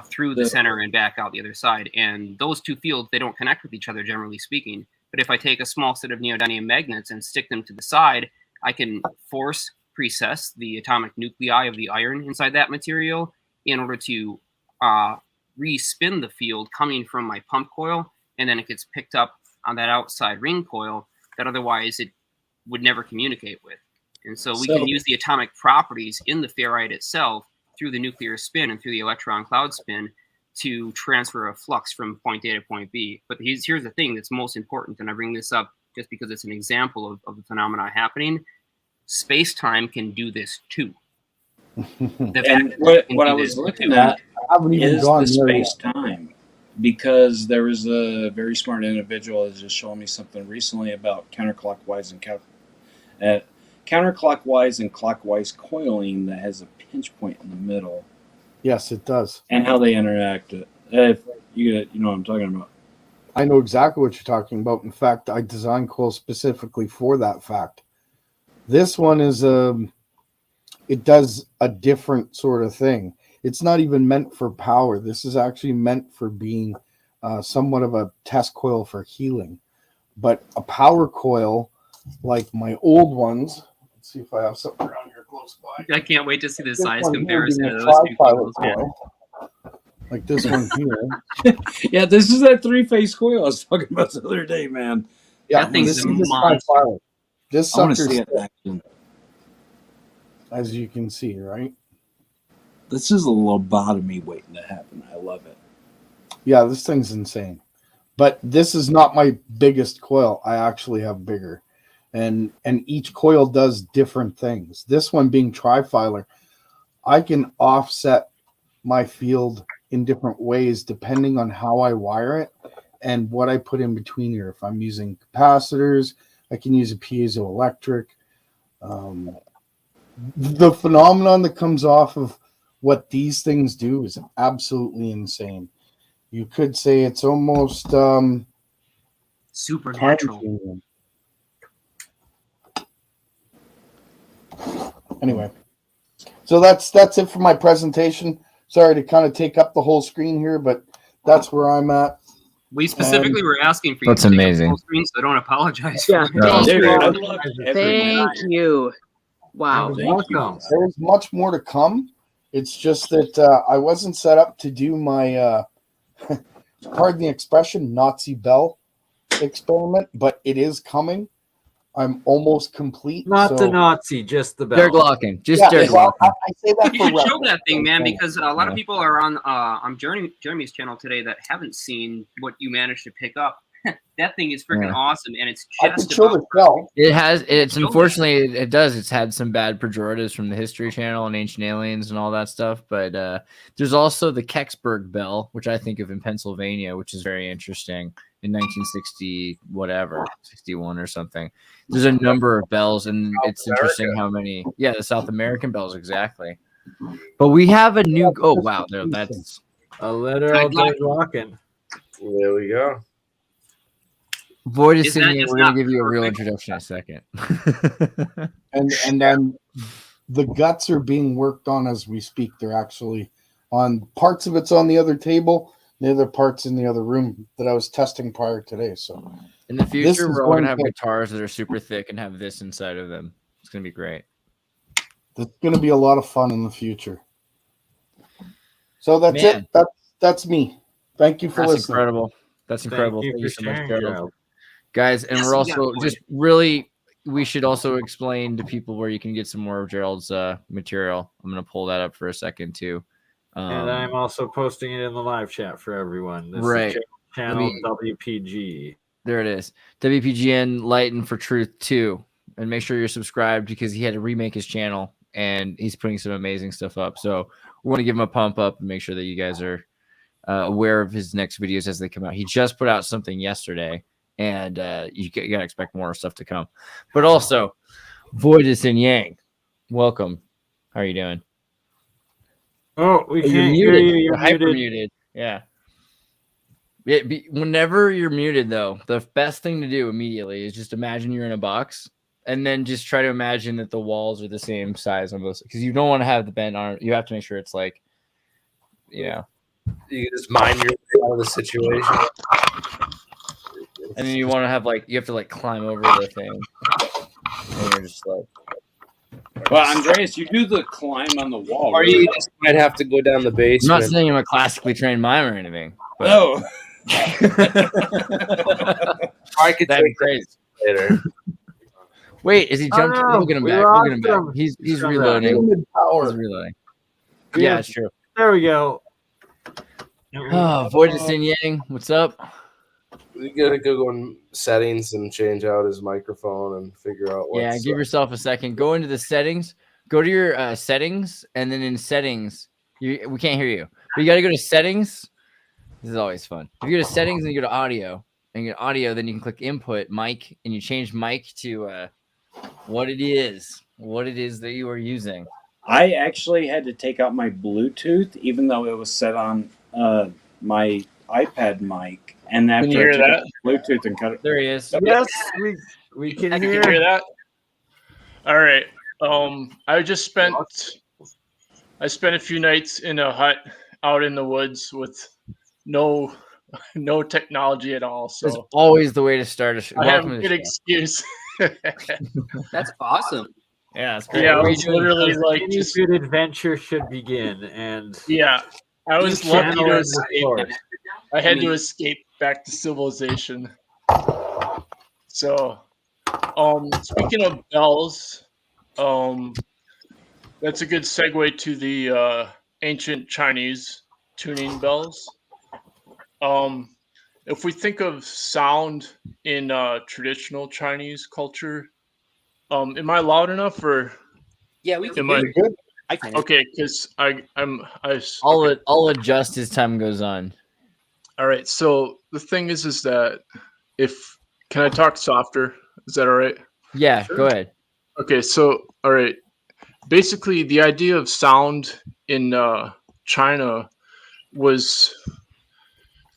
through the center and back out the other side. And those two fields, they don't connect with each other, generally speaking. But if I take a small set of neodymium magnets and stick them to the side, I can force precess the atomic nuclei of the iron inside that material in order to re-spin the field coming from my pump coil, and then it gets picked up on that outside ring coil that otherwise it would never communicate with. And so we can use the atomic properties in the ferrite itself through the nuclear spin and through the electron cloud spin to transfer a flux from point A to point B. But here's the thing that's most important, and I bring this up just because it's an example of the phenomena happening. Space-time can do this too. And what I was looking at is the space-time, because there was a very smart individual that just showed me something recently about counterclockwise and clockwise coiling that has a pinch point in the middle. Yes, it does. And how they interact. If you know what I'm talking about. I know exactly what you're talking about. In fact, I designed coils specifically for that fact. This one is it does a different sort of thing. It's not even meant for power. This is actually meant for being somewhat of a test coil for healing. But a power coil, like my old ones, let's see if I have something around here close by. I can't wait to see the size comparison of those two coils, man. Like this one here. Yeah, this is that three-phase coil I was talking about the other day, man. Yeah, that thing's a monster. This sucker's, as you can see, right? This is a lobotomy waiting to happen. I love it. Yeah, this thing's insane. But this is not my biggest coil. I actually have bigger. And each coil does different things. This one being trifilar, I can offset my field in different ways depending on how I wire it and what I put in between here. If I'm using capacitors, I can use a piezoelectric. The phenomenon that comes off of what these things do is absolutely insane. You could say it's almost supernatural. Anyway, so that's it for my presentation. Sorry to kind of take up the whole screen here, but that's where I'm at. We specifically were asking for you that's to take amazing. the whole screen, so don't apologize. Yeah, Thank you. Wow. You're welcome. There's much more to come. It's just that I wasn't set up to do my, pardon the expression, Nazi Bell experiment, but it is coming. I'm almost complete. Not the Nazi, just the bell. Derek Locking. Derek Locking. I say that You for should show reference. that thing, man, because a lot of people are on Jeremy's channel today that haven't seen what you managed to pick up. That thing is freaking awesome, and it's just about It's unfortunately it does. It's had some bad pejoratives from the History Channel and Ancient Aliens and all that stuff. But there's also the Kecksburg Bell, which I think of in Pennsylvania, which is very interesting. In 1960, whatever, 61 or something. There's a number of bells, and it's interesting how many. Yeah, the South American bells, exactly. But we have a new. Oh wow, there, that's a literal Derek Locking. There we go. Void is singing. We're gonna give you a real introduction in a second. and then the guts are being worked on as we speak. They're actually on parts of it's on the other table. the other parts in the other room that I was testing prior today. So in the future, we're all going to have guitars that are super thick and have this inside of them. It's going to be great. It's going to be a lot of fun in the future. So that's it. That's me. Thank you for listening. Incredible. That's incredible. Thank you so much, sharing, Gerald. Guys, and we're also just really, we should also explain to people where you can get some more of Gerald's material. I'm going to pull that up for a second too. And I'm also posting it in the live chat for everyone. This right. is channel WPG. There it is. WPGN Lighten for Truth 2. And make sure you're subscribed because he had to remake his channel and he's putting some amazing stuff up. So we want to give him a pump up and make sure that you guys are aware of his next videos as they come out. He just put out something yesterday, and you got to expect more stuff to come. But also, Voidus and Yang, welcome. How are you doing? Oh, we can't hear you. You're hyper muted. Yeah. Whenever you're muted, though, the best thing to do immediately is just imagine you're in a box, and then just try to imagine that the walls are the same size on both, because you don't want to have the bend on. You have to make sure it's like, you know. You just mind your way out of the situation. And then you want to have you have to climb over the thing. And you're just like. Well, Andreas, you do the climb on the wall. Or you just might have to go down the basement. I'm not saying I'm a classically trained mime or anything. But... No. I could That'd be crazy. Later. Wait, is he jumped? Look at him back. Look at him back. He's reloading. He's reloading. Yeah, it's true. There we go. Oh, Voidus and Yang, what's up? We gotta go in settings and change out his microphone and figure out what. Yeah, give yourself a second. Go into the settings. Go to your settings, and then in settings, we can't hear you. But you got to go to settings. This is always fun. If you go to settings and you go to audio, and you go to audio, then you can click input mic, and you change mic to what it is that you are using. I actually had to take out my Bluetooth, even though it was set on my iPad mic. And after can you hear that? Bluetooth and cut it. There he is. Yes, we can hear that. All right. I spent a few nights in a hut out in the woods with no technology at all. So it's always the way to start a show. I have a good excuse. That's awesome. Yeah, it's great. Yeah, I was literally any good adventure should begin, and yeah, I was lucky to escape. I had to escape back to civilization. So, speaking of bells, that's a good segue to the ancient Chinese tuning bells. If we think of sound in traditional Chinese culture, am I loud enough, or yeah, we can. Good. I can. Okay, because I'll adjust as time goes on. All right. So the thing is that can I talk softer? Is that all right? Yeah, sure. Go ahead. Okay. So all right. Basically, the idea of sound in China was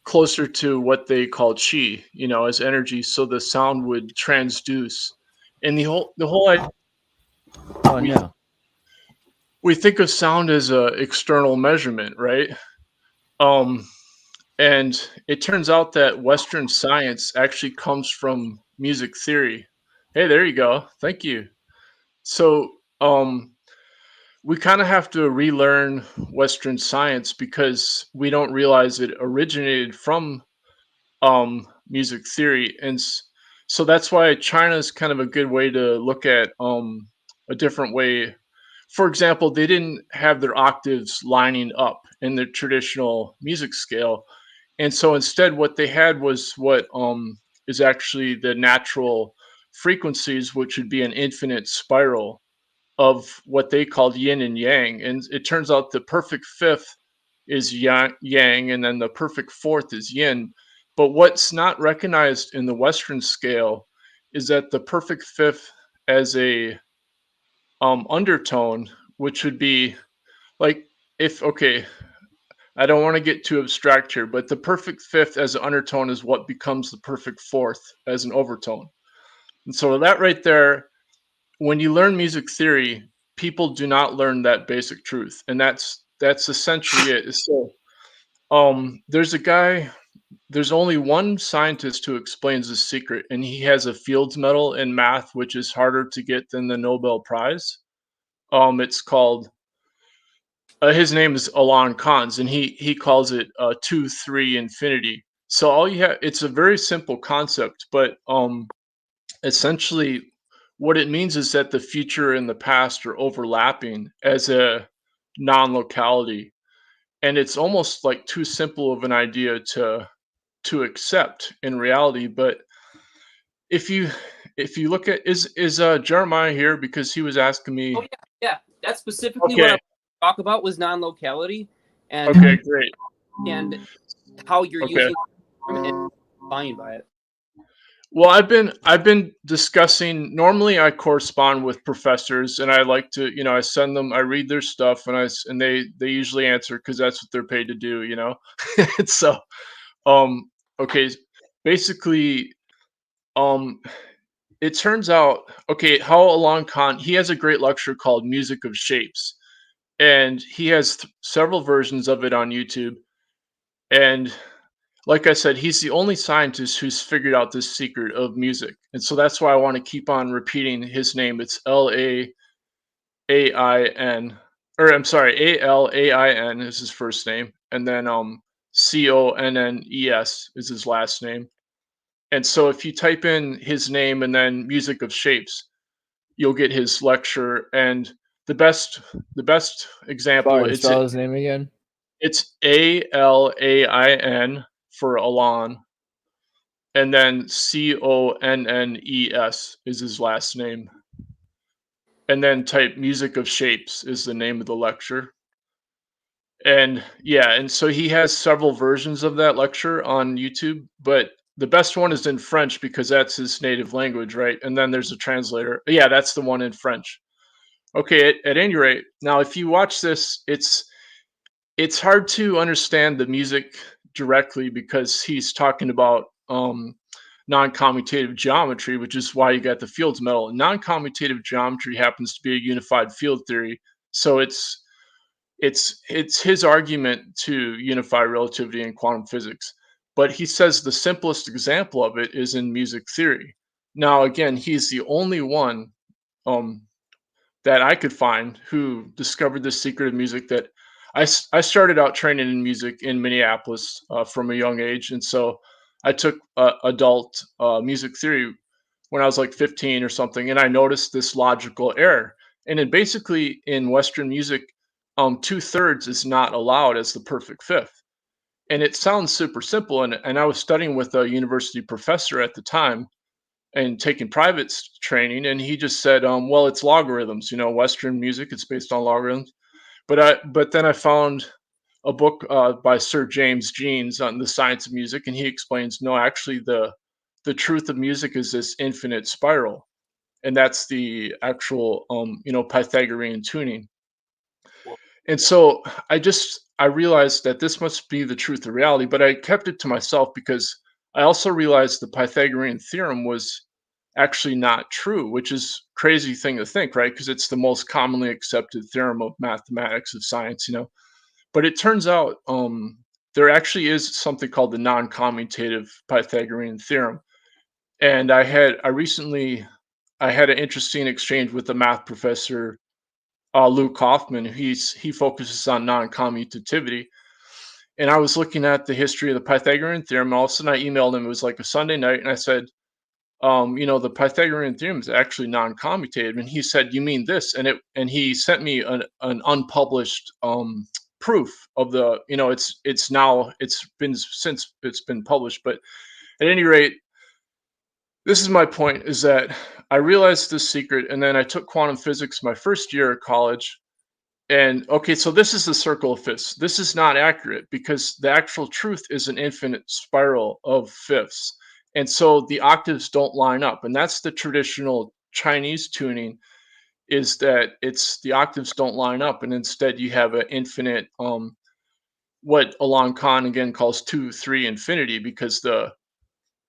closer to what they called qi, as energy. So the sound would transduce, and the whole idea. Oh no. We think of sound as an external measurement, right? And it turns out that Western science actually comes from music theory. Hey, there you go. Thank you. So we kind of have to relearn Western science because we don't realize it originated from music theory. And so that's why China is kind of a good way to look at a different way. For example, they didn't have their octaves lining up in the traditional music scale. And so instead what they had was what is actually the natural frequencies, which would be an infinite spiral of what they called yin and yang. And it turns out the perfect fifth is yang, and then the perfect fourth is yin. But what's not recognized in the Western scale is that the perfect fifth as a undertone, which would be I don't want to get too abstract here, but the perfect fifth as an undertone is what becomes the perfect fourth as an overtone. And so that right there, when you learn music theory, people do not learn that basic truth. And that's essentially it. So there's a guy. There's only one scientist who explains this secret, and he has a Fields Medal in math, which is harder to get than the Nobel Prize. It's called. His name is Alon Kans, and he calls it 2-3 infinity. So all you have, it's a very simple concept, but essentially what it means is that the future and the past are overlapping as a non-locality, and it's almost like too simple of an idea to accept in reality. But if you look at is Jeremiah here, because he was asking me. Oh yeah. That's specifically what I talk about was non-locality, and okay, great, and how you're using it and defined by it. Well, I've been discussing. Normally, I correspond with professors, and I like to, I send them, I read their stuff, and they usually answer because that's what they're paid to do, So, okay, basically, it turns out, okay, how Alon Khan, he has a great lecture called "Music of Shapes," and he has several versions of it on YouTube, and like I said, he's the only scientist who's figured out this secret of music. And so that's why I want to keep on repeating his name. It's Alain, or I'm sorry, Alain is his first name. And then Connes is his last name. And so if you type in his name and then Music of Shapes, you'll get his lecture. And the best example, Sorry, spell his name again. It's Alain for Alon, and then Connes is his last name. And then type Music of Shapes is the name of the lecture. And yeah, and so he has several versions of that lecture on YouTube, but the best one is in French because that's his native language, right? And then there's a translator. Yeah, that's the one in French. Okay, at any rate, now if you watch this, it's hard to understand the music directly because he's talking about non-commutative geometry, which is why you got the Fields Medal. Non-commutative geometry happens to be a unified field theory, so it's his argument to unify relativity in quantum physics. But he says the simplest example of it is in music theory. Now, again, he's the only one that I could find who discovered the secret of music. That I started out training in music in Minneapolis from a young age. And so I took adult music theory when I was like 15 or something. And I noticed this logical error. And then basically in Western music, 2/3 is not allowed as the perfect fifth. And it sounds super simple. And I was studying with a university professor at the time and taking private training. And he just said, well, it's logarithms, Western music, it's based on logarithms. But then I found a book by Sir James Jeans on the science of music, and he explains, no, actually the truth of music is this infinite spiral, and that's the actual Pythagorean tuning. And so I realized that this must be the truth of reality, but I kept it to myself because I also realized the Pythagorean theorem was actually not true, which is a crazy thing to think, right? Because it's the most commonly accepted theorem of mathematics, of science, But it turns out there actually is something called the non-commutative Pythagorean theorem. And I had an interesting exchange with a math professor, Luke Kaufman. He focuses on non-commutativity. And I was looking at the history of the Pythagorean theorem. And all of a sudden I emailed him. It was like a Sunday night. And I said, the Pythagorean theorem is actually non-commutative. And he said, you mean this? And he sent me an unpublished proof of the, it's been published. But at any rate, this is my point, is that I realized this secret, and then I took quantum physics my first year at college. And okay, so this is the circle of fifths. This is not accurate because the actual truth is an infinite spiral of fifths. And so the octaves don't line up. And that's the traditional Chinese tuning, is that it's the octaves don't line up. And instead you have an infinite, what Alon Khan again calls 2-3 infinity, because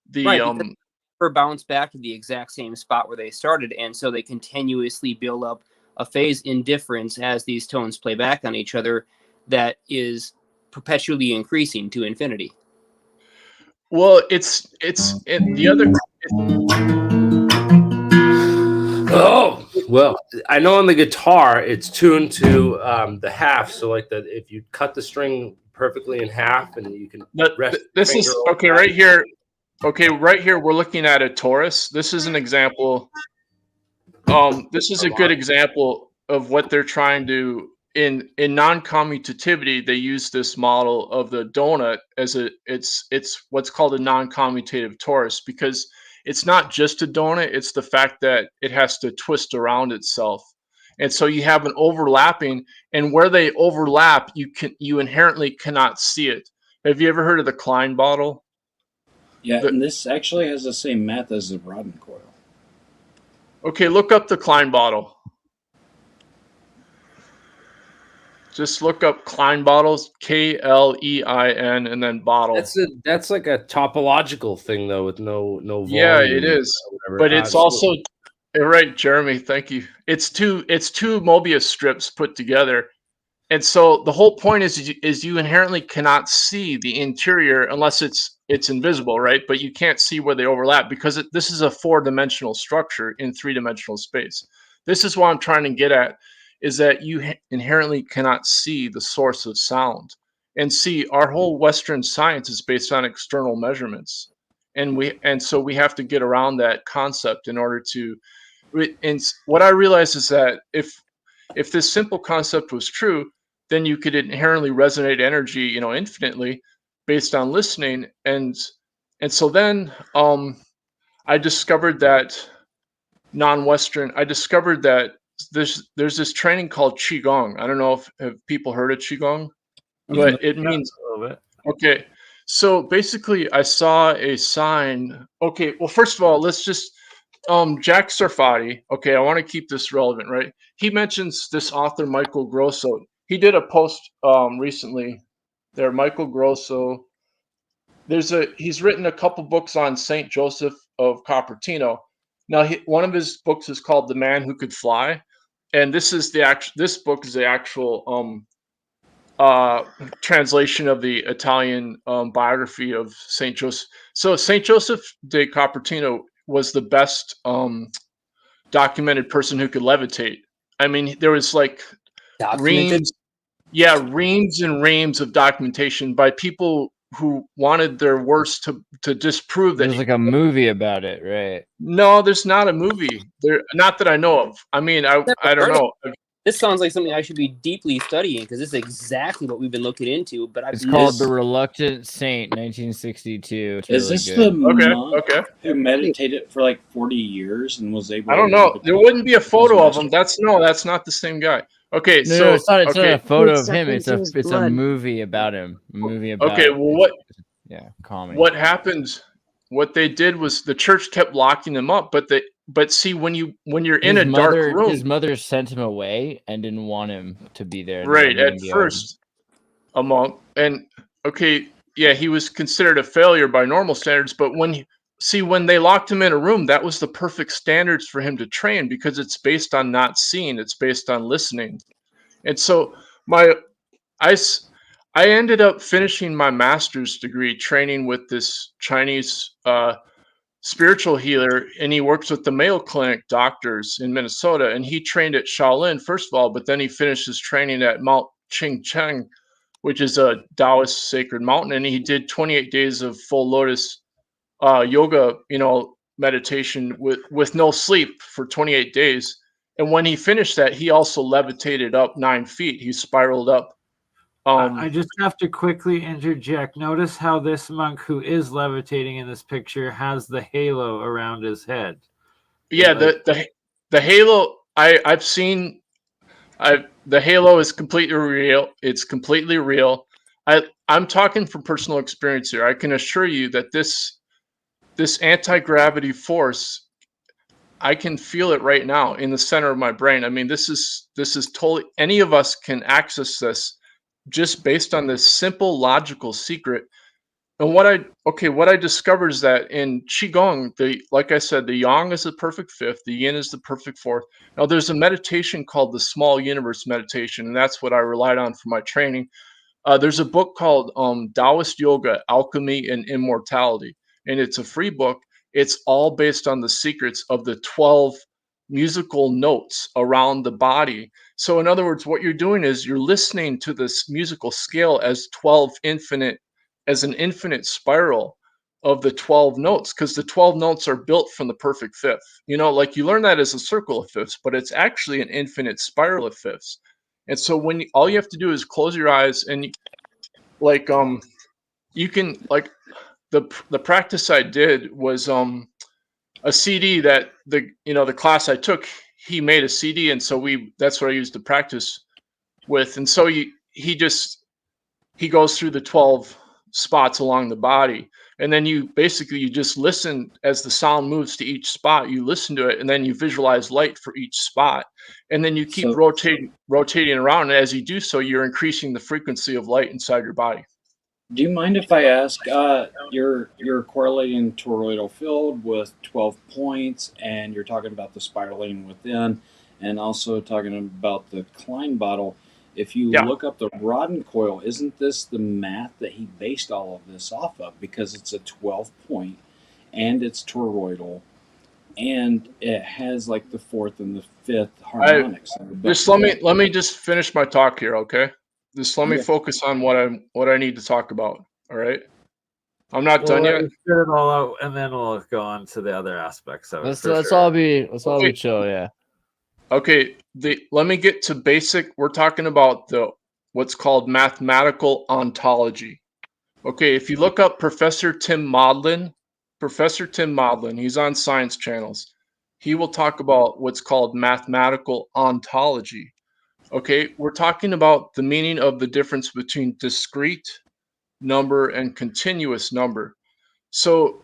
because or bounce back to the exact same spot where they started. And so they continuously build up a phase indifference as these tones play back on each other that is perpetually increasing to infinity. Well, it's the other. Oh, well, I know on the guitar it's tuned to the half. So like that, if you cut the string perfectly in half, and you can rest. This is okay right here. Okay, right here we're looking at a torus. This is an example. This is a good example of what they're trying to in non-commutativity. They use this model of the donut as it's what's called a non-commutative torus, because it's not just a donut, it's the fact that it has to twist around itself. And so you have an overlapping, and where they overlap, you inherently cannot see it. Have you ever heard of the Klein bottle? Yeah, and this actually has the same math as the Rodin coil. Okay, look up the Klein bottle. Just look up Klein bottles, Klein, and then bottle. That's like a topological thing though, with no volume. Yeah, it is. But it's also right, Jeremy. Thank you. It's two Mobius strips put together, and so the whole point is you inherently cannot see the interior unless it's invisible, right? But you can't see where they overlap because this is a 4-dimensional structure in 3-dimensional space. This is what I'm trying to get at, is that you inherently cannot see the source of sound. And see, our whole Western science is based on external measurements. And so we have to get around that concept in order to, and what I realize is that if this simple concept was true, then you could inherently resonate energy, infinitely based on listening. And so then I discovered that I discovered that there's this training called Qigong. I don't know if have people heard of Qigong, but it means a little bit. Okay. So basically I saw a sign. Okay, well, first of all, let's just Jack Sarfati. Okay, I want to keep this relevant, right? He mentions this author Michael Grosso. He did a post recently there, Michael Grosso. He's written a couple books on Saint Joseph of Cupertino. Now, one of his books is called The Man Who Could Fly, and this book is the actual translation of the Italian biography of Saint Joseph. So Saint Joseph de Cupertino was the best documented person who could levitate. I mean, there was like reams and reams of documentation by people who wanted their worst to disprove that. There's like a movie about it, right? No, there's not a movie. Not that I know of. I mean, I don't know. This sounds like something I should be deeply studying because this is exactly what we've been looking into. But it's called The Reluctant Saint, 1962. It's is really this good. the monk who meditated for like 40 years and was able? I don't know. There wouldn't be a photo of him. That's not the same guy. Okay, no, it's not a photo of him. It's a movie about him. A movie about. Okay, well, what? Yeah, comedy. What happened? What they did was the church kept locking them up, but see, when you're in a dark room, his mother sent him away and didn't want him to be there. Right at first, a monk, and okay, yeah, he was considered a failure by normal standards. But when they locked him in a room, that was the perfect standards for him to train because it's based on not seeing, it's based on listening. And so I ended up finishing my master's degree training with this Chinese spiritual healer, and he works with the Mayo Clinic doctors in Minnesota, and he trained at Shaolin first of all, but then he finished his training at Mount Qingcheng, which is a Taoist sacred mountain, and he did 28 days of full lotus yoga, meditation with no sleep for 28 days. And when he finished that, he also levitated up 9 feet. He spiraled up. I just have to quickly interject. Notice how this monk who is levitating in this picture has the halo around his head. Yeah, the halo I've seen. The halo is completely real. It's completely real. I'm talking from personal experience here. I can assure you that this anti-gravity force, I can feel it right now in the center of my brain. I mean, this is totally, any of us can access this just based on this simple logical secret. And what I discovered is that in Qigong, like I said, the yang is the perfect fifth, the yin is the perfect fourth. Now there's a meditation called the small universe meditation, and that's what I relied on for my training. There's a book called Taoist Yoga, Alchemy and Immortality, and it's a free book. It's all based on the secrets of the 12 musical notes around the body. So in other words, what you're doing is you're listening to this musical scale as an infinite spiral of the 12 notes, because the 12 notes are built from the perfect fifth. You know, like you learn that as a circle of fifths, but it's actually an infinite spiral of fifths. And so all you have to do is close your eyes, and you can, like, the practice I did was a CD that the class I took, he made a CD, and so that's what I used to practice with. And so he goes through the 12 spots along the body, and then you just listen as the sound moves to each spot. You listen to it, and then you visualize light for each spot, and then you keep rotating around. And as you do so, you're increasing the frequency of light inside your body. Do you mind if I ask, you're correlating toroidal field with 12 points, and you're talking about the spiraling within, and also talking about the Klein bottle. If you look up the Rodden coil, isn't this the math that he based all of this off of? Because it's a 12 point, and it's toroidal, and it has like the fourth and the fifth harmonics. Just let me just finish my talk here, okay? Just let me focus on what I need to talk about. All right, I'm not done yet. Figure it all out, and then we'll go on to the other aspects of it. Let's all be chill. Yeah. Okay. Let me get to basic. We're talking about what's called mathematical ontology. Okay. If you look up Professor Tim Maudlin, he's on Science Channels. He will talk about what's called mathematical ontology. Okay, we're talking about the meaning of the difference between discrete number and continuous number. So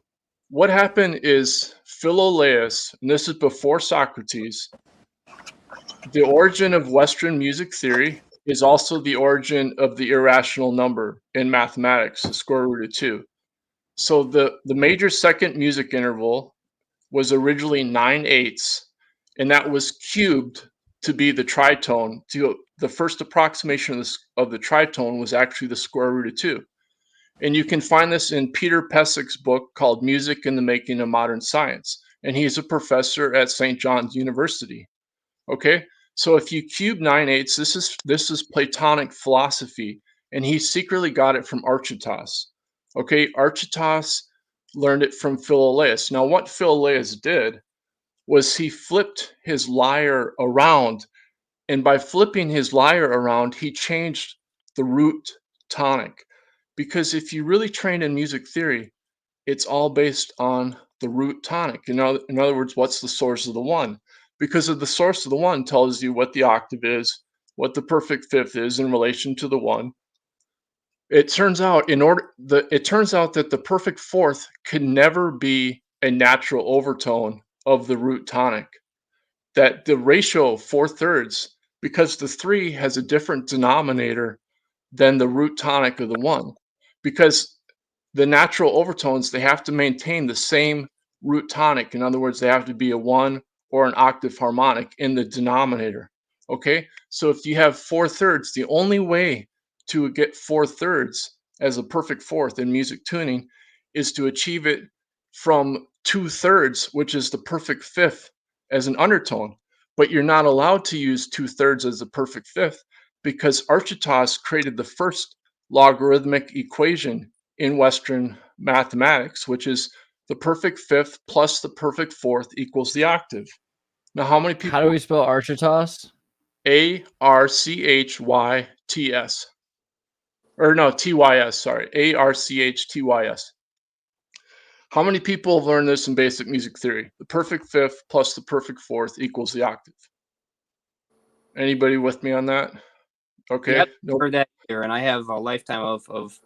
what happened is Philolaus, and this is before Socrates, the origin of Western music theory is also the origin of the irrational number in mathematics, the square root of 2. So the major second music interval was originally 9/8, and that was cubed to be the tritone. The first approximation of the tritone was actually the square root of 2. And you can find this in Peter Pesick's book called Music in the Making of Modern Science. And he's a professor at St. John's University. Okay, so if you cube 9/8, this is Platonic philosophy, and he secretly got it from Archytas. Okay, Archytas learned it from Philolaus. Now, what Philolaus did was he flipped his lyre around, and by flipping his lyre around, he changed the root tonic. Because if you really train in music theory, it's all based on the root tonic. In other words, what's the source of the one? Because of the source of the one tells you what the octave is, what the perfect fifth is in relation to the one. It turns out that the perfect fourth can never be a natural overtone of the root tonic. That the ratio 4/3, because the 3 has a different denominator than the root tonic of the 1, because the natural overtones, they have to maintain the same root tonic. In other words, they have to be a 1 or an octave harmonic in the denominator. Okay, so if you have 4/3, the only way to get 4/3 as a perfect fourth in music tuning is to achieve it from 2/3, which is the perfect fifth, as an undertone. But you're not allowed to use 2/3 as the perfect fifth, because Archytas created the first logarithmic equation in Western mathematics, which is the perfect fifth plus the perfect fourth equals the octave. Now, how many people? How do we spell Archytas? Archyts. Or no, TYS, sorry. Archytys. How many people have learned this in basic music theory? The perfect fifth plus the perfect fourth equals the octave. Anybody with me on that? Okay. Yep, heard that here, and I have a lifetime of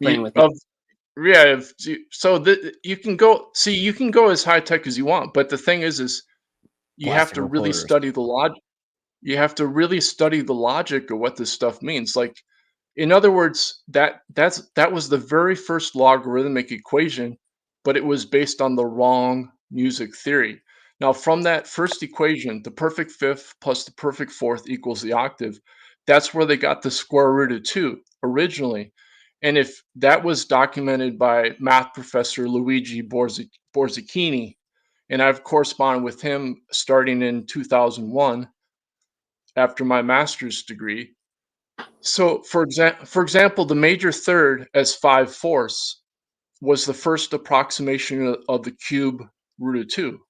playing with it. Yeah, so you can go as high tech as you want, but the thing is you have to really study the logic. You have to really study the logic of what this stuff means. Like, in other words, that was the very first logarithmic equation, but it was based on the wrong music theory. Now, from that first equation, the perfect fifth plus the perfect fourth equals the octave. That's where they got the square root of 2 originally. And if that was documented by math professor Luigi Borzicchini, and I've corresponded with him starting in 2001 after my master's degree. So, for example, the major third as 5/4 was the first approximation of the cube root of 2.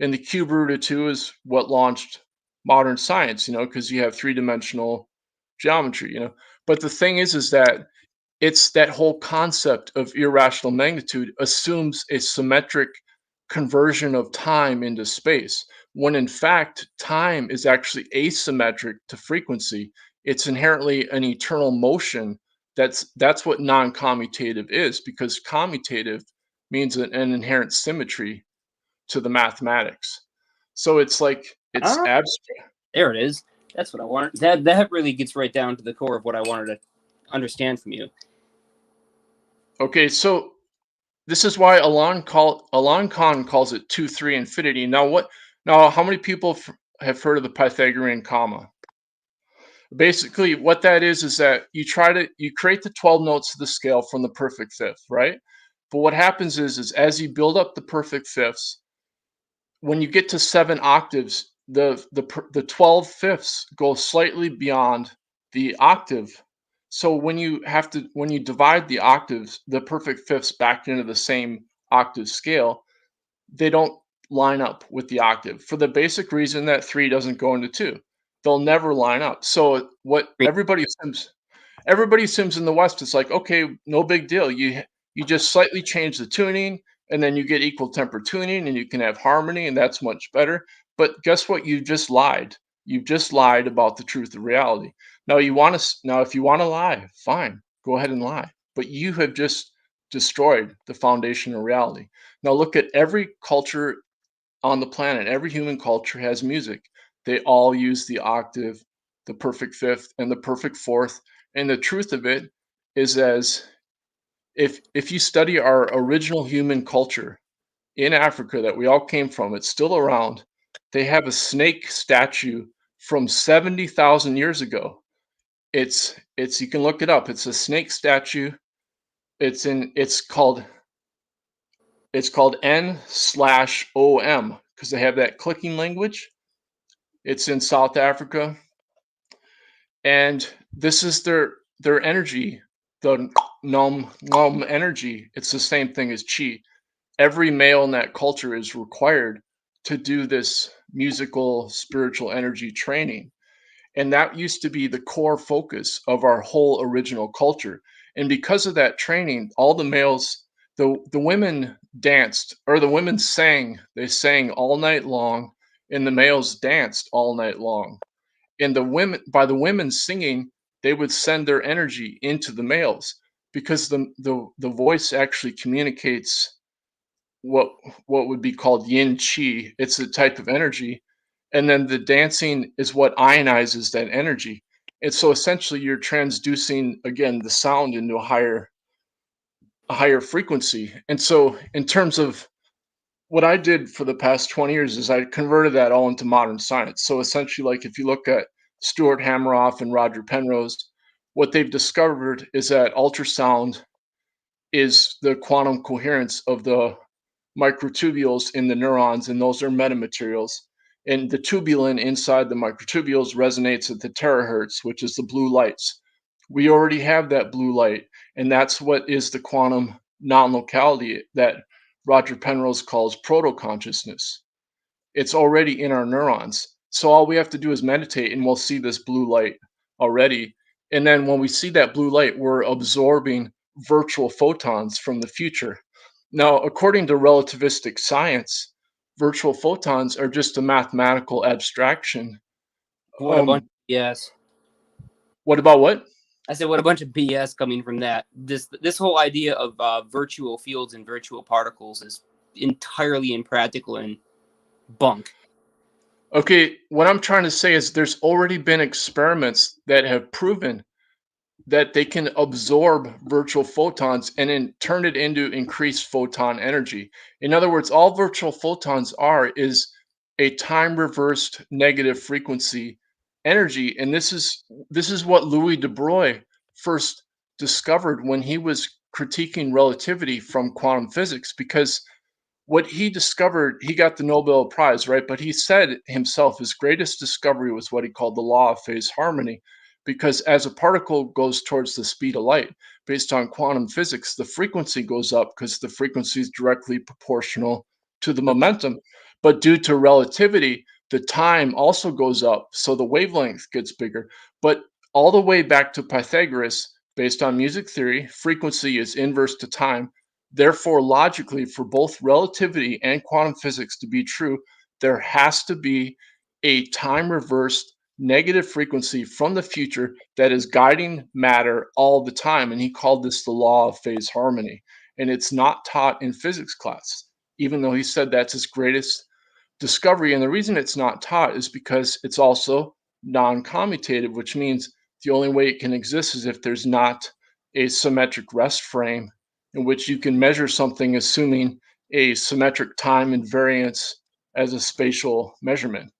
And the cube root of 2 is what launched modern science, because you have three-dimensional geometry, But the thing is that it's that whole concept of irrational magnitude assumes a symmetric conversion of time into space, when in fact, time is actually asymmetric to frequency. It's inherently an eternal motion. That's what non-commutative is, because commutative means an inherent symmetry to the mathematics. So it's like it's abstract. There it is. That's what I wanted. That really gets right down to the core of what I wanted to understand from you. Okay, so this is why Alain Kahn calls it 2-3 infinity. Now, how many people have heard of the Pythagorean comma? Basically, what that is that you create the 12 notes of the scale from the perfect fifth, right? But what happens is as you build up the perfect fifths, when you get to 7 octaves, the 12 fifths go slightly beyond the octave. So when you divide the octaves, the perfect fifths back into the same octave scale, they don't line up with the octave for the basic reason that 3 doesn't go into 2. They'll never line up. So what everybody assumes in the West, it's like, okay, no big deal. You just slightly change the tuning, and then you get equal temper tuning, and you can have harmony, and that's much better. But guess what? You just lied. You've just lied about the truth of reality. Now if you want to lie, fine, go ahead and lie. But you have just destroyed the foundation of reality. Now look at every culture on the planet. Every human culture has music. They all use the octave, the perfect fifth, and the perfect fourth. And the truth of it is, if you study our original human culture in Africa that we all came from, it's still around. They have a snake statue from 70,000 years ago. It's you can look it up. It's a snake statue. It's called N/OM because they have that clicking language. It's in South Africa, and this is their energy, the nom energy. It's the same thing as chi. Every male in that culture is required to do this musical spiritual energy training. And that used to be the core focus of our whole original culture. And because of that training, all the males, the women danced, or the women sang. They sang all night long, and the males danced all night long. And by the women singing, they would send their energy into the males, because the voice actually communicates what would be called yin chi. It's a type of energy, and then the dancing is what ionizes that energy. And so essentially you're transducing again the sound into a higher frequency. And so in terms of what I did for the past 20 years is I converted that all into modern science. So essentially, like if you look at Stuart Hameroff and Roger Penrose, what they've discovered is that ultrasound is the quantum coherence of the microtubules in the neurons, and those are metamaterials. And the tubulin inside the microtubules resonates at the terahertz, which is the blue lights. We already have that blue light, and that's what is the quantum non-locality that Roger Penrose calls proto-consciousness. It's already in our neurons. So all we have to do is meditate, and we'll see this blue light already. And then when we see that blue light, we're absorbing virtual photons from the future. Now, according to relativistic science, virtual photons are just a mathematical abstraction. What a bunch of BS. What about what? I said, what a bunch of BS coming from that. This whole idea of virtual fields and virtual particles is entirely impractical and bunk. Okay, what I'm trying to say is there's already been experiments that have proven that they can absorb virtual photons and then turn it into increased photon energy. In other words, all virtual photons is a time reversed negative frequency energy. And this is what Louis de Broglie first discovered when he was critiquing relativity from quantum physics, because what he discovered, he got the Nobel Prize, right? But he said himself his greatest discovery was what he called the law of phase harmony, because as a particle goes towards the speed of light, based on quantum physics, the frequency goes up because the frequency is directly proportional to the momentum. But due to relativity, the time also goes up, so the wavelength gets bigger. But all the way back to Pythagoras, based on music theory, frequency is inverse to time. Therefore, logically, for both relativity and quantum physics to be true, there has to be a time reversed negative frequency from the future that is guiding matter all the time. And he called this the law of phase harmony. And it's not taught in physics class, even though he said that's his greatest discovery. And the reason it's not taught is because it's also non-commutative, which means the only way it can exist is if there's not a symmetric rest frame in which you can measure something assuming a symmetric time invariance as a spatial measurement.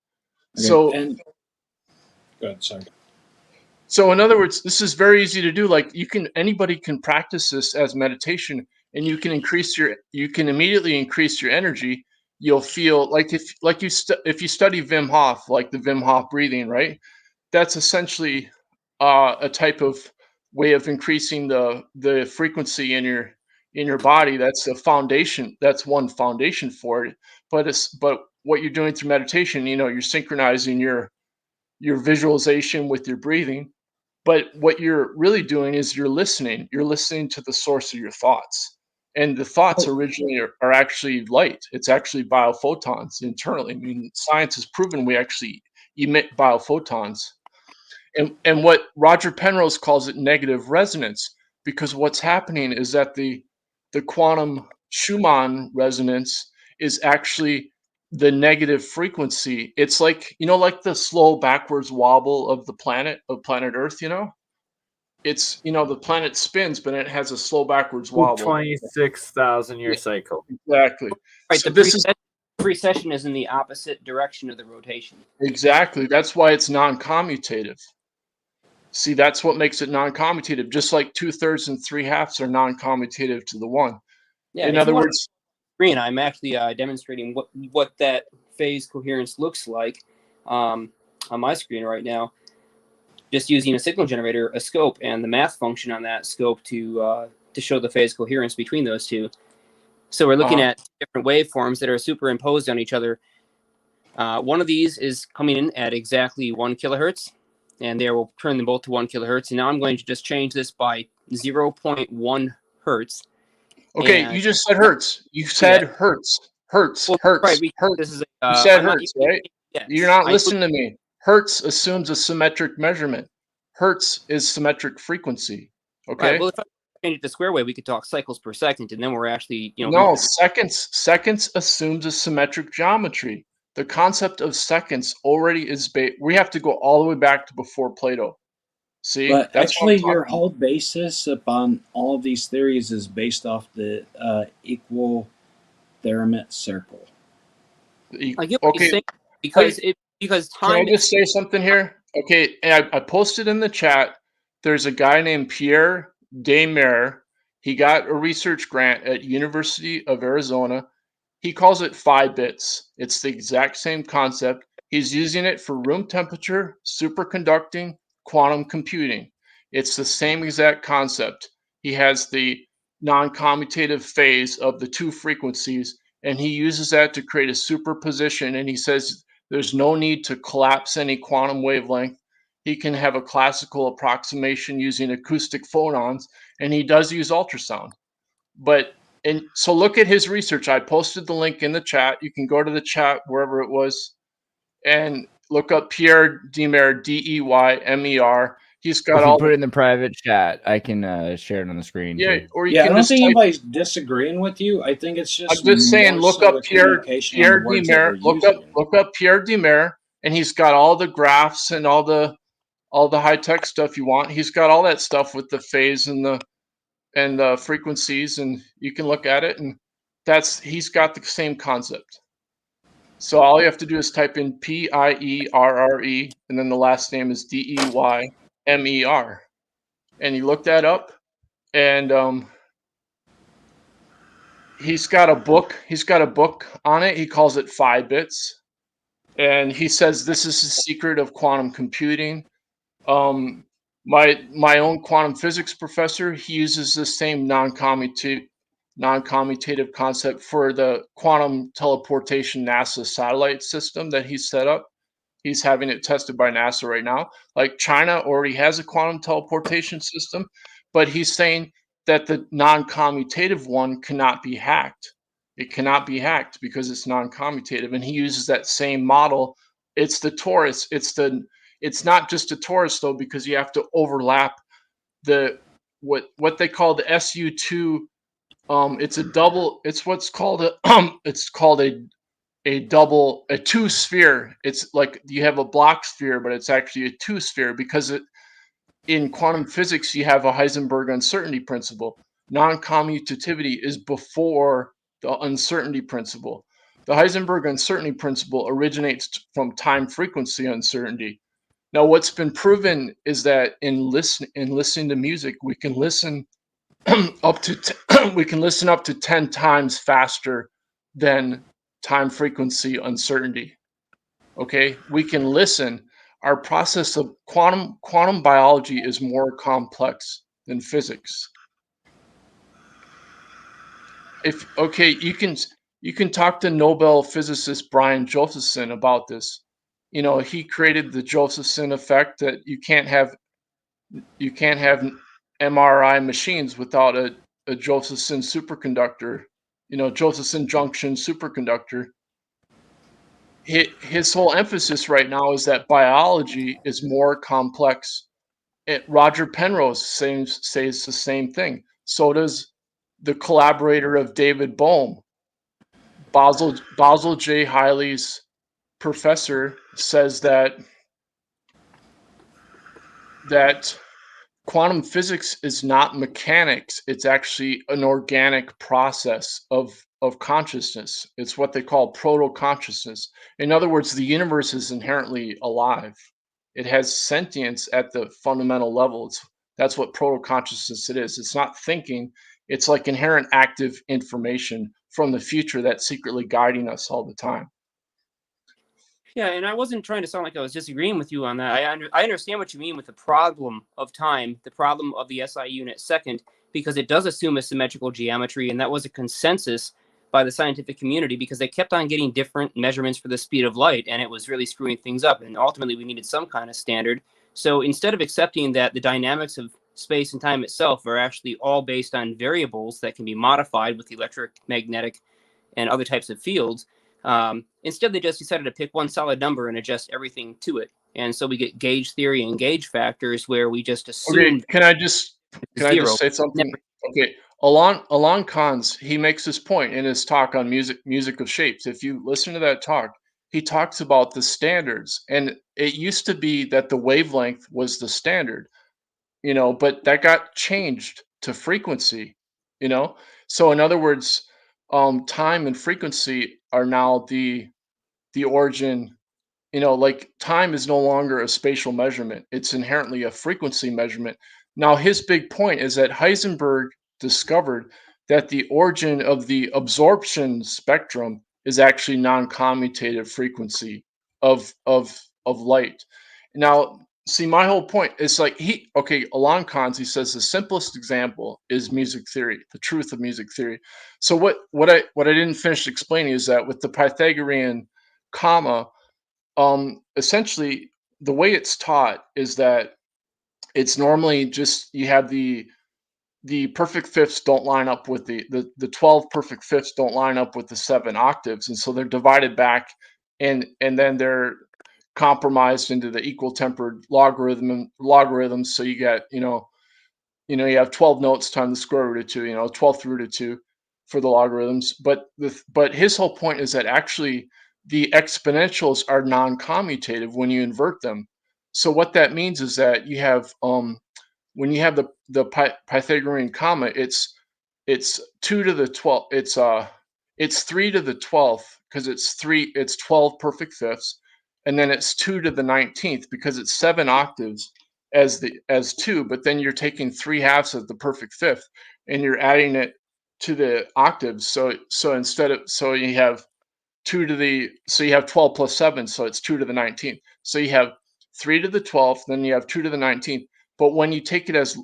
Okay. So, and go ahead, sorry. So in other words, this is very easy to do. Like anybody can practice this as meditation, and you can immediately increase your energy. You'll feel like if you study Wim Hof, like the Wim Hof breathing, right? That's essentially a type of way of increasing the frequency in your body. That's a foundation. That's one foundation for it. But what you're doing through meditation, you're synchronizing your visualization with your breathing. But what you're really doing is you're listening to the source of your thoughts. And the thoughts originally are actually light. It's actually biophotons internally. I mean, science has proven we actually emit biophotons. And what Roger Penrose calls it negative resonance, because what's happening is that the quantum Schumann resonance is actually the negative frequency. It's like, like the slow backwards wobble of planet Earth, it's, the planet spins, but it has a slow backwards wobble. 26,000 year cycle. Exactly. Right. So the precession is in the opposite direction of the rotation. Exactly. That's why it's non-commutative. See, that's what makes it non-commutative. Just like 2/3 and 3/2 are non-commutative to the one. Yeah. In other words, screen, I'm actually demonstrating what that phase coherence looks like on my screen right now, just using a signal generator, a scope, and the math function on that scope to show the phase coherence between those two. So we're looking at different waveforms that are superimposed on each other. One of these is coming in at exactly 1 kilohertz, and there we'll turn them both to 1 kilohertz. And now I'm going to just change this by 0.1 hertz. Okay, you just said hertz. You said hertz. Hertz. Well, Hertz. Right, hertz. This is you said hertz, right? Yes, You're not listening to me. Hertz assumes a symmetric measurement. Hertz is symmetric frequency. Okay. Right, well, if I change it to square wave, we could talk cycles per second, and then we're actually, No, seconds. Seconds assumes a symmetric geometry. The concept of seconds already is we have to go all the way back to before Plato. See, but that's actually your whole basis upon all of these theories is based off the equal theorem circle. I get what you're saying, because time. Can I just say something here? Okay, I posted in the chat. There's a guy named Pierre Desmarais. He got a research grant at University of Arizona. He calls it 5 bits. It's the exact same concept. He's using it for room temperature, superconducting, quantum computing. It's the same exact concept. He has the non-commutative phase of the two frequencies, and he uses that to create a superposition, and he says there's no need to collapse any quantum wavelength. He can have a classical approximation using acoustic phonons, and he does use ultrasound. And so look at his research. I posted the link in the chat. You can go to the chat wherever it was and look up Pierre Desmarais, Deymer. He's got if you put it in the private chat, I can share it on the screen. Yeah, too. or you can I don't think anybody's disagreeing with you. I think it's just. I'm just saying, look up Pierre Desmarais. Look up Pierre Desmarais, and he's got all the graphs and all the high tech stuff you want. He's got all that stuff with the phase and the frequencies, and you can look at it, and he's got the same concept. So all you have to do is type in Pierre, and then the last name is Deymer, and you look that up, and he's got a book. He's got a book on it. He calls it 5 bits, and he says this is the secret of quantum computing. My own quantum physics professor, he uses the same non-commutative concept for the quantum teleportation NASA satellite system that he's set up. He's having it tested by NASA right now. Like China already has a quantum teleportation system, but he's saying that the non-commutative one cannot be hacked. It cannot be hacked because it's non-commutative, and he uses that same model. It's the torus. It's not just a torus though, because you have to overlap the what they call the SU2. It's a double. It's what's called a it's called a two sphere. It's like you have a block sphere, but it's actually a two sphere because in quantum physics you have a Heisenberg uncertainty principle. Non-commutativity is before the uncertainty principle. The Heisenberg uncertainty principle originates from time frequency uncertainty. Now, what's been proven is that in listening to music, we can listen up to 10 times faster than time frequency uncertainty. Okay, we can listen. Our process of quantum biology is more complex than physics. You can talk to Nobel physicist Brian Josephson about this. You know, he created the Josephson effect that you can't have MRI machines without a Josephson superconductor, you know, Josephson junction superconductor. His whole emphasis right now is that biology is more complex. Roger Penrose says the same thing. So does the collaborator of David Bohm. Basil J. Hiley's professor says that quantum physics is not mechanics. It's actually an organic process of consciousness. It's what they call proto-consciousness. In other words, the universe is inherently alive. It has sentience at the fundamental level. That's what proto-consciousness it is. It's not thinking. It's like inherent active information from the future that's secretly guiding us all the time. Yeah, and I wasn't trying to sound like I was disagreeing with you on that. I understand what you mean with the problem of time, the problem of the SI unit second, because it does assume a symmetrical geometry, and that was a consensus by the scientific community because they kept on getting different measurements for the speed of light, and it was really screwing things up, and ultimately we needed some kind of standard. So instead of accepting that the dynamics of space and time itself are actually all based on variables that can be modified with electric, magnetic, and other types of fields, instead they just decided to pick one solid number and adjust everything to it. And so we get gauge theory and gauge factors where we just assume. Okay, can I just say something? Okay, Alon Khan's, he makes this point in his talk on music of shapes. If you listen to that talk, he talks about the standards, and it used to be that the wavelength was the standard, you know, but that got changed to frequency, you know. So in other words, time and frequency are now the origin. You know, like time is no longer a spatial measurement. It's inherently a frequency measurement. Now, his big point is that Heisenberg discovered that the origin of the absorption spectrum is actually non-commutative frequency of light. Now, see, my whole point is like Alon Khan's, he says the simplest example is music theory, the truth of music theory. So what I didn't finish explaining is that with the Pythagorean comma, essentially the way it's taught is that it's normally just you have the perfect fifths don't line up with the 12 perfect fifths don't line up with the 7 octaves, and so they're divided back and then they're compromised into the equal tempered logarithms. So you get you have 12 notes times the square root of 2, 12th root of 2 for the logarithms. But his whole point is that actually the exponentials are non-commutative when you invert them. So what that means is that you have when you have the Pythagorean comma, it's 2 to the 12th. It's 3 to the 12th because it's 12 perfect fifths, and then it's 2 to the 19th because it's 7 octaves, as 2, but then you're taking 3/2 of the perfect fifth and you're adding it to the octaves. So you have 12 plus 7, so it's 2 to the 19th. So you have 3 to the 12th, then you have 2 to the 19th. But when you take it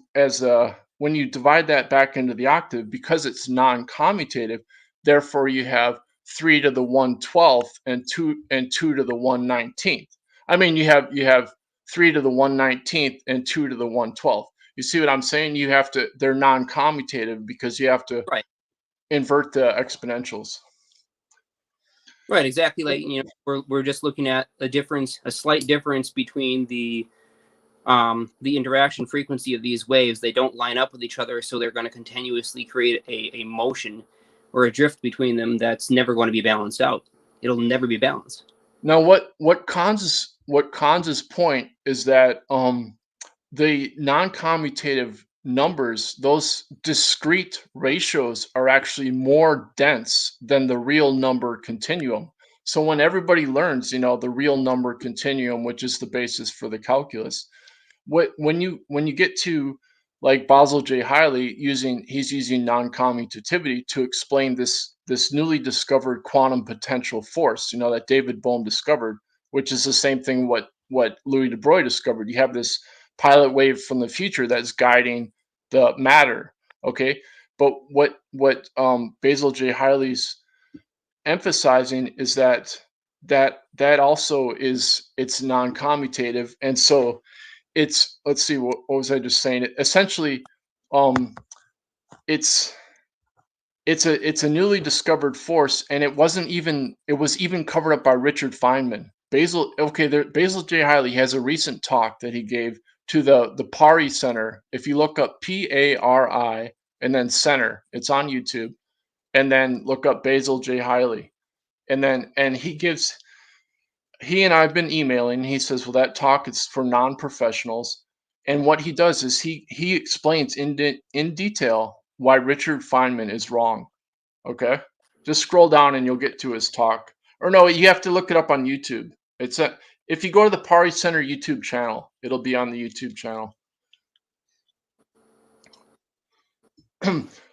when you divide that back into the octave, because it's non-commutative, therefore you have 3 to the 1/12th and 2 to the 1/19th. I mean, you have 3 to the 1/19th and 2 to the 1/12th. You see what I'm saying? They're non-commutative because you have to invert the exponentials. Right, exactly. Like, you know, we're just looking at a slight difference between the interaction frequency of these waves. They don't line up with each other, so they're going to continuously create a motion or a drift between them that's never going to be balanced out. It'll never be balanced. Now, what Kans's point is that the non-commutative numbers, those discrete ratios, are actually more dense than the real number continuum. So when everybody learns, the real number continuum, which is the basis for the calculus, when you get to like Basil J. Hiley he's using non-commutativity to explain this newly discovered quantum potential force, that David Bohm discovered, which is the same thing what Louis de Broglie discovered. You have this pilot wave from the future that's guiding the matter. Okay, but what Basil J. Hiley's emphasizing is that also it's non-commutative, and so it's, let's see, what was I just saying? Essentially, it's a newly discovered force, and it was even covered up by Richard Feynman. Basil J. Hiley has a recent talk that he gave to the Pari Center. If you look up PARI and then Center, it's on YouTube, and then look up Basil J. Hiley, and he and I've been emailing. He says, well, that talk is for non-professionals, and what he does is he explains in detail why Richard Feynman is wrong. Okay, just scroll down and you'll get to his talk. Or no, you have to look it up on YouTube. If you go to the Pari Center YouTube channel, it'll be on the YouTube channel.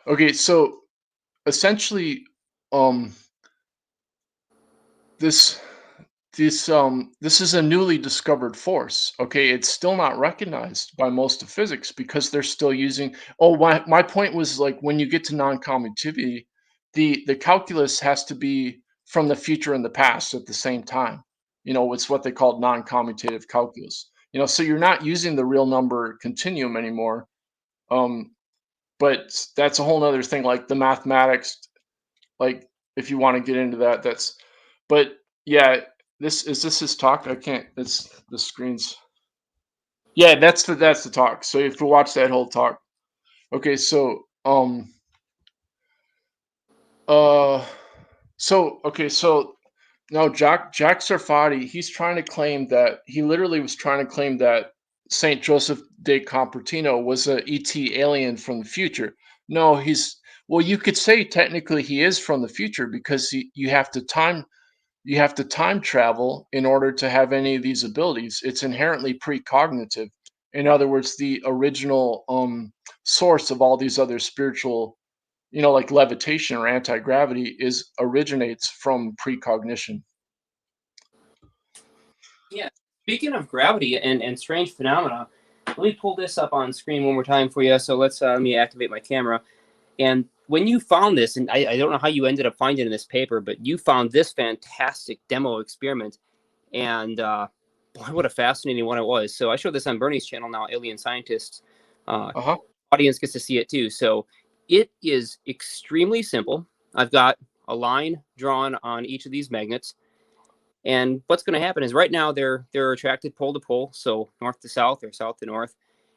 Okay, so essentially, this is a newly discovered force. Okay, it's still not recognized by most of physics because they're still using. Oh, my point was, like, when you get to non-commutativity, the calculus has to be from the future and the past at the same time. It's what they call non-commutative calculus. So you're not using the real number continuum anymore. But that's a whole nother thing, like the mathematics. Like, if you want to get into that, but yeah. Is this his talk? I can't. It's the screens. Yeah, that's the talk. So you have to watch that whole talk. Okay, so so now Jacques Sarfati, he literally was trying to claim that Saint Joseph de Cupertino was a ET alien from the future. No, you could say technically he is from the future because you have to time travel in order to have any of these abilities. It's inherently precognitive. In other words, the original source of all these other spiritual, like levitation or anti-gravity, originates from precognition. Yeah. Speaking of gravity and strange phenomena, let me pull this up on screen one more time for you. So let me activate my camera. And when you found this, and I don't know how you ended up finding it in this paper, but you found this fantastic demo experiment, and boy, what a fascinating one it was. So I showed this on BurnEye's channel now, AlienScientist. Audience gets to see it too. So it is extremely simple. I've got a line drawn on each of these magnets, and what's going to happen is right now they're attracted pole to pole, so north to south or south to north.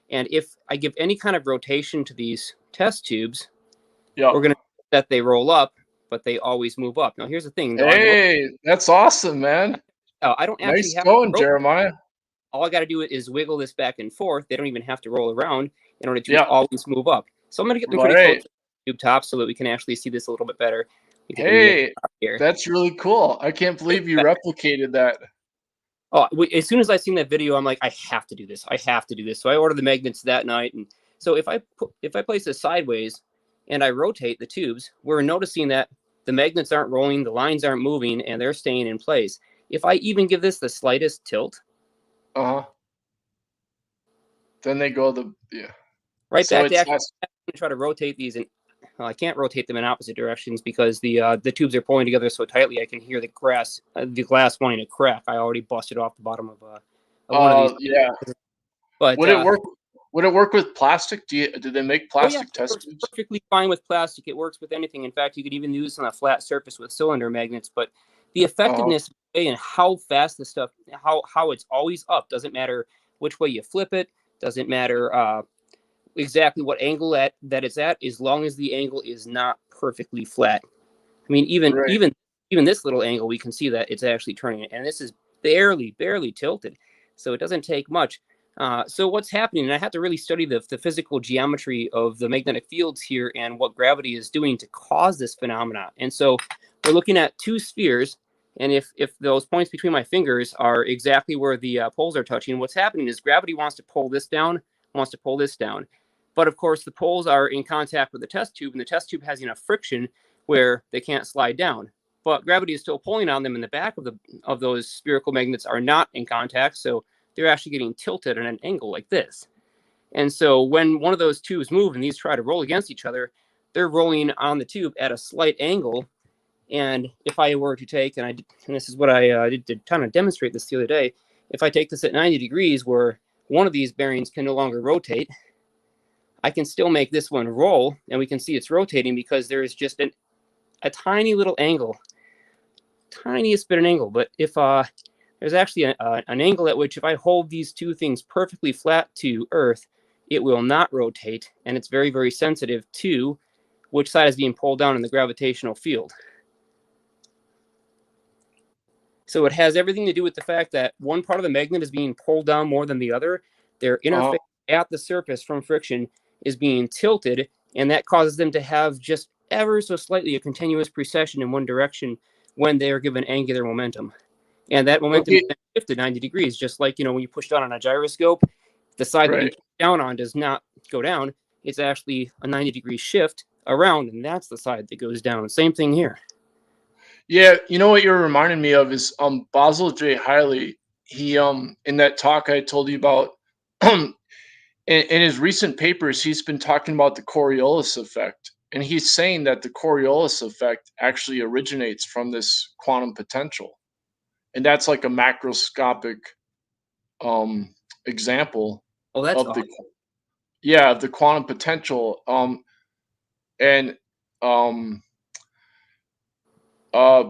And if I give any kind of rotation to these test tubes, we're going to see that they roll up, but they always move up. Now, here's the thing. Hey, that's awesome, man. I don't actually nice have going, Jeremiah. All I got to do is wiggle this back and forth. They don't even have to roll around in order to always move up. So I'm going to get them pretty close to the tube top so that we can actually see this a little bit better. Hey, that's really cool. I can't believe you replicated that. Oh, as soon as I seen that video, I'm like, I have to do this. I have to do this. So I ordered the magnets that night. And so if I place this sideways and I rotate the tubes, we're noticing that the magnets aren't rolling, the lines aren't moving, and they're staying in place. If I even give this the slightest tilt, then they go right so back to actually try to rotate these, and I can't rotate them in opposite directions because the tubes are pulling together so tightly. I can hear the glass wanting to crack. I already busted off the bottom of one of these. Yeah. But would it work? Would it work with plastic? Do they make plastic test tubes? It works perfectly fine with plastic. It works with anything. In fact, you could even use it on a flat surface with cylinder magnets. But the effectiveness and how fast the stuff, how it's always up, doesn't matter which way you flip it. Doesn't matter exactly what angle that it's at, as long as the angle is not perfectly flat. I mean, even this little angle, we can see that it's actually turning it, and this is barely tilted, so it doesn't take much. So what's happening, and I have to really study the physical geometry of the magnetic fields here and what gravity is doing to cause this phenomena. And so we're looking at two spheres, and if those points between my fingers are exactly where the poles are touching, what's happening is gravity wants to pull this down, wants to pull this down. But of course, the poles are in contact with the test tube, and the test tube has enough friction where they can't slide down. But gravity is still pulling on them, and the back of those spherical magnets are not in contact, so they're actually getting tilted at an angle like this. And so when one of those tubes move and these try to roll against each other, they're rolling on the tube at a slight angle. And if I were to take, and this is what I did to kind of demonstrate this the other day, if I take this at 90 degrees where one of these bearings can no longer rotate, I can still make this one roll, and we can see it's rotating because there is just a tiny little angle, tiniest bit of an angle. But if there's actually an angle at which if I hold these two things perfectly flat to Earth, it will not rotate, and it's very, very sensitive to which side is being pulled down in the gravitational field. So it has everything to do with the fact that one part of the magnet is being pulled down more than the other. Their interface at the surface from friction is being tilted, and that causes them to have just ever so slightly a continuous precession in one direction when they are given angular momentum. And that momentum is shifted 90 degrees, just like, when you push down on a gyroscope, the side that you push down on does not go down. It's actually a 90-degree shift around, and that's the side that goes down. Same thing here. Yeah, what you're reminding me of is Basil J. Hiley. He in that talk I told you about, in his recent papers, he's been talking about the Coriolis effect, and he's saying that the Coriolis effect actually originates from this quantum potential, and that's like a macroscopic example of awesome. Of the quantum potential.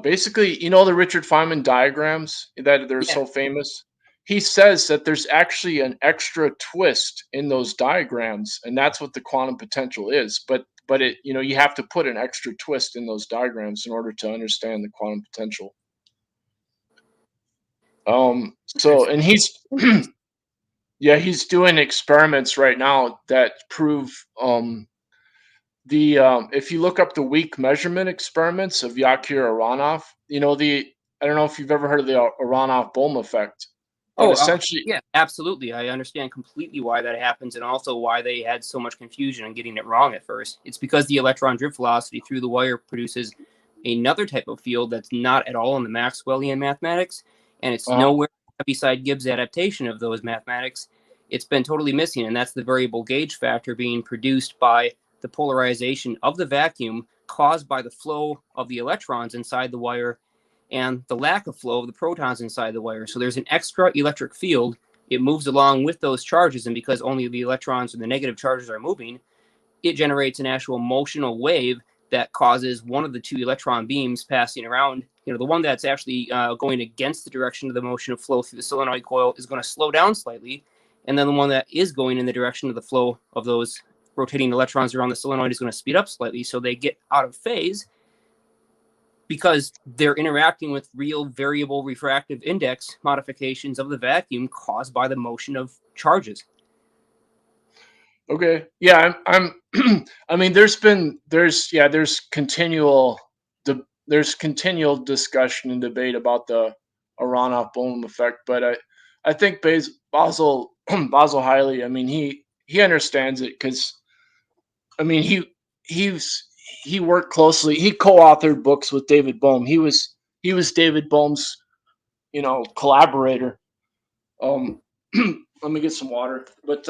Basically, the Richard Feynman diagrams that they're so famous. He says that there's actually an extra twist in those diagrams, and that's what the quantum potential is. But it, you have to put an extra twist in those diagrams in order to understand the quantum potential. So, and he's he's doing experiments right now that prove if you look up the weak measurement experiments of Yakir Aronoff, I don't know if you've ever heard of the Aronoff-Bohm effect. Essentially, yeah, absolutely. I understand completely why that happens, and also why they had so much confusion on getting it wrong at first. It's because the electron drift velocity through the wire produces another type of field that's not at all in the Maxwellian mathematics, and it's nowhere beside Gibbs' adaptation of those mathematics. It's been totally missing, and that's the variable gauge factor being produced by the polarization of the vacuum caused by the flow of the electrons inside the wire and the lack of flow of the protons inside the wire. So there's an extra electric field. It moves along with those charges, and because only the electrons and the negative charges are moving, it generates an actual motional wave that causes one of the two electron beams passing around. The one that's actually going against the direction of the motion of flow through the solenoid coil is going to slow down slightly, and then the one that is going in the direction of the flow of those rotating electrons around the solenoid is going to speed up slightly, so they get out of phase because they're interacting with real variable refractive index modifications of the vacuum caused by the motion of charges. Okay. Yeah, I'm I mean, there's continual discussion and debate about the Aronoff-Bohm effect. But I think Basil Hiley, I mean, he understands it because, I mean, he worked closely. He co-authored books with David Bohm. He was David Bohm's, collaborator. Let me get some water. But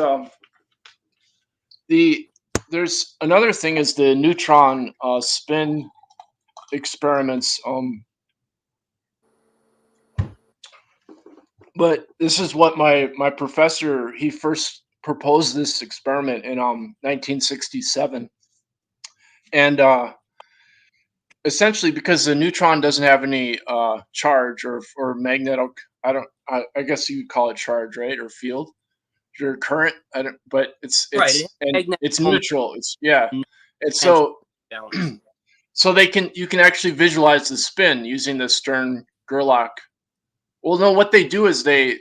there's another thing is the neutron spin experiments. But this is what my professor, he first proposed this experiment in 1967, and essentially because the neutron doesn't have any charge or magnetic, I guess you would call it charge, right, or field, or current. I don't, but it's Right. it's neutral. It's and so so you can actually visualize the spin using the Stern-Gerlach. Well, no, what they do is they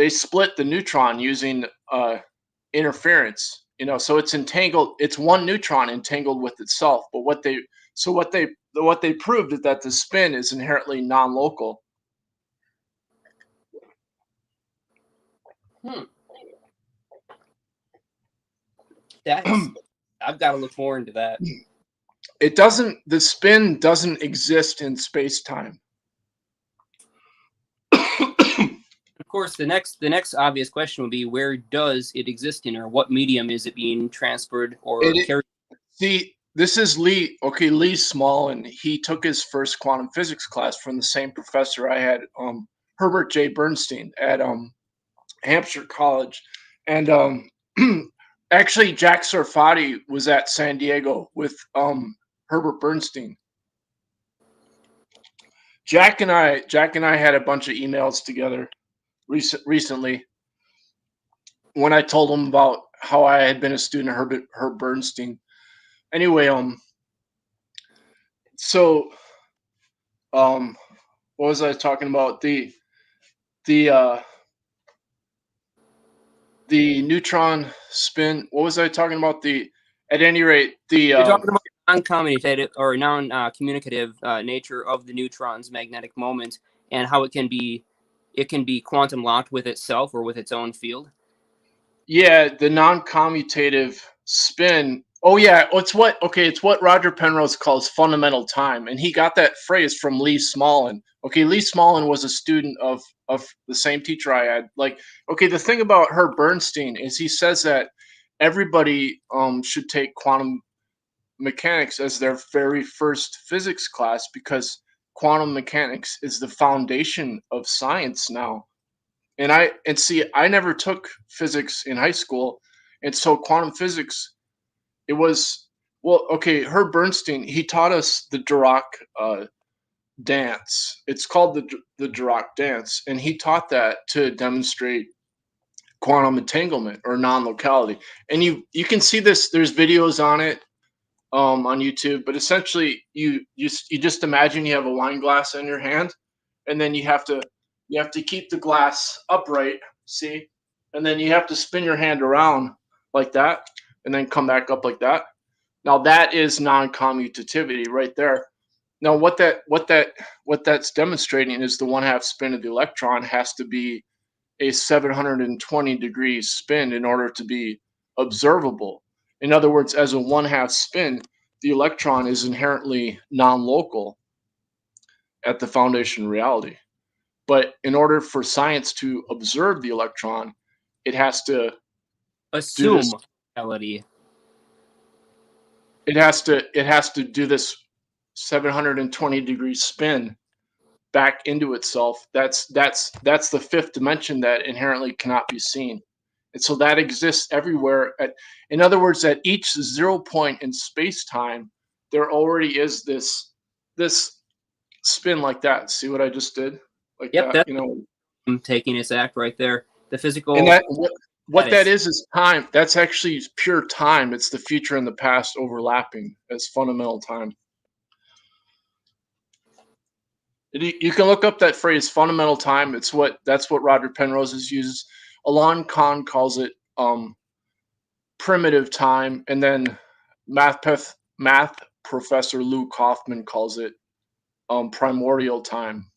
split the neutron using interference. So it's entangled. It's one neutron entangled with itself. But what they proved is that the spin is inherently non-local. I've got to look more into that. The spin doesn't exist in space-time. Of course, the next obvious question would be, where does it exist in, or what medium is it being transferred or carried? See, this is Lee. Okay, Lee Small, and he took his first quantum physics class from the same professor I had, Herbert J. Bernstein at Hampshire College, and actually Jack Sarfati was at San Diego with Herbert Bernstein. Jack and I had a bunch of emails together recently when I told him about how I had been a student of Herb Bernstein. Anyway, so what was I talking about? The neutron spin. What was I talking about? At any rate, you're talking about non-commutative or non-communicative nature of the neutron's magnetic moment, and how it can be quantum locked with itself or with its own field. Yeah, the non-commutative spin. Oh yeah, it's what Roger Penrose calls fundamental time, and he got that phrase from Lee Smolin. Okay, Lee Smolin was a student of the same teacher I had. The thing about Herb Bernstein is he says that everybody should take quantum mechanics as their very first physics class, because quantum mechanics is the foundation of science now. And I never took physics in high school, and so quantum physics, it was, Herb Bernstein, he taught us the Dirac dance. It's called the Dirac dance, and he taught that to demonstrate quantum entanglement or non-locality. And you can see this. There's videos on it on YouTube, but essentially you just imagine you have a wine glass in your hand, and then you have to keep the glass upright, see? And then you have to spin your hand around like that, and then come back up like that. Now that is non-commutativity right there. Now what that's demonstrating is the 1/2 spin of the electron has to be a 720 degrees spin in order to be observable. In other words, as a 1/2 spin, the electron is inherently non-local at the foundation of reality. But in order for science to observe the electron, it has to assume reality. It has to do this 720 degree spin back into itself. That's the fifth dimension that inherently cannot be seen. And so that exists everywhere. In other words, at each 0 point in space-time, there already is this spin like that. See what I just did? Like that, I'm taking its act right there. The physical. And what that is time. That's actually pure time. It's the future and the past overlapping as fundamental time. You can look up that phrase, fundamental time. That's what Roger Penrose uses. Alon Khan calls it primitive time, and then math professor Lou Kaufman calls it primordial time.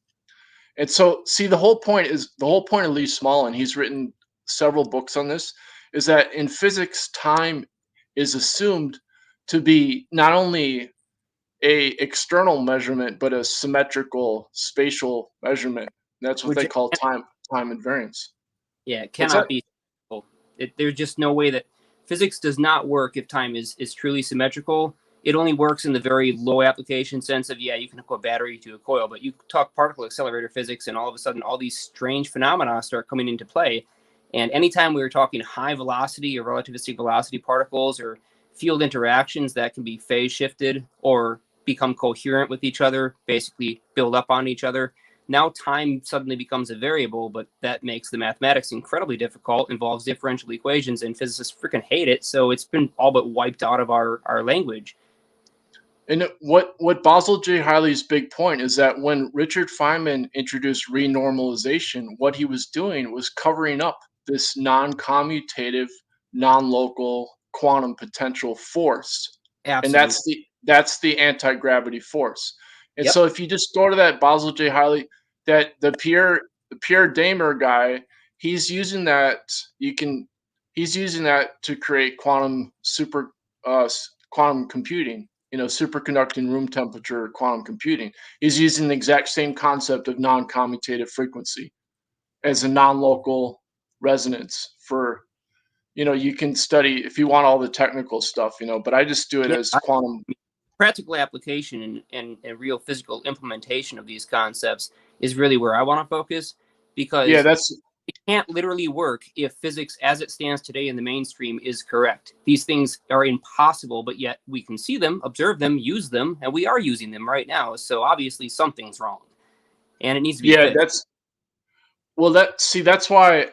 And so, see, the whole point of Lee Smolin, he's written several books on this, is that in physics, time is assumed to be not only a external measurement, but a symmetrical spatial measurement. That's what they call time invariance. Yeah, it cannot be. There's just no way that physics does not work if time is truly symmetrical. It only works in the very low application sense of, yeah, you can hook a battery to a coil, but you talk particle accelerator physics and all of a sudden all these strange phenomena start coming into play. And anytime we were talking high velocity or relativistic velocity particles or field interactions that can be phase shifted or become coherent with each other, basically build up on each other, now time suddenly becomes a variable, but that makes the mathematics incredibly difficult, involves differential equations, and physicists freaking hate it. So it's been all but wiped out of our language. And what Basil J. Hiley's big point is that when Richard Feynman introduced renormalization, what he was doing was covering up this non-commutative, non-local quantum potential force. Absolutely. And that's the anti-gravity force. And so if you just go to that Basil J. Hiley, that the Pierre Damer guy, he's using that to create quantum computing, superconducting room temperature quantum computing. He's using the exact same concept of non-commutative frequency as a non-local resonance for, you can study if you want all the technical stuff, but I just do it as quantum. Practical application and real physical implementation of these concepts is really where I want to focus, because it can't literally work if physics as it stands today in the mainstream is correct. These things are impossible, but yet we can see them, observe them, use them, and we are using them right now. So obviously something's wrong, and it needs to be fixed. That's why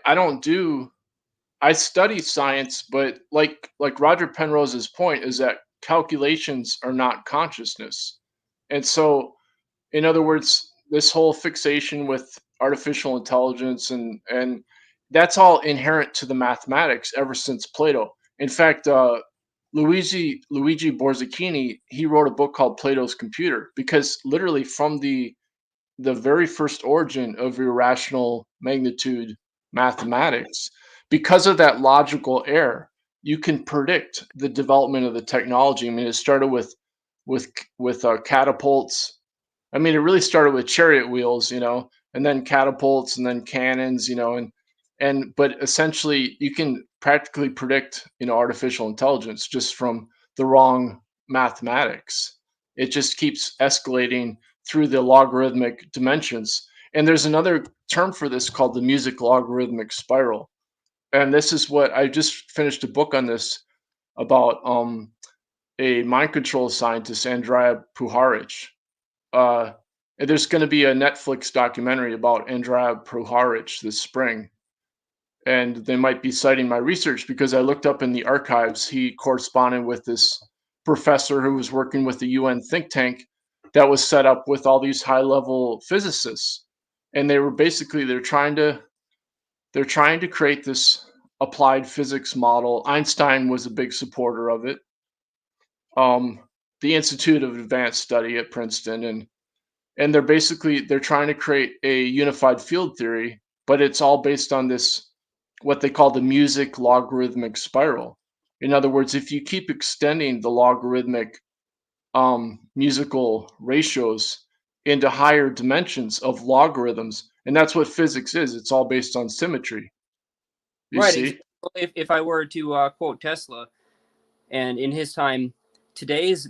I study science, but like Roger Penrose's point is that calculations are not consciousness. And so, in other words, this whole fixation with artificial intelligence and that's all inherent to the mathematics ever since Plato. In fact, Luigi Borzicchini, he wrote a book called Plato's Computer, because literally from the very first origin of irrational magnitude mathematics, because of that logical error, you can predict the development of the technology. I mean, it started with catapults. I mean, it really started with chariot wheels, and then catapults, and then cannons, but essentially you can practically predict, artificial intelligence just from the wrong mathematics. It just keeps escalating through the logarithmic dimensions. And there's another term for this called the music logarithmic spiral. And this is what I just finished a book on this about a mind control scientist, Andrija Puharich. And there's going to be a Netflix documentary about Andrija Puharich this spring. And they might be citing my research because I looked up in the archives. He corresponded with this professor who was working with the UN think tank that was set up with all these high-level physicists. And they were basically, they're trying to create this applied physics model. Einstein was a big supporter of it. The Institute of Advanced Study at Princeton, and they're trying to create a unified field theory, but it's all based on this, what they call the music logarithmic spiral. In other words, if you keep extending the logarithmic musical ratios into higher dimensions of logarithms, and that's what physics is. It's all based on symmetry. You see? If I were to quote Tesla, and in his time, today's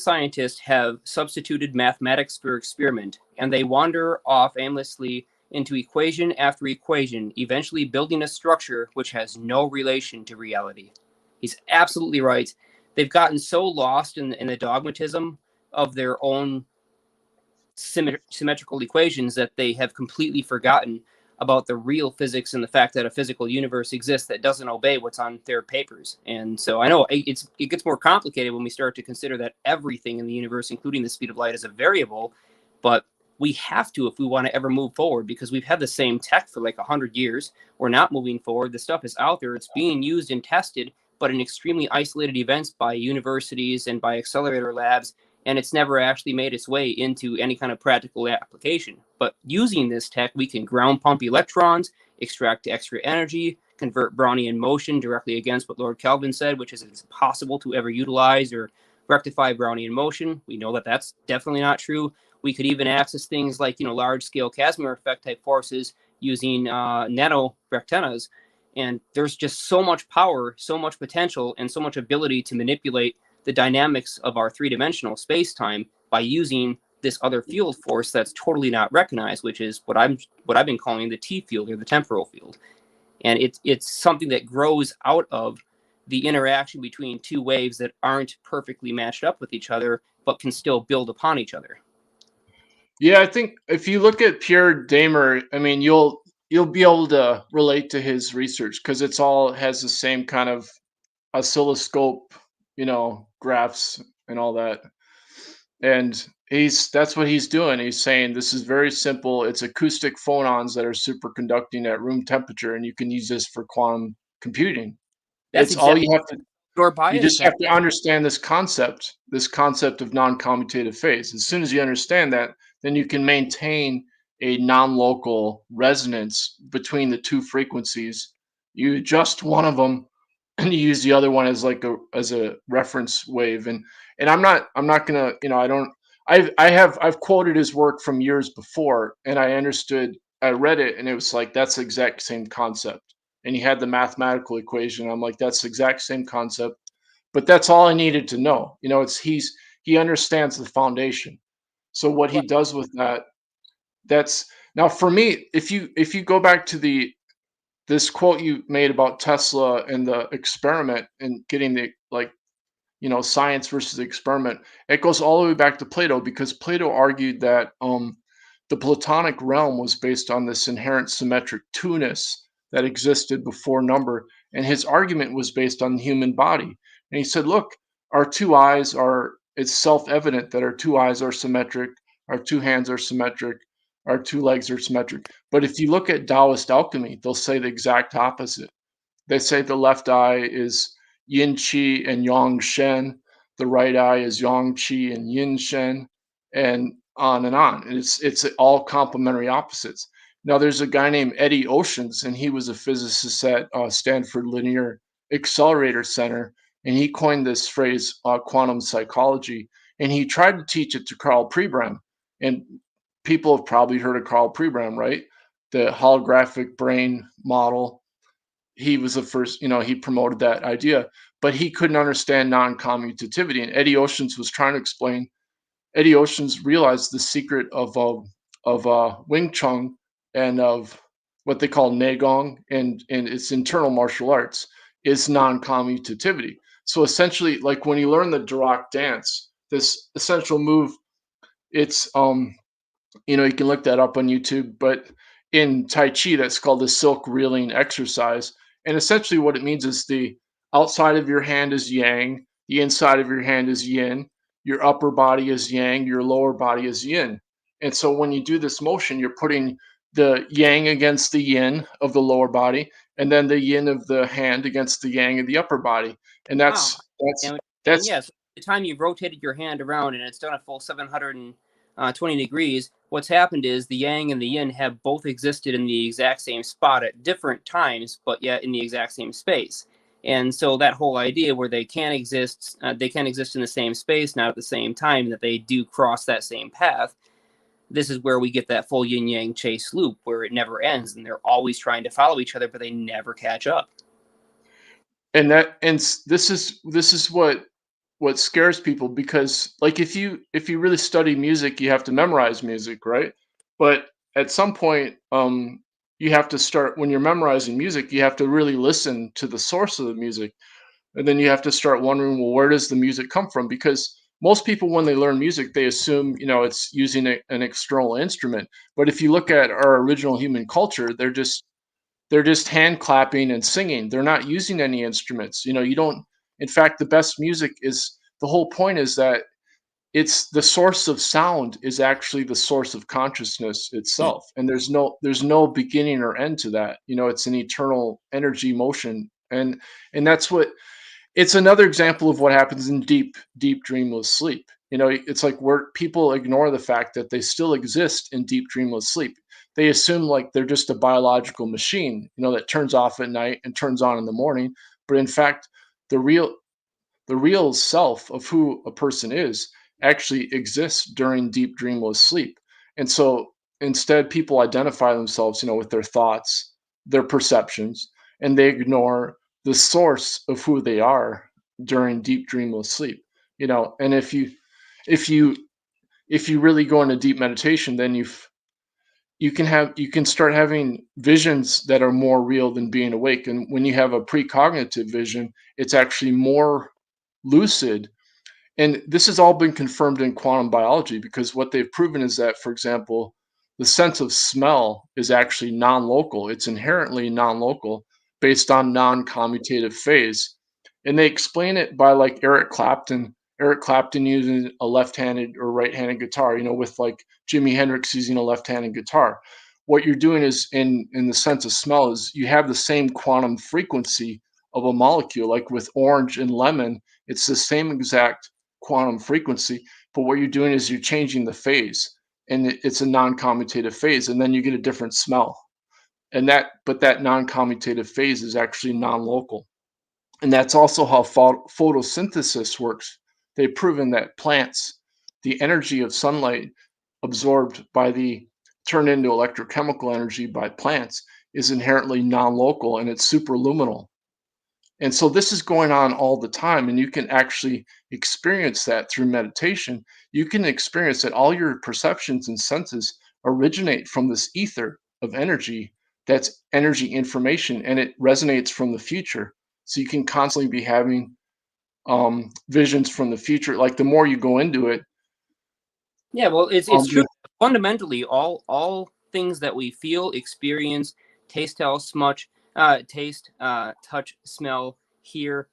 scientists have substituted mathematics for experiment, and they wander off aimlessly into equation after equation, eventually building a structure which has no relation to reality. He's absolutely right. They've gotten so lost in the dogmatism of their own symmetrical equations that they have completely forgotten about the real physics and the fact that a physical universe exists that doesn't obey what's on their papers. And so I know it gets more complicated when we start to consider that everything in the universe, including the speed of light, is a variable, but we have to if we want to ever move forward, because we've had the same tech for like 100 years. We're not moving forward. The stuff is out there. It's being used and tested, but in extremely isolated events by universities and by accelerator labs. and it's never actually made its way into any kind of practical application. But using this tech, we can ground pump electrons, extract extra energy, convert Brownian motion directly against what Lord Kelvin said, which is it's impossible to ever utilize or rectify Brownian motion. We know that that's definitely not true. We could even access things like, large-scale Casimir effect type forces using nano rectennas. And there's just so much power, so much potential, and so much ability to manipulate the dynamics of our three-dimensional space-time by using this other field force that's totally not recognized, which is what I've been calling the T field, or the temporal field. And it's something that grows out of the interaction between two waves that aren't perfectly matched up with each other, but can still build upon each other. Yeah, I think if you look at Pierre Damer, I mean, you'll be able to relate to his research because it's all has the same kind of oscilloscope, graphs and all that. And that's what he's doing. He's saying this is very simple. It's acoustic phonons that are superconducting at room temperature, and you can use this for quantum computing. That's it's all you have to. You just have to pattern. understand this concept of non-commutative phase. As soon as you understand that, then you can maintain a non-local resonance between the two frequencies. You adjust one of them and you use the other one as a reference wave. And I'm not gonna, I've quoted his work from years before, and I read it, and it was like that's the exact same concept. And he had the mathematical equation. I'm like, that's the exact same concept. But that's all I needed to know. He understands the foundation. So what he does with that's now for me, if you go back to this quote you made about Tesla and the experiment and getting the science versus the experiment, it goes all the way back to Plato, because Plato argued that the Platonic realm was based on this inherent symmetric two-ness that existed before number, and his argument was based on the human body. And he said, look, it's self-evident that our two eyes are symmetric, our two hands are symmetric, our two legs are symmetric. But if you look at Taoist alchemy, they'll say the exact opposite. They say the left eye is yin qi and yang shen, the right eye is yang qi and yin shen, and on and on. And it's all complementary opposites. Now there's a guy named Eddie Oceans, and he was a physicist at Stanford Linear Accelerator Center, and he coined this phrase, quantum psychology, and he tried to teach it to Carl Pribram. And people have probably heard of Carl Pribram, right? The holographic brain model. He was the first, he promoted that idea, but he couldn't understand non-commutativity. And Eddie Oceans was trying to explain. Eddie Oceans realized the secret of Wing Chun and of what they call Neigong and its internal martial arts is non-commutativity. So essentially, like when you learn the Dirac dance, this essential move, it's you can look that up on YouTube, but in Tai Chi, that's called the silk reeling exercise. And essentially what it means is the outside of your hand is yang, the inside of your hand is yin, your upper body is yang, your lower body is yin. And so when you do this motion, you're putting the yang against the yin of the lower body, and then the yin of the hand against the yang of the upper body. And that's yes. The time you've rotated your hand around and it's done a full 720 degrees, what's happened is the yang and the yin have both existed in the exact same spot at different times, but yet in the exact same space. And so that whole idea where they can exist in the same space, not at the same time, that they do cross that same path. This is where we get that full yin yang chase loop where it never ends, and they're always trying to follow each other, but they never catch up. And this is what scares people, because like if you really study music, you have to memorize music, right? But at some point you have to start, when you're memorizing music, you have to really listen to the source of the music, and then you have to start wondering, well, where does the music come from? Because most people, when they learn music, they assume it's using an external instrument. But if you look at our original human culture, they're just hand clapping and singing. They're not using any instruments. You don't. In fact, the best music is, the whole point is that it's the source of sound is actually the source of consciousness itself. And there's no beginning or end to that. It's an eternal energy motion. And that's what, it's another example of what happens in deep, deep dreamless sleep. You know, it's like where people ignore the fact that they still exist in deep dreamless sleep. They assume like they're just a biological machine, you know, that turns off at night and turns on in the morning. But in fact, the real self of who a person is actually exists during deep dreamless sleep. And so instead, people identify themselves, you know, with their thoughts, their perceptions, and they ignore the source of who they are during deep dreamless sleep. You know, and if you if you really go into deep meditation, then you can start having visions that are more real than being awake. And when you have a precognitive vision, it's actually more lucid. And this has all been confirmed in quantum biology, because what they've proven is that, for example, the sense of smell is actually non-local. It's inherently non-local based on non-commutative phase. And they explain it by like Eric Clapton using a left-handed or right-handed guitar, you know, with like Jimi Hendrix using a left-handed guitar. What you're doing is in the sense of smell is you have the same quantum frequency of a molecule. Like with orange and lemon, it's the same exact quantum frequency, but what you're doing is you're changing the phase, and it's a non-commutative phase, and then you get a different smell. And that non-commutative phase is actually non-local. And that's also how photosynthesis works. They've proven that plants, the energy of sunlight absorbed by the turned into electrochemical energy by plants, is inherently non-local, and it's superluminal. And so this is going on all the time, and you can actually experience that through meditation. You can experience that all your perceptions and senses originate from this ether of energy. That's energy information, and it resonates from the future. So you can constantly be having visions from the future. Like the more you go into it. Yeah, well, it's true. Fundamentally, all things that we feel, experience, taste, touch, smell, hear,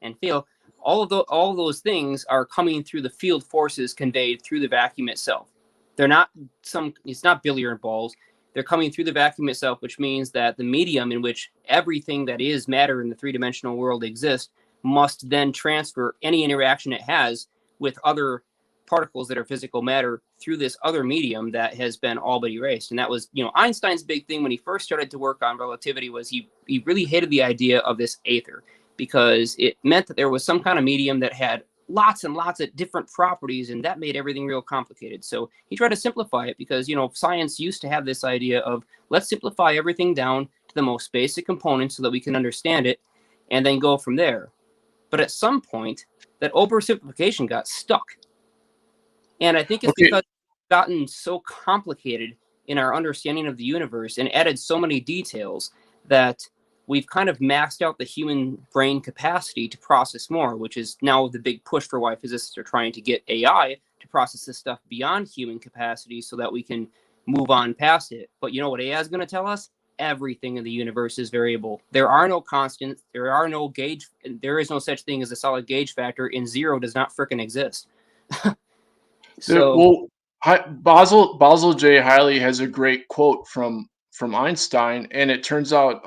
and feel, all of those things are coming through the field forces conveyed through the vacuum itself. It's not billiard balls. They're coming through the vacuum itself, which means that the medium in which everything that is matter in the three-dimensional world exists must then transfer any interaction it has with other particles that are physical matter through this other medium that has been all but erased. And that was, Einstein's big thing when he first started to work on relativity was he really hated the idea of this aether, because it meant that there was some kind of medium that had lots and lots of different properties, and that made everything real complicated. So he tried to simplify it, because, science used to have this idea of let's simplify everything down to the most basic components so that we can understand it and then go from there. But at some point, that oversimplification got stuck. And I think it's because it's gotten so complicated in our understanding of the universe and added so many details that we've kind of maxed out the human brain capacity to process more, which is now the big push for why physicists are trying to get AI to process this stuff beyond human capacity so that we can move on past it. But you know what AI is going to tell us? Everything in the universe is variable. There are no constants. There are no gauge. There is no such thing as a solid gauge factor, and zero does not frickin' exist. Basil J. Hiley has a great quote from Einstein, and it turns out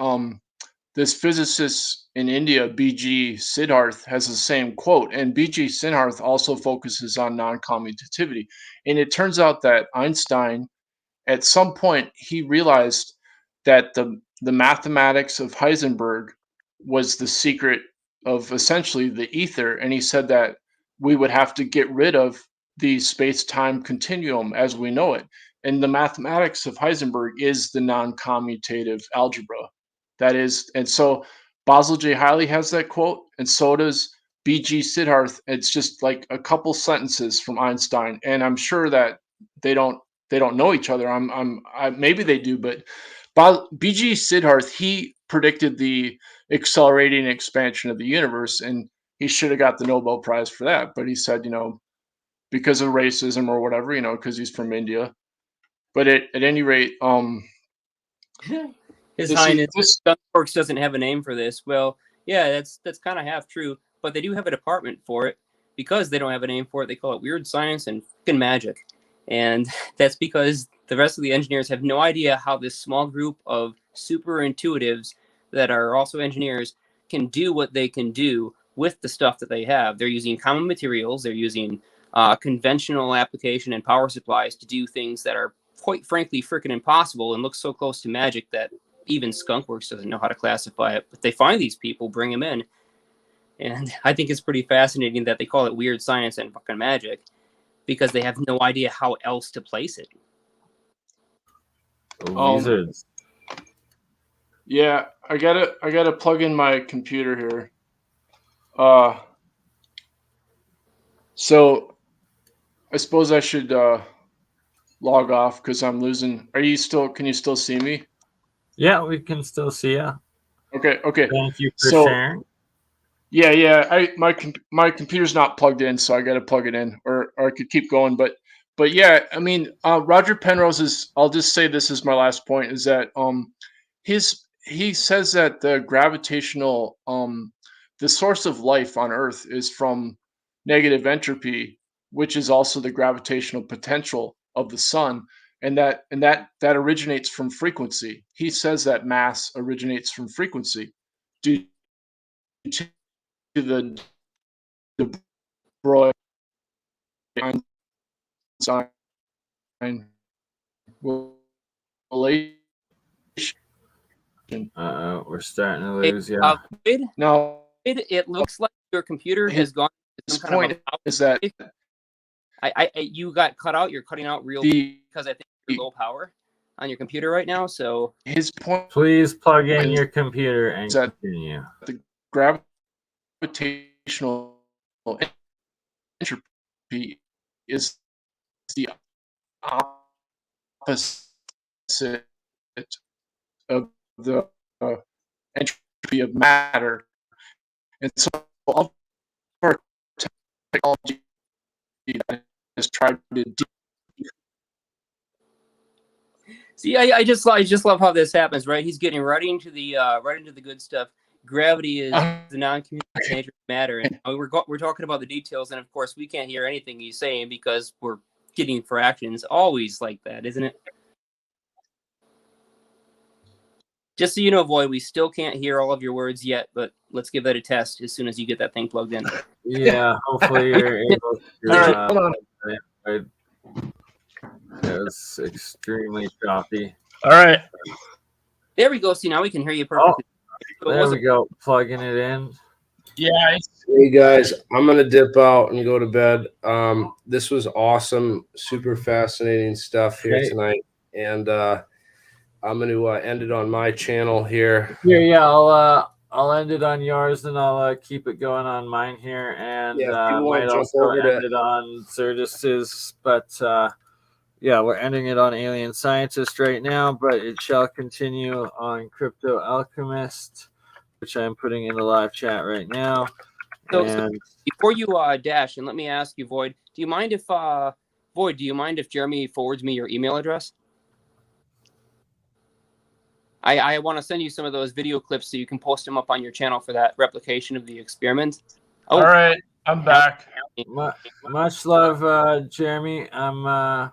this physicist in India, B.G. Siddharth, has the same quote, and B.G. Siddharth also focuses on non-commutativity. And it turns out that Einstein, at some point, he realized that the mathematics of Heisenberg was the secret of essentially the ether, and he said that we would have to get rid of the space-time continuum as we know it. And the mathematics of Heisenberg is the non-commutative algebra. That is, and so Basil J. Hiley has that quote, and so does B.G. Siddharth. It's just like a couple sentences from Einstein, and I'm sure that they don't know each other. Maybe they do, but B.G. Siddharth, he predicted the accelerating expansion of the universe, and he should have got the Nobel Prize for that. But he said, because of racism or whatever, because he's from India. But at any rate, His Highness Works doesn't have a name for this. Well, yeah, that's kind of half true, but they do have a department for it. Because they don't have a name for it, they call it weird science and fucking magic. And that's because the rest of the engineers have no idea how this small group of super intuitives that are also engineers can do what they can do with the stuff that they have. They're using common materials. They're using conventional application and power supplies to do things that are quite frankly freaking impossible and look so close to magic that even Skunkworks doesn't know how to classify it. But they find these people, bring them in. And I think it's pretty fascinating that they call it weird science and fucking magic because they have no idea how else to place it. Wizards. Yeah, I gotta plug in my computer here. So I suppose I should log off because I'm losing. Can you still see me? Yeah, we can still see you. Okay. Thank you for sharing. Yeah. My computer's not plugged in, so I got to plug it in, or I could keep going. But yeah, I mean, Roger Penrose is. I'll just say this is my last point: is that he says that the gravitational the source of life on Earth is from negative entropy, which is also the gravitational potential of the sun, and that originates from frequency. He says that mass originates from frequency due to the De Broglie Einstein relation. We're starting to lose you. No, it looks like your computer has gone. His point is that you got cut out. You're cutting out real because I think you're low power on your computer right now. So his point. Please plug in your computer and continue. The gravitational entropy is the opposite of the entropy of matter, and so all of our technology has tried to see. I just love how this happens. Right, he's getting right into the good stuff. Gravity is the non-communicative nature of matter, and we're talking about the details. And of course, we can't hear anything he's saying because we're getting fractions. Always like that, isn't it? Just so you know, Void, we still can't hear all of your words yet, but let's give that a test as soon as you get that thing plugged in. Yeah, hopefully you're able to. Hold on. It was extremely choppy. All right. There we go. See, now we can hear you perfectly. There we go. Plugging it in. Yeah. Hey guys, I'm gonna dip out and go to bed. This was awesome, super fascinating stuff here tonight, and I'm gonna end it on my channel here. Yeah. I'll end it on yours, and I'll keep it going on mine here, and might also end it on Xirtus's. But yeah, we're ending it on AlienScientist right now, but it shall continue on Crypto Alchemist, which I'm putting in the live chat right now. So before you dash, and let me ask you, Void, do you mind if Jeremy forwards me your email address? I want to send you some of those video clips so you can post them up on your channel for that replication of the experiment. Oh, all right, I'm back. Much love, Jeremy. I'm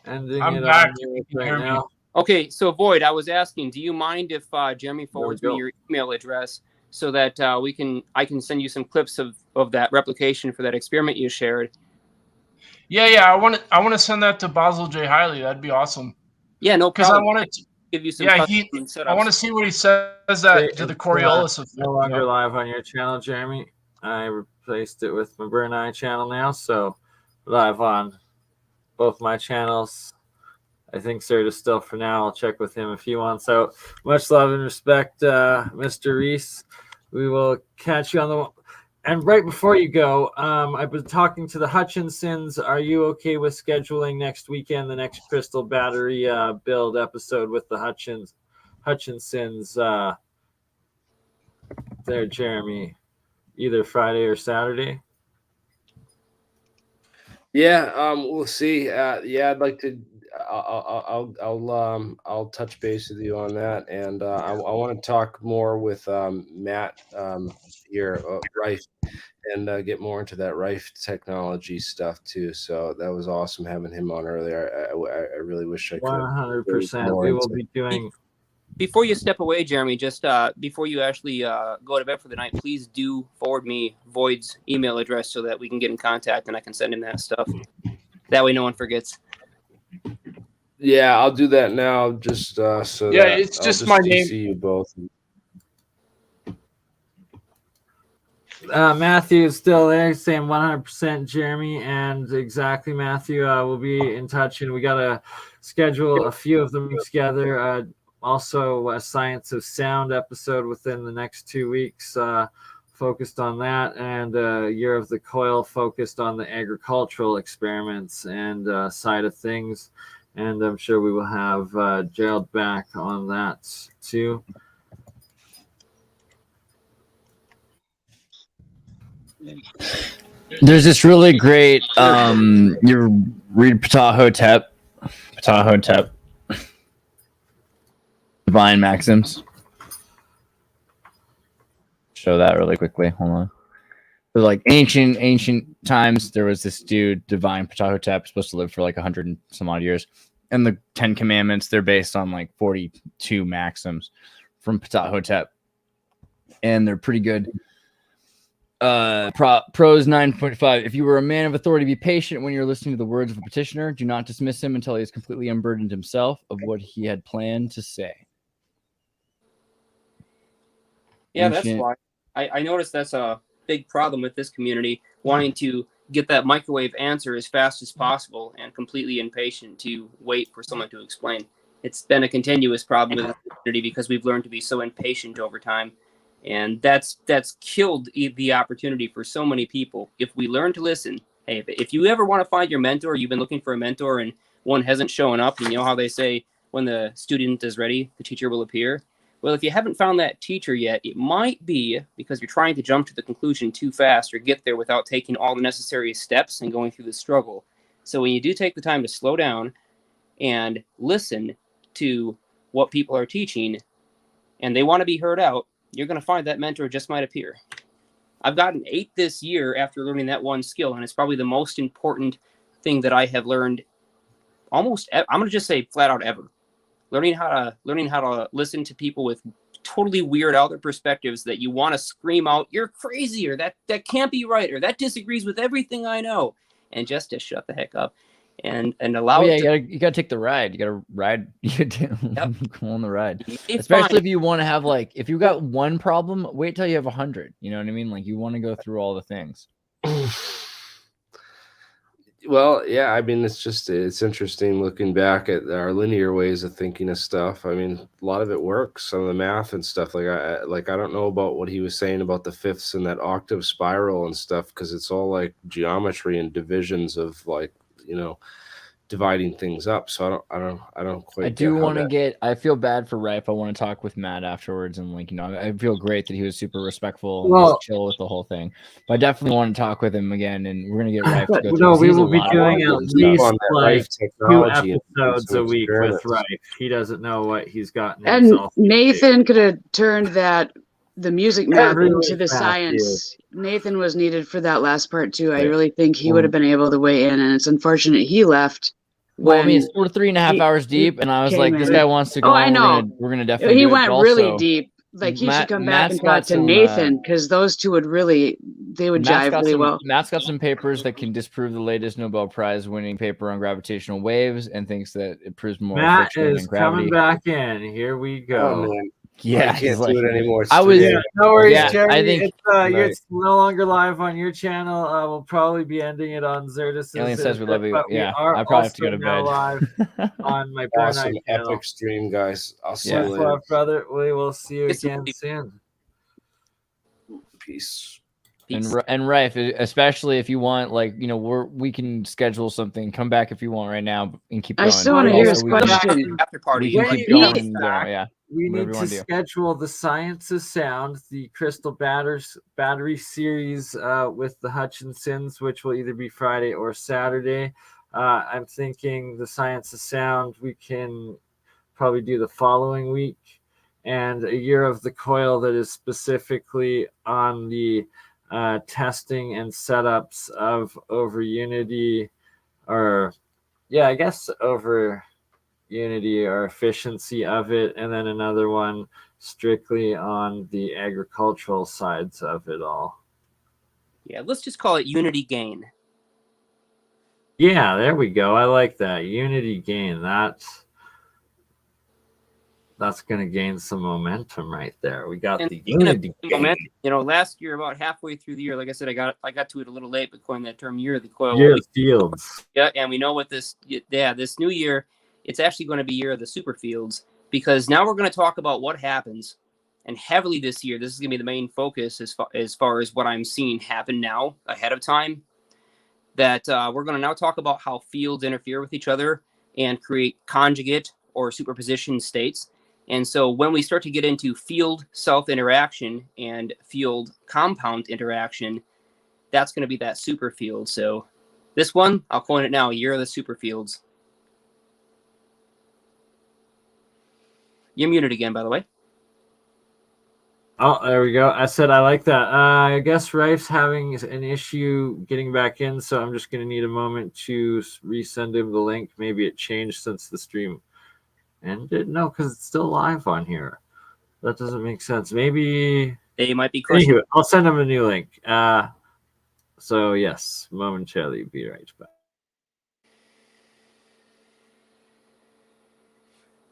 ending it back. on you right now. Okay, so Void, I was asking, do you mind if Jeremy forwards me your email address so that I can send you some clips of that replication for that experiment you shared? Yeah. I want to send that to Basil J. Hiley. That'd be awesome. Yeah, no problem. Because I want to give you some. Yeah, I want to see what he says to the Coriolis effect. No longer live on your channel, Jeremy. I replaced it with my BurnEye channel now, so live on both my channels. I think Xirtus still for now. I'll check with him if he wants out. Much love and respect, Mr. Reese. We will catch you on the. And right before you go, I've been talking to the Hutchinsons. Are you okay with scheduling next weekend the next crystal battery build episode with the Hutchinsons? There, Jeremy. Either Friday or Saturday. Yeah, we'll see. Yeah, I'd like to. I'll touch base with you on that, and I want to talk more with Matt here, Rife, and get more into that RifeTechnologies stuff too. So that was awesome having him on earlier. I really wish I could. 100%. We will be doing before you step away, Jeremy, just before you actually go to bed for the night, please do forward me Void's email address so that we can get in contact and I can send him that stuff. That way no one forgets. Yeah, I'll do that now. Just so Yeah, that it's I'll just my name. CC you both. Matthew is still there, saying 100% Jeremy, and exactly, Matthew. We'll be in touch, and we got to schedule a few of them together. Also, a Science of Sound episode within the next 2 weeks focused on that, and Year of the Coil focused on the agricultural experiments and side of things. And I'm sure we will have Gerald back on that too. There's this really great you read Ptah Hotep Divine Maxims. Show that really quickly. Hold on. So like ancient times, there was this dude, Divine Ptah Hotep, supposed to live for like 100 and some odd years. And the 10 Commandments, they're based on like 42 maxims from Ptah Hotep. And they're pretty good. Pros 9.5. If you were a man of authority, be patient when you're listening to the words of a petitioner. Do not dismiss him until he has completely unburdened himself of what he had planned to say. Yeah, that's why I noticed that's a big problem with this community, wanting to get that microwave answer as fast as possible and completely impatient to wait for someone to explain. It's been a continuous problem in the community because we've learned to be so impatient over time. And that's killed the opportunity for so many people. If we learn to listen, hey, if you ever want to find your mentor, you've been looking for a mentor and one hasn't shown up, you know how they say when the student is ready, the teacher will appear. Well, if you haven't found that teacher yet, it might be because you're trying to jump to the conclusion too fast or get there without taking all the necessary steps and going through the struggle. So when you do take the time to slow down and listen to what people are teaching and they want to be heard out, you're going to find that mentor just might appear. I've gotten 8 this year after learning that one skill, and it's probably the most important thing that I have learned almost, I'm going to just say flat out ever. Learning how to listen to people with totally weird other perspectives that you want to scream out, "You're crazy," or that can't be right, or that disagrees with everything I know, and just to shut the heck up and allow. You gotta take the ride. You gotta ride. You gotta go on the ride. Especially if you want to have if you got one problem, wait till you have 100. You know what I mean? Like you want to go through all the things. Well, yeah, I mean, it's interesting looking back at our linear ways of thinking of stuff. I mean, a lot of it works, some of the math and stuff. I don't know about what he was saying about the fifths and that octave spiral and stuff, because it's all like geometry and divisions of dividing things up. So I don't quite. I do want to get. I feel bad for Rife. I want to talk with Matt afterwards, and I feel great that he was super respectful and was chill with the whole thing. But I definitely want to talk with him again, and we're gonna get Rife to go. No, we will be doing at least like 2 episodes a week with Rife. He doesn't know what he's gotten himself. And Nathan could have turned the music math into the science. Nathan was needed for that last part too. I really think he would have been able to weigh in, and it's unfortunate he left. Well, I mean, we're 3.5 hours deep, and I was like, this guy wants to go. Oh, I know. We're gonna definitely. He went really deep. Like he should come back and talk to Nathan, because those two would jive really well. Matt's got some papers that can disprove the latest Nobel Prize winning paper on gravitational waves, and thinks that it proves more Matt friction is than gravity. coming back in. Here we go. Oh, man. Yeah, I can't do it anymore. No worries, Jerry. I think it's no longer live on your channel. We'll probably be ending it on Xirtus. Alien says we love you. Yeah, I probably have to go to bed. Live on my awesome BurnEye channel. epic stream, guys. I'll see you later. Love, brother. We will see you again soon. Peace. And Rife, especially if you want, we can schedule something. Come back if you want right now and keep going. I still want to hear his question. After party. We can keep going. Yeah. We need to schedule the Science of Sound, the Crystal Battery series with the Hutchinsons, which will either be Friday or Saturday. I'm thinking the Science of Sound we can probably do the following week, and a Year of the Coil that is specifically on the testing and setups of over Unity, over Unity or efficiency of it, and then another one strictly on the agricultural sides of it all. Yeah, let's just call it Unity Gain. Yeah, there we go. I like that. Unity Gain. That's going to gain some momentum right there. We got the Unity Gain. You know, last year, about halfway through the year, like I said, I got to it a little late, but coined that term year of the coil. Year of fields. Yeah, and we know what this new year, it's actually going to be year of the super fields, because now we're going to talk about what happens, and heavily this year, this is going to be the main focus as far as what I'm seeing happen now ahead of time, that we're going to now talk about how fields interfere with each other and create conjugate or superposition states. And so when we start to get into field self-interaction and field compound interaction, that's going to be that super field. So this one, I'll coin it now, year of the super fields. You're muted again, by the way. Oh, there we go. I said I like that. I guess Rife's having an issue getting back in, so I'm just going to need a moment to resend him the link. Maybe it changed since the stream ended. No, because it's still live on here. That doesn't make sense. Maybe they might be. Anyway, I'll send him a new link. So yes, momentarily, be right back.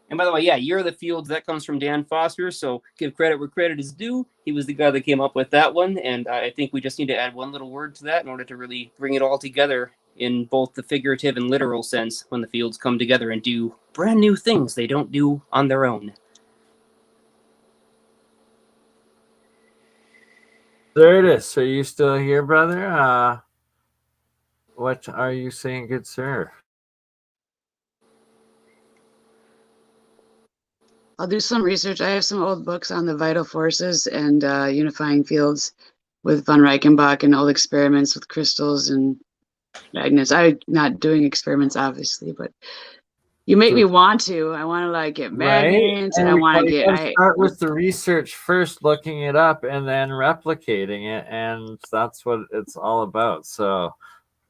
And by the way, yeah, year of the fields, that comes from Dan Foster. So give credit where credit is due. He was the guy that came up with that one. And I think we just need to add one little word to that in order to really bring it all together in both the figurative and literal sense when the fields come together and do brand new things they don't do on their own. There it is. Are you still here, brother? What are you saying, good sir? I'll do some research. I have some old books on the vital forces and unifying fields with von Reichenbach and old experiments with crystals and magnets. I'm not doing experiments, obviously, but you make me want to. I want to like get magnets, and I want to get. Start with the research first, looking it up, and then replicating it, and that's what it's all about. So,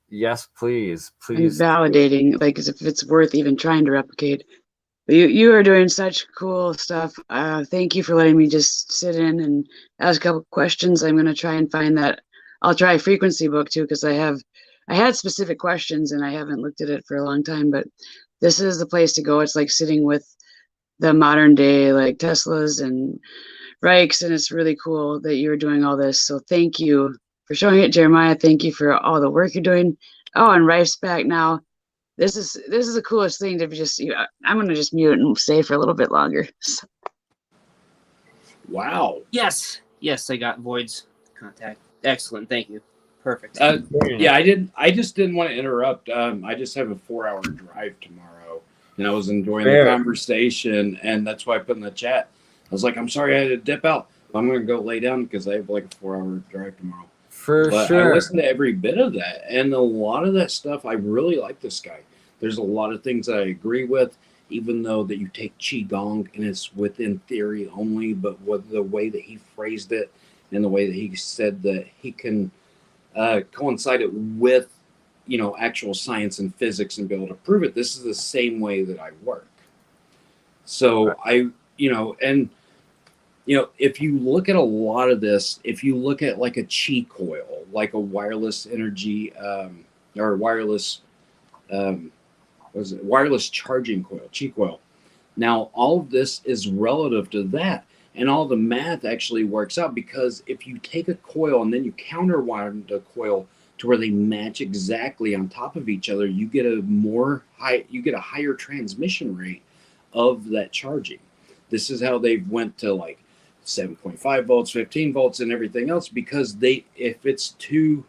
yes, please. And validating, like, as if it's worth even trying to replicate. You are doing such cool stuff. Thank you for letting me just sit in and ask a couple questions. I'm going to try and find that. I'll try a frequency book too, because I had specific questions and I haven't looked at it for a long time, but this is the place to go. It's like sitting with the modern day, like Teslas and Reichs, and it's really cool that you're doing all this. So thank you for showing it, Jeremiah. Thank you for all the work you're doing. Oh, and Rife's back now. This is the coolest thing to just. I'm going to just mute and stay for a little bit longer. Wow. Yes, I got Void's contact. Excellent, thank you. Perfect. Yeah, I just didn't want to interrupt. I just have a 4-hour drive tomorrow, and I was enjoying the conversation, and that's why I put in the chat. I was like, I'm sorry I had to dip out. I'm going to go lay down because I have like a 4-hour drive tomorrow. But I listened to every bit of that, and a lot of that stuff, I really like this guy. There's a lot of things that I agree with, even though that you take Qigong and it's within theory only, but with the way that he phrased it and the way that he said that he can coincide it with, actual science and physics and be able to prove it. This is the same way that I work. So if you look at a lot of this, if you look at like a Qi coil, like a wireless energy or wireless, wireless charging coil, Qi coil. Now, all of this is relative to that. And all the math actually works out, because if you take a coil and then you counterwire the coil to where they match exactly on top of each other, you get a higher transmission rate of that charging. This is how they went to like 7.5 volts, 15 volts, and everything else, because if it's two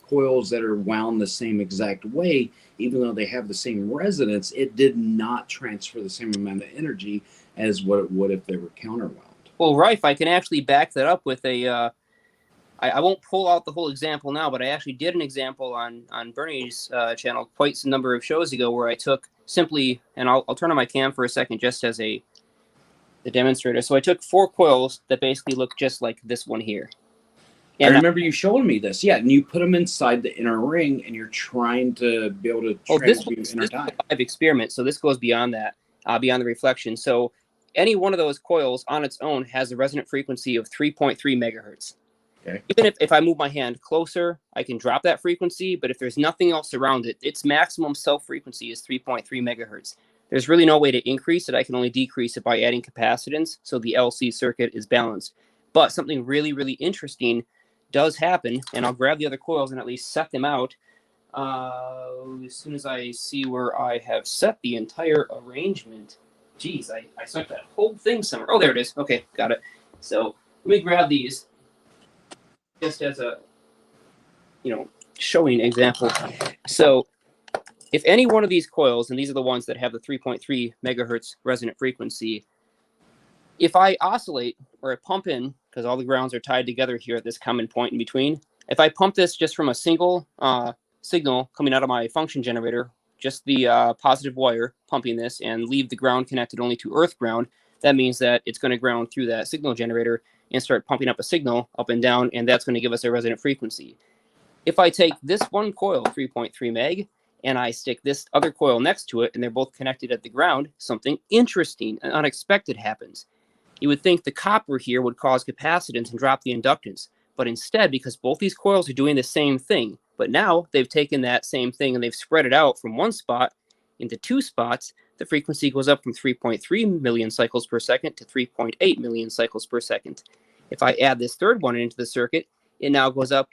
coils that are wound the same exact way, even though they have the same resonance, it did not transfer the same amount of energy as what it would if they were counterwound. Well, Rife, I can actually back that up with I won't pull out the whole example now, but I actually did an example on BurnEye's channel quite some number of shows ago, where I took simply, and I'll turn on my cam for a second just as the demonstrator. So I took 4 coils that basically look just like this one here. And I remember you showing me this, and you put them inside the inner ring, and you're trying to be able to transmute inner time. This is a live experiment, so this goes beyond that. beyond the reflection. So any one of those coils on its own has a resonant frequency of 3.3 megahertz. Okay. Even if I move my hand closer, I can drop that frequency, but if there's nothing else around it, its maximum self-frequency is 3.3 megahertz. There's really no way to increase it. I can only decrease it by adding capacitance, so the LC circuit is balanced. But something really, really interesting does happen, and I'll grab the other coils and at least set them out as soon as I see where I have set the entire arrangement. Geez, I set that whole thing somewhere. Oh, there it is. Okay, got it. So let me grab these just as a, showing example. So if any one of these coils, and these are the ones that have the 3.3 megahertz resonant frequency, if I oscillate or I pump in, because all the grounds are tied together here at this common point in between, if I pump this just from a single signal coming out of my function generator, just the positive wire pumping this, and leave the ground connected only to earth ground, that means that it's going to ground through that signal generator and start pumping up a signal up and down, and that's going to give us a resonant frequency. If I take this one coil, 3.3 meg, and I stick this other coil next to it, and they're both connected at the ground, something interesting and unexpected happens. You would think the copper here would cause capacitance and drop the inductance, but instead, because both these coils are doing the same thing, but now they've taken that same thing and they've spread it out from one spot into two spots, the frequency goes up from 3.3 million cycles per second to 3.8 million cycles per second. If I add this third one into the circuit, it now goes up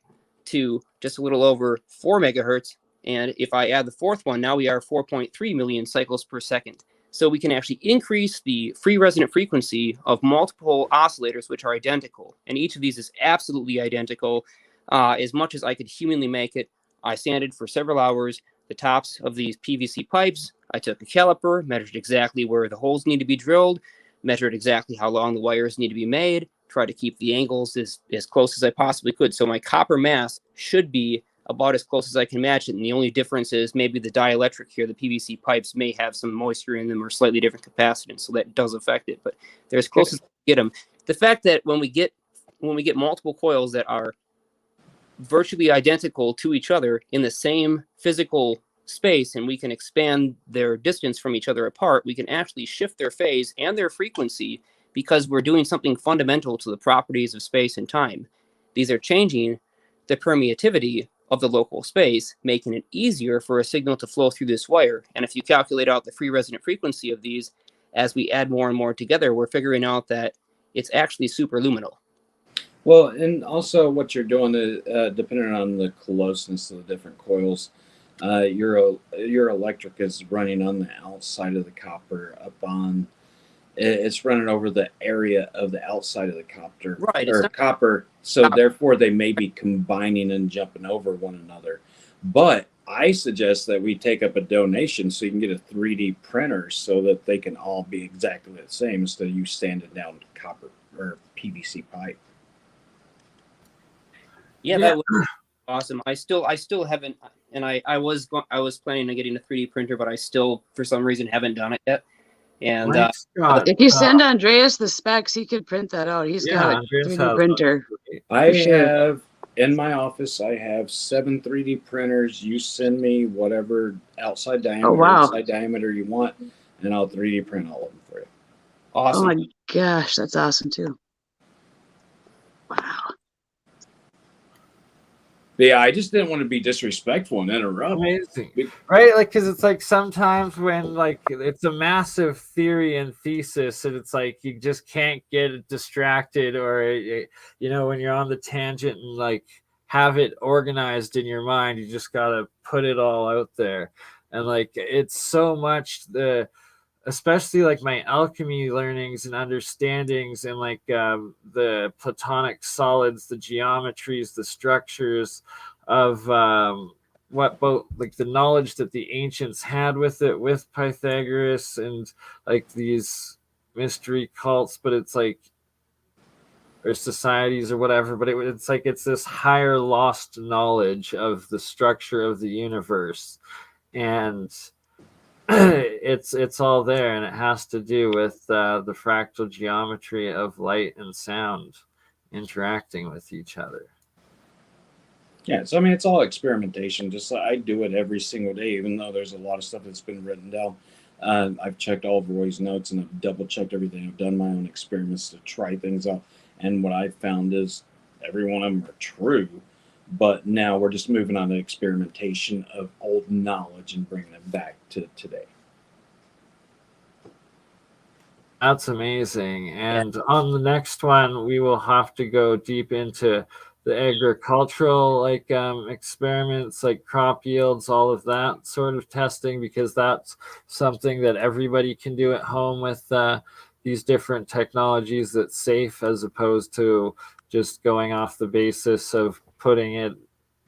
to just a little over 4 megahertz. And if I add the fourth one, now we are 4.3 million cycles per second. So we can actually increase the free resonant frequency of multiple oscillators, which are identical. And each of these is absolutely identical, as much as I could humanly make it. I sanded for several hours the tops of these PVC pipes. I took a caliper, measured exactly where the holes need to be drilled, measured exactly how long the wires need to be made, try to keep the angles as close as I possibly could. So my copper mass should be about as close as I can match it. And the only difference is maybe the dielectric here, the PVC pipes may have some moisture in them or slightly different capacitance. So that does affect it, but they're as close as I can get them. The fact that when we get multiple coils that are virtually identical to each other in the same physical space, and we can expand their distance from each other apart, we can actually shift their phase and their frequency because we're doing something fundamental to the properties of space and time. These are changing the permeativity of the local space, making it easier for a signal to flow through this wire. And if you calculate out the free resonant frequency of these, as we add more and more together, we're figuring out that it's actually superluminal. Well, and also what you're doing, depending on the closeness of the different coils, your electric is running on the outside of the copper it's running over the area of the outside of the copper, right? Or copper. So therefore, they may be combining and jumping over one another. But I suggest that we take up a donation so you can get a 3D printer so that they can all be exactly the same instead of you sanding down copper or PVC pipe. Yeah, that would be awesome. I still haven't, and I was planning on getting a 3D printer, but I still, for some reason, haven't done it yet. And if you send Andreas the specs, he could print that out. He's got a 3D printer. I have in my office. I have 7 3D printers. You send me whatever outside diameter, inside diameter you want, and I'll 3D print all of them for you. Awesome! Oh my gosh, that's awesome too. Wow. Yeah, I just didn't want to be disrespectful and interrupt. Amazing, right? Like, because it's like sometimes when like it's a massive theory and thesis, and it's like you just can't get distracted, or when you're on the tangent and like have it organized in your mind, you just gotta put it all out there, and like it's so much especially like my alchemy learnings and understandings, and like the platonic solids, the geometries, the structures of both like the knowledge that the ancients had with Pythagoras and like these mystery cults, but it's like, or societies or whatever, but it's like it's this higher lost knowledge of the structure of the universe, and it's all there, and it has to do with the fractal geometry of light and sound interacting with each other. Yeah, so I mean, it's all experimentation. Just I do it every single day, even though there's a lot of stuff that's been written down. I've checked all of Roy's notes and I've double checked everything. I've done my own experiments to try things out. And what I've found is every one of them are true. But now we're just moving on to experimentation of old knowledge and bringing it back to today. That's amazing. And on the next one, we will have to go deep into the agricultural experiments, like crop yields, all of that sort of testing, because that's something that everybody can do at home with these different technologies that's safe, as opposed to just going off the basis of putting it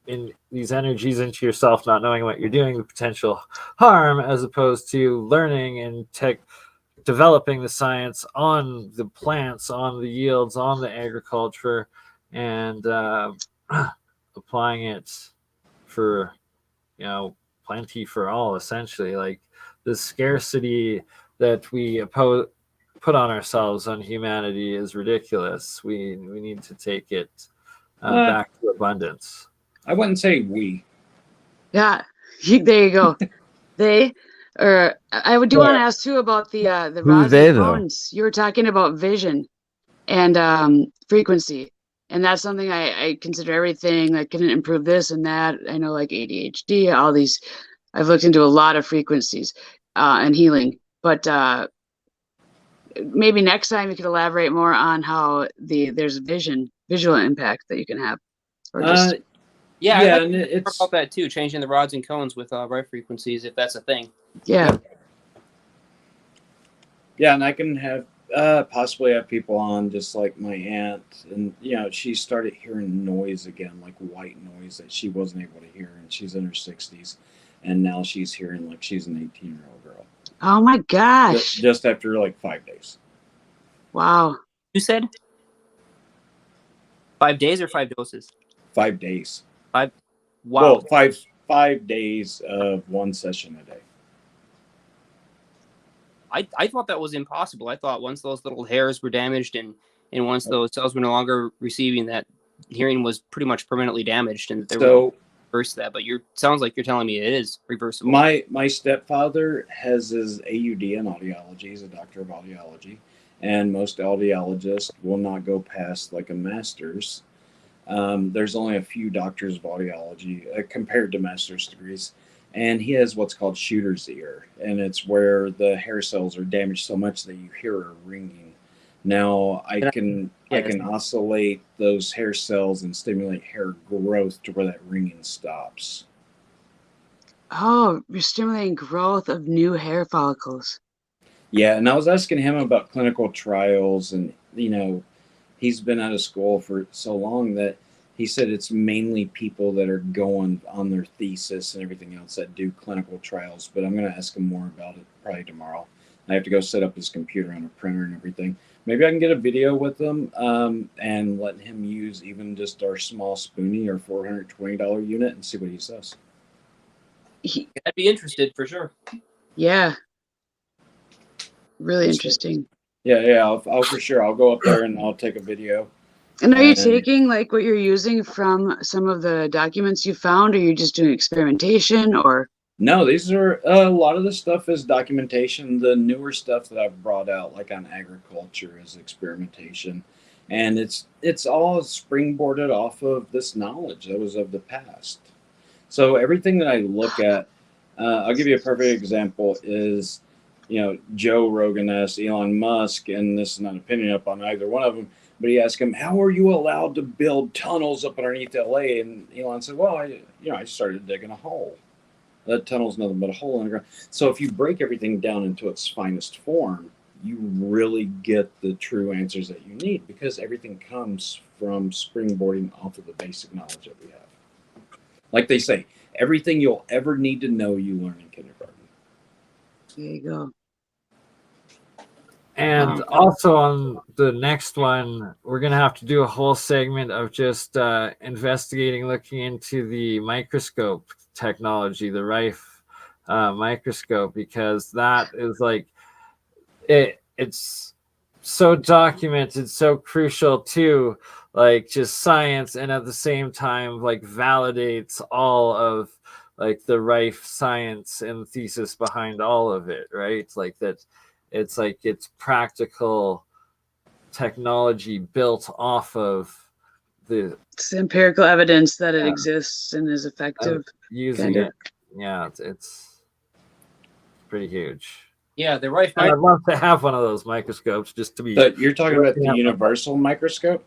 in these energies into yourself, not knowing what you're doing, the potential harm, as opposed to learning and developing the science on the plants, on the yields, on the agriculture, and applying it for, plenty for all, essentially. Like the scarcity that we put on ourselves, on humanity, is ridiculous. We need to take it back to abundance. I wouldn't say we. Yeah, there you go. They, or I do want to ask too about the rods they, and though? cones. You were talking about vision and frequency, and that's something I consider everything that can improve this and that. I know, like ADHD, all these. I've looked into a lot of frequencies and healing, but maybe next time you could elaborate more on how there's visual impact that you can have, or just. Yeah, Yeah, I'd like and to talk it's about that too, changing the rods and cones with Rife frequencies, if that's a thing. Yeah. Yeah, and I can have possibly have people on, just like my aunt, and she started hearing noise again, like white noise that she wasn't able to hear, and she's in her 60s, and now she's hearing like she's an 18-year-old girl. Oh my gosh! Just after like 5 days. Wow. You said 5 days or 5 doses? 5 days. 5. Wow. Well, 5 days of one session a day. I thought that was impossible. I thought once those little hairs were damaged and once those cells were no longer receiving that, hearing was pretty much permanently damaged, and they were reverse that. But sounds like you're telling me it is reversible. My stepfather has his AUD in audiology. He's a doctor of audiology, and most audiologists will not go past like a master's. There's only a few doctors of audiology compared to master's degrees, and he has what's called shooter's ear, and it's where the hair cells are damaged so much that you hear a ringing. Now I can oscillate those hair cells and stimulate hair growth to where that ringing stops. Oh, you're stimulating growth of new hair follicles. Yeah, and I was asking him about clinical trials, and he's been out of school for so long that he said it's mainly people that are going on their thesis and everything else that do clinical trials. But I'm going to ask him more about it probably tomorrow. I have to go set up his computer on a printer and everything. Maybe I can get a video with him and let him use even just our small Spoonie or $420 unit and see what he says. I'd be interested for sure. Yeah. Really interesting. Yeah, I'll for sure. I'll go up there and I'll take a video. And are you taking like what you're using from some of the documents you found, or are you just doing experimentation, or? No, these are a lot of the stuff is documentation. The newer stuff that I've brought out, like on agriculture, is experimentation, and it's all springboarded off of this knowledge that was of the past. So everything that I look at, I'll give you a perfect example is, Joe Rogan asked Elon Musk, and this is not an opinion up on either one of them, but he asked him, how are you allowed to build tunnels up underneath LA? And Elon said, well, I started digging a hole. That tunnel's nothing but a hole in the ground. So if you break everything down into its finest form, you really get the true answers that you need, because everything comes from springboarding off of the basic knowledge that we have. Like they say, everything you'll ever need to know, you learn in kindergarten. There you go. And also on the next one, we're going to have to do a whole segment of just investigating, looking into the microscope technology, the Rife microscope, because that is like, it's so documented, so crucial to like just science, and at the same time like validates all of like the Rife science and thesis behind all of it, right? Like that, it's like it's practical technology built off of it's empirical evidence that it exists and is effective. Using it, it's pretty huge. Yeah, the Rife. I'd love to have one of those microscopes just to be. But you're talking about the universal microscope?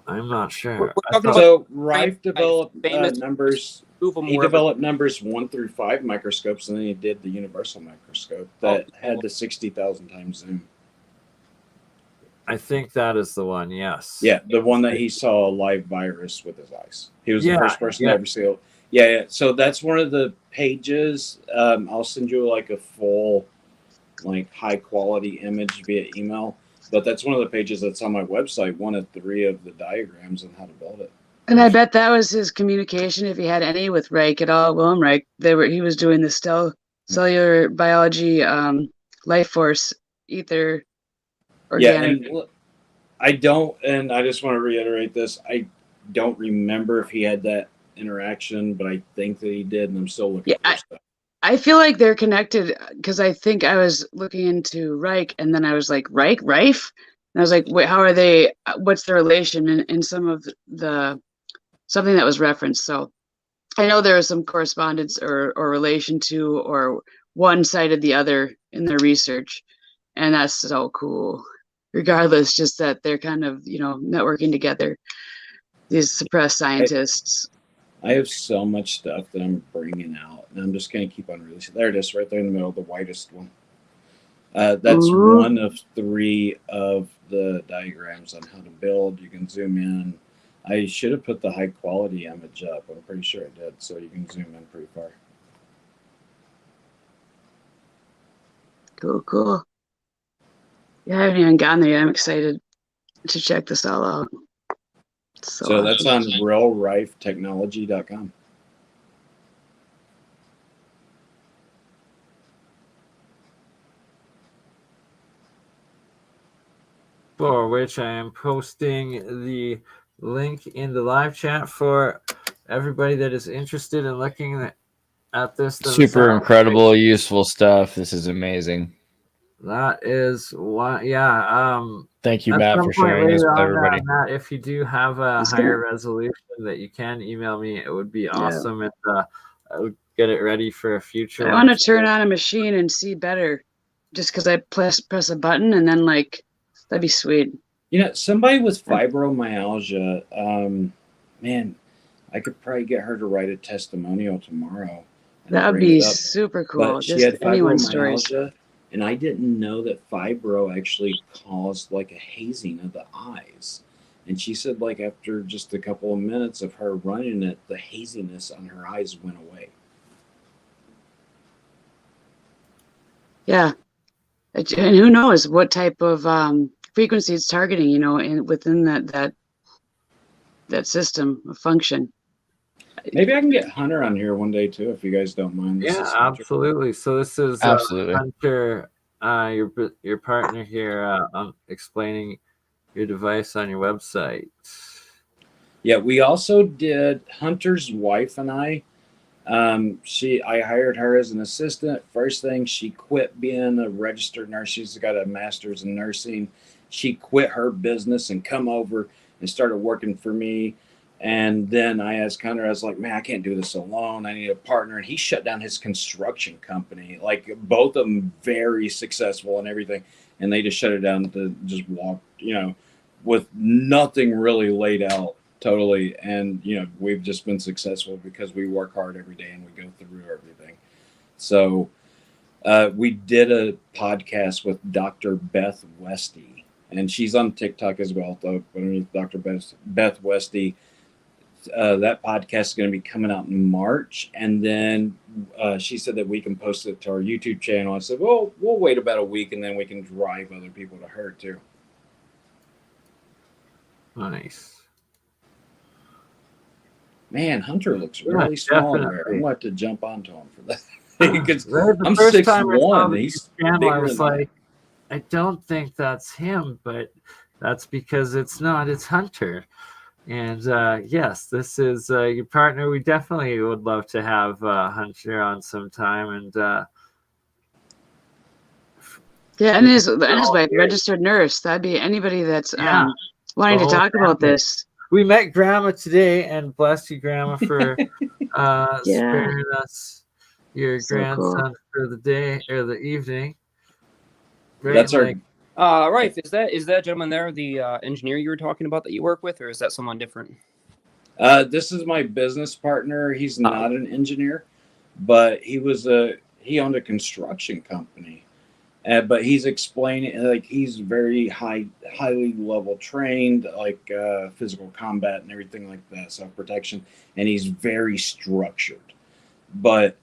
I'm not sure. So Rife developed numbers. He developed numbers 1 through 5 microscopes, and then he did the universal microscope that had the 60,000 times zoom. I think that is the one. Yes. Yeah, the one that he saw a live virus with his eyes. He was the first person to ever see it. Yeah. So that's one of the pages. I'll send you like a full, like high quality image via email. But that's one of the pages that's on my website. 1 of 3 of the diagrams on how to build it. And I bet that was his communication, if he had any, with Reich at all. Willem Reich. He was doing the cellular biology, life force, ether, organic. Yeah, and I just want to reiterate this. I don't remember if he had that interaction, but I think that he did, and I'm still looking for stuff. I feel like they're connected because I think I was looking into Reich, and then I was like, Rife? And I was like, wait, how are they? What's the relation in some of the something that was referenced? So I know there was some correspondence or relation to, or one cited the other in their research, and that's so cool. Regardless, just that they're kind of, networking together, these suppressed scientists. I have so much stuff that I'm bringing out, and I'm just going to keep on releasing. There it is, right there in the middle, the whitest one. That's 1 of 3 of the diagrams on how to build. You can zoom in. I should have put the high quality image up. I'm pretty sure I did, so you can zoom in pretty far. Cool. Yeah, I haven't even gotten there yet. I'm excited to check this all out. So that's on RifeTechnology.com. For which I am posting the link in the live chat for everybody that is interested in looking at this. Super incredible, useful stuff. This is amazing. That is what, Thank you, Matt, for sharing this with everybody. Matt, if you do have a higher resolution that you can email me, it would be awesome. And I would get it ready for a future. I want to turn on a machine and see better, just because I press a button and then that'd be sweet. Somebody with fibromyalgia, man, I could probably get her to write a testimonial tomorrow. That would be super cool. But she had fibromyalgia. And I didn't know that fibro actually caused like a hazing of the eyes. And she said after just a couple of minutes of her running it, the haziness on her eyes went away. Yeah. And who knows what type of frequency it's targeting, within that system of function. Maybe I can get Hunter on here one day too, if you guys don't mind. Absolutely. So this is Hunter, your partner here, explaining your device on your website. Yeah, we also did Hunter's wife and I. I hired her as an assistant. First thing, she quit being a registered nurse. She's got a master's in nursing. She quit her business and come over and started working for me. And then I asked Hunter, I was like, man, I can't do this alone. I need a partner. And he shut down his construction company. Both of them very successful and everything. And they just shut it down to just walk, with nothing really laid out totally. And, we've just been successful because we work hard every day and we go through everything. So we did a podcast with Dr. Beth Westy. And she's on TikTok as well, though. Dr. Beth Westy. That podcast is going to be coming out in March, and then she said that we can post it to our YouTube channel. I said, well, we'll wait about a week, and then we can drive other people to her too. Nice. Man, Hunter looks really small there. I'm going to have to jump onto him for that. Because I'm 6'1". He's bigger I was like, I don't think that's him, but that's because it's not. It's Hunter. And yes, this is your partner. We definitely would love to have Hunter on sometime. And yeah, and his wife, registered nurse. That'd be anybody that's wanting to talk about this. We met Grandma today, and bless you, Grandma, for sparing us your grandson for the day or the evening. Right, that's our Rife. Is that gentleman there the engineer you were talking about that you work with, or is that someone different? This is my business partner. He's not an engineer, but he owned a construction company. But he's explaining, like, he's very highly level trained, like physical combat and everything like that, self-protection, and he's very structured. But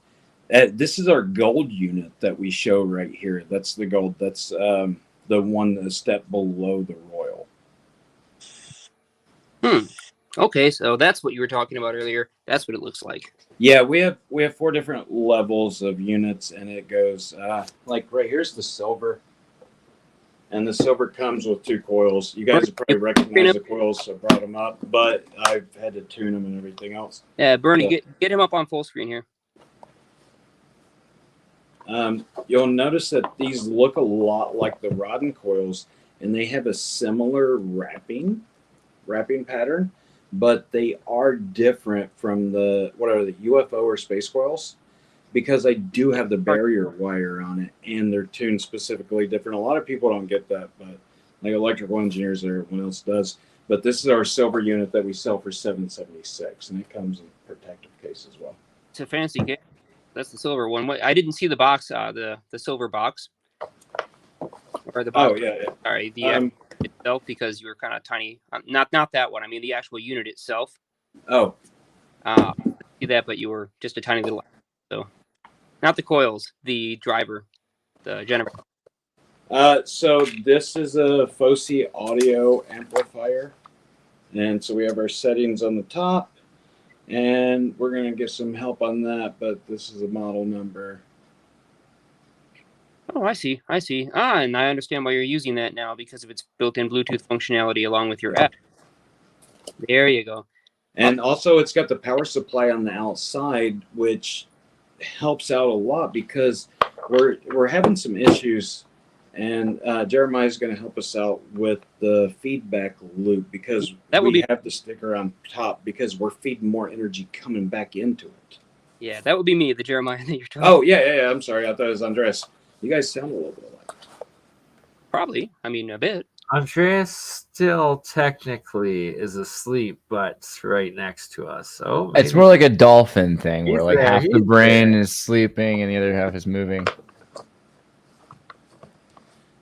this is our gold unit that we show right here. That's the gold. That's the one a step below the royal. Okay, so that's what you were talking about earlier. That's what it looks like. Yeah, we have 4 different levels of units, and it goes like right here's the silver, and the silver comes with 2 coils. You guys probably recognize the coils, so I brought them up, but I've had to tune them and everything else. Yeah, Bernie, get him up on full screen here. You'll notice that these look a lot like the Rodden coils, and they have a similar wrapping pattern. But they are different from the UFO or space coils, because I do have the barrier wire on it, and they're tuned specifically different. A lot of people don't get that, but like electrical engineers or everyone else does. But this is our silver unit that we sell for $776, and it comes in a protective case as well. It's a fancy case. That's the silver one. I didn't see the box, the silver box, or the box. Oh yeah. Sorry, the itself, because you were kind of tiny. Not that one. I mean the actual unit itself. Oh. See that, but you were just a tiny little. So, not the coils. The driver, the generator. So this is a Fosi audio amplifier, and so we have our settings on the top, and we're gonna get some help on that. But this is a model number. Oh, I see. And I understand why you're using that now, because of its built-in Bluetooth functionality along with your app. There you go. And also it's got the power supply on the outside, which helps out a lot, because we're having some issues, and Jeremiah's going to help us out with the feedback loop, because we have the sticker on top, because we're feeding more energy coming back into it. Yeah, that would be me, the Jeremiah that you're talking about. Oh, yeah. I'm sorry. I thought it was Andres. You guys sound a little bit alike. Probably. I mean, a bit. Andreas still technically is asleep, but right next to us. So it's more like a dolphin thing, where like half the brain is sleeping and the other half is moving.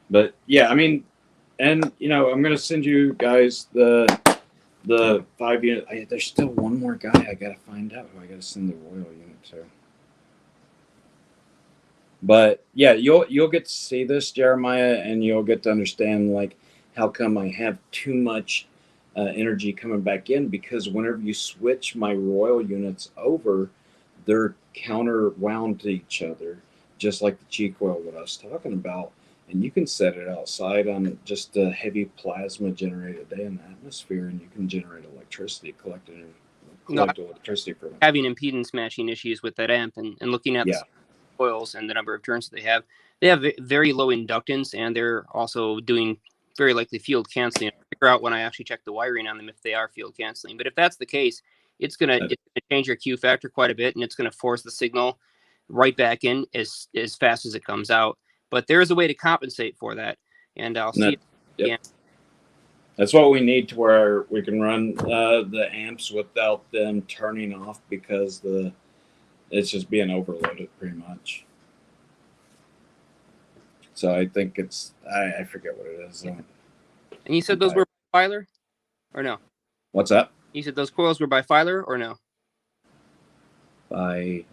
But yeah, I mean, and I'm gonna send you guys the 5 unit. There's still one more guy I gotta find out who I gotta send the royal unit to. But yeah, you'll get to see this, Jeremiah, and you'll get to understand like how come I have too much energy coming back in, because whenever you switch my royal units over, they're counter-wound to each other, just like the Chi coil what I was talking about. And you can set it outside on just a heavy plasma generated day in the atmosphere, and you can generate electricity, collect electricity from it. Having impedance matching issues with that amp, and looking at the coils and the number of turns they have very low inductance, and they're also doing very likely field canceling. I'll figure out when I actually check the wiring on them if they are field canceling. But if that's the case, it's gonna change your Q factor quite a bit, and it's gonna force the signal right back in as fast as it comes out. But there is a way to compensate for that, and I'll see. That's what we need, to where we can run the amps without them turning off, because it's just being overloaded pretty much. So I think it's I forget what it is. And you said those were by Filer, or no? What's that? You said those coils were by Filer, or no? By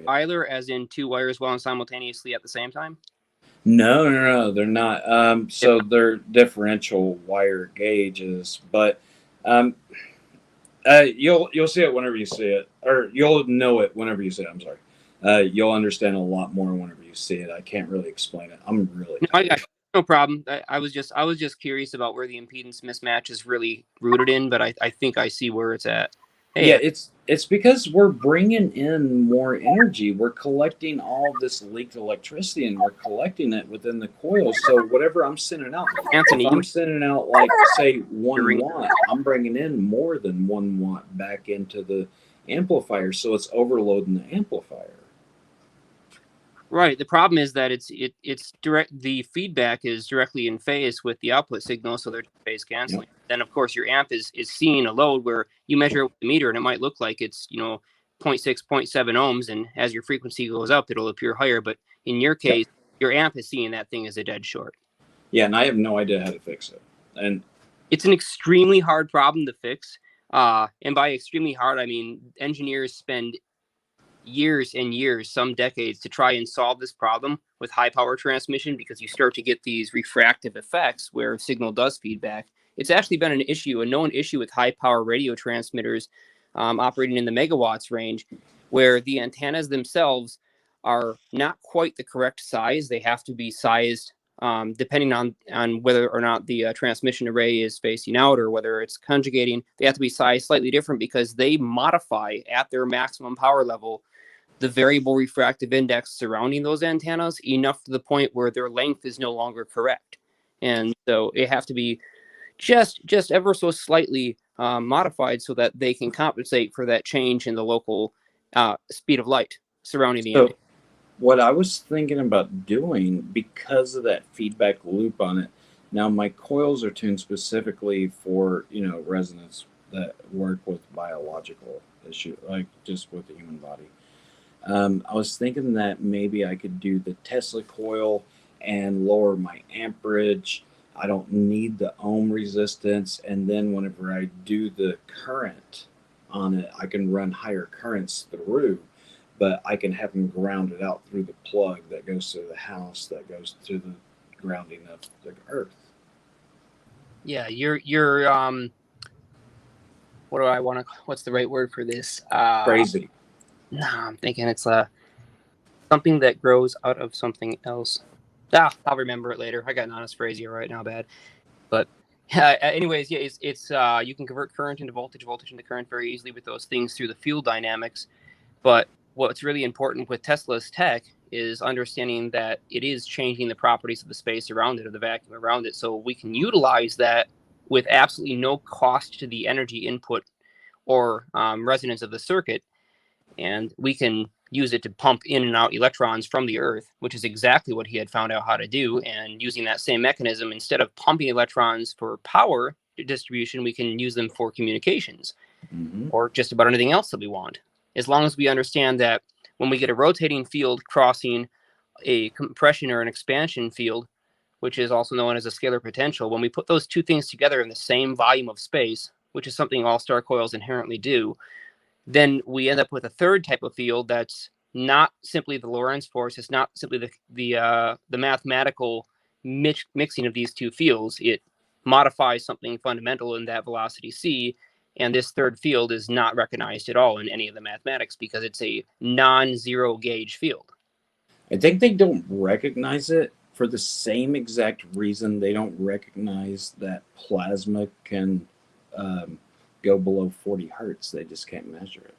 Filer, as in 2 wires wound simultaneously at the same time? No, they're not. So they're differential wire gauges, but you'll see it whenever you see it, or you'll know it whenever you see it. I'm sorry. You'll understand a lot more whenever you see it. I can't really explain it. I'm really. I got No problem. I was just curious about where the impedance mismatch is really rooted in, but I think I see where it's at. Hey, Yeah, it's because we're bringing in more energy. We're collecting all of this leaked electricity, and we're collecting it within the coils. So whatever I'm sending out, Anthony, if I'm sending out like say 1 watt, I'm bringing in more than 1 watt back into the amplifier, so it's overloading the amplifier. Right. The problem is that it's direct. The feedback is directly in phase with the output signal, so they're phase canceling. Yep. Then, of course, your amp is seeing a load where you measure it with the meter, and it might look like it's 0.6, 0.7 ohms, and as your frequency goes up, it'll appear higher. But in your case, your amp is seeing that thing as a dead short. Yeah, and I have no idea how to fix it. And it's an extremely hard problem to fix. And by extremely hard, I mean engineers spend years and years, some decades, to try and solve this problem with high power transmission, because you start to get these refractive effects where signal does feedback. It's actually been an issue, a known issue with high power radio transmitters operating in the megawatts range, where the antennas themselves are not quite the correct size. They have to be sized depending on whether or not the transmission array is facing out or whether it's conjugating. They have to be sized slightly different because they modify at their maximum power level the variable refractive index surrounding those antennas enough to the point where their length is no longer correct. And so it have to be just ever so slightly modified so that they can compensate for that change in the local speed of light surrounding the antenna. What I was thinking about doing, because of that feedback loop on it, now my coils are tuned specifically for, resonance that work with biological issue, like just with the human body. I was thinking that maybe I could do the Tesla coil and lower my amperage. I don't need the ohm resistance. And then whenever I do the current on it, I can run higher currents through, but I can have them grounded out through the plug that goes to the house, that goes to the grounding of the earth. Yeah, you're what's the right word for this? Crazy. No, I'm thinking it's something that grows out of something else. I'll remember it later. I got an honest phrase here right now, bad. But anyways, yeah, it's you can convert current into voltage into current very easily with those things through the field dynamics. But what's really important with Tesla's tech is understanding that it is changing the properties of the space around it, or the vacuum around it, so we can utilize that with absolutely no cost to the energy input or resonance of the circuit. And we can use it to pump in and out electrons from the Earth, which is exactly what he had found out how to do. And using that same mechanism, instead of pumping electrons for power distribution, we can use them for communications or just about anything else that we want. As long as we understand that when we get a rotating field crossing a compression or an expansion field, which is also known as a scalar potential, when we put those two things together in the same volume of space, which is something all-star coils inherently do, then we end up with a third type of field that's not simply the Lorentz force. It's not simply the mathematical mixing of these two fields. It modifies something fundamental in that velocity c, and this third field is not recognized at all in any of the mathematics because it's a non-zero gauge field. I think they don't recognize it for the same exact reason they don't recognize that plasma can go below 40 hertz. They just can't measure it.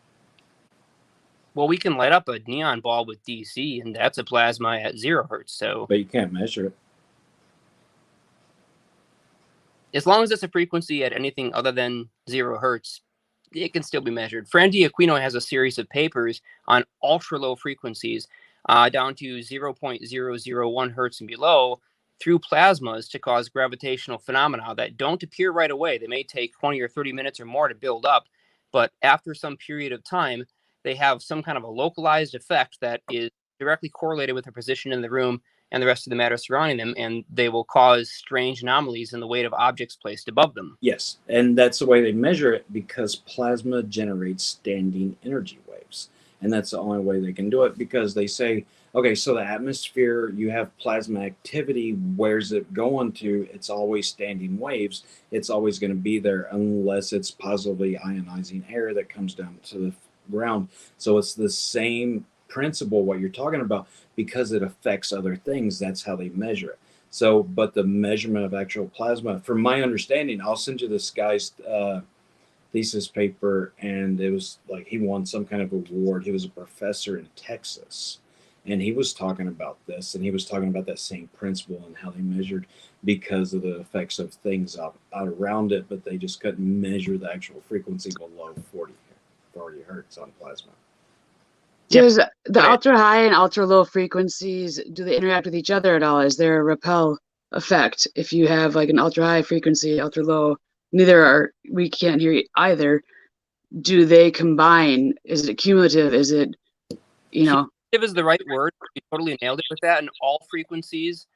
Well, we can light up a neon bulb with DC, and that's a plasma at 0 hertz. So, but you can't measure it. As long as it's a frequency at anything other than 0 hertz, it can still be measured. Fran D'Aquino has a series of papers on ultra low frequencies down to 0.001 hertz and below through plasmas to cause gravitational phenomena that don't appear right away. They may take 20 or 30 minutes or more to build up, but after some period of time, they have some kind of a localized effect that is directly correlated with their position in the room and the rest of the matter surrounding them, and they will cause strange anomalies in the weight of objects placed above them. Yes, and that's the way they measure it, because plasma generates standing energy waves. And that's the only way they can do it, because they say, okay, so the atmosphere, you have plasma activity, where's it going to? It's always standing waves. It's always going to be there unless it's positively ionizing air that comes down to the ground. So it's the same principle, what you're talking about, because it affects other things. That's how they measure it. So, but the measurement of actual plasma, from my understanding, I'll send you this guy's thesis paper, and it was like he won some kind of award. He was a professor in Texas, and he was talking about this, and he was talking about that same principle and how they measured because of the effects of things out around it, but they just couldn't measure the actual frequency below 40 hertz on plasma. Does the ultra high and ultra low frequencies, do they interact with each other at all? Is there a repel effect if you have like an ultra high frequency, ultra low? We can't hear either. Do they combine? Is it cumulative? Is it, Cumulative is the right word. You totally nailed it with that. And all frequencies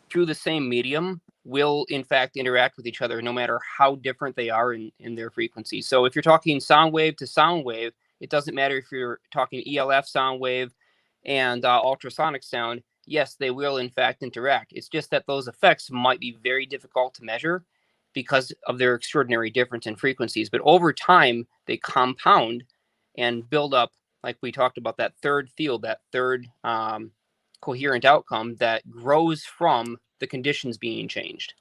through the same medium will in fact interact with each other, no matter how different they are in their frequency. So if you're talking sound wave to sound wave, it doesn't matter if you're talking ELF sound wave and ultrasonic sound. Yes, they will in fact interact. It's just that those effects might be very difficult to measure because of their extraordinary difference in frequencies. But over time, they compound and build up, like we talked about, that third field, that third coherent outcome that grows from the conditions being changed.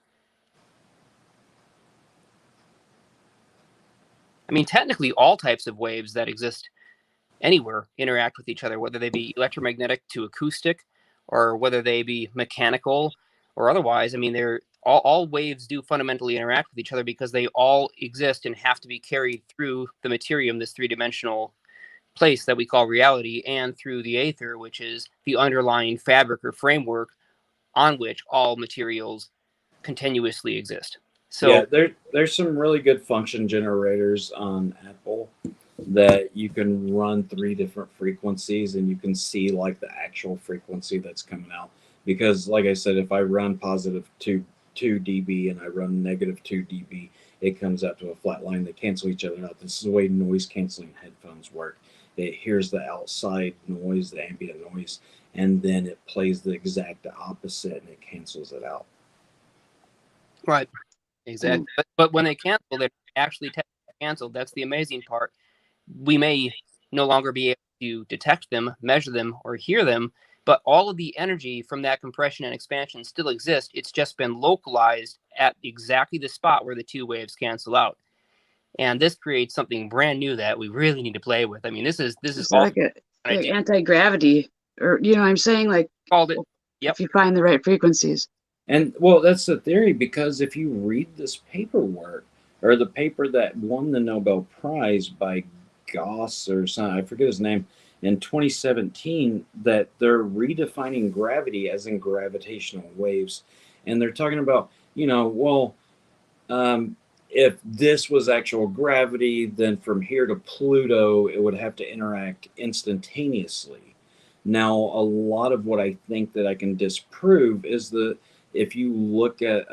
I mean, technically, all types of waves that exist anywhere interact with each other, whether they be electromagnetic to acoustic or whether they be mechanical or otherwise. I mean, they're all waves do fundamentally interact with each other because they all exist and have to be carried through the materium, this three-dimensional place that we call reality, and through the aether, which is the underlying fabric or framework on which all materials continuously exist. So yeah, there's some really good function generators on Apple that you can run 3 different frequencies and you can see like the actual frequency that's coming out. Because like I said, if I run positive 2 dB and I run negative 2 dB, it comes out to a flat line. They cancel each other out. This is the way noise canceling headphones work. It hears the outside noise, the ambient noise, and then it plays the exact opposite and it cancels it out. Right, exactly. But when they cancel, they're actually canceled. That's the amazing part. We may no longer be able to detect them, measure them, or hear them, but all of the energy from that compression and expansion still exists. It's just been localized at exactly the spot where the 2 waves cancel out. And this creates something brand new that we really need to play with. I mean, this is like anti-gravity, or I'm saying, like, called it. Yep. If you find the right frequencies. And well, that's the theory, because if you read this paperwork, or the paper that won the Nobel Prize by Gauss or something, I forget his name, in 2017, that they're redefining gravity as in gravitational waves. And they're talking about, if this was actual gravity, then from here to Pluto, it would have to interact instantaneously. Now, a lot of what I think that I can disprove is that if you look at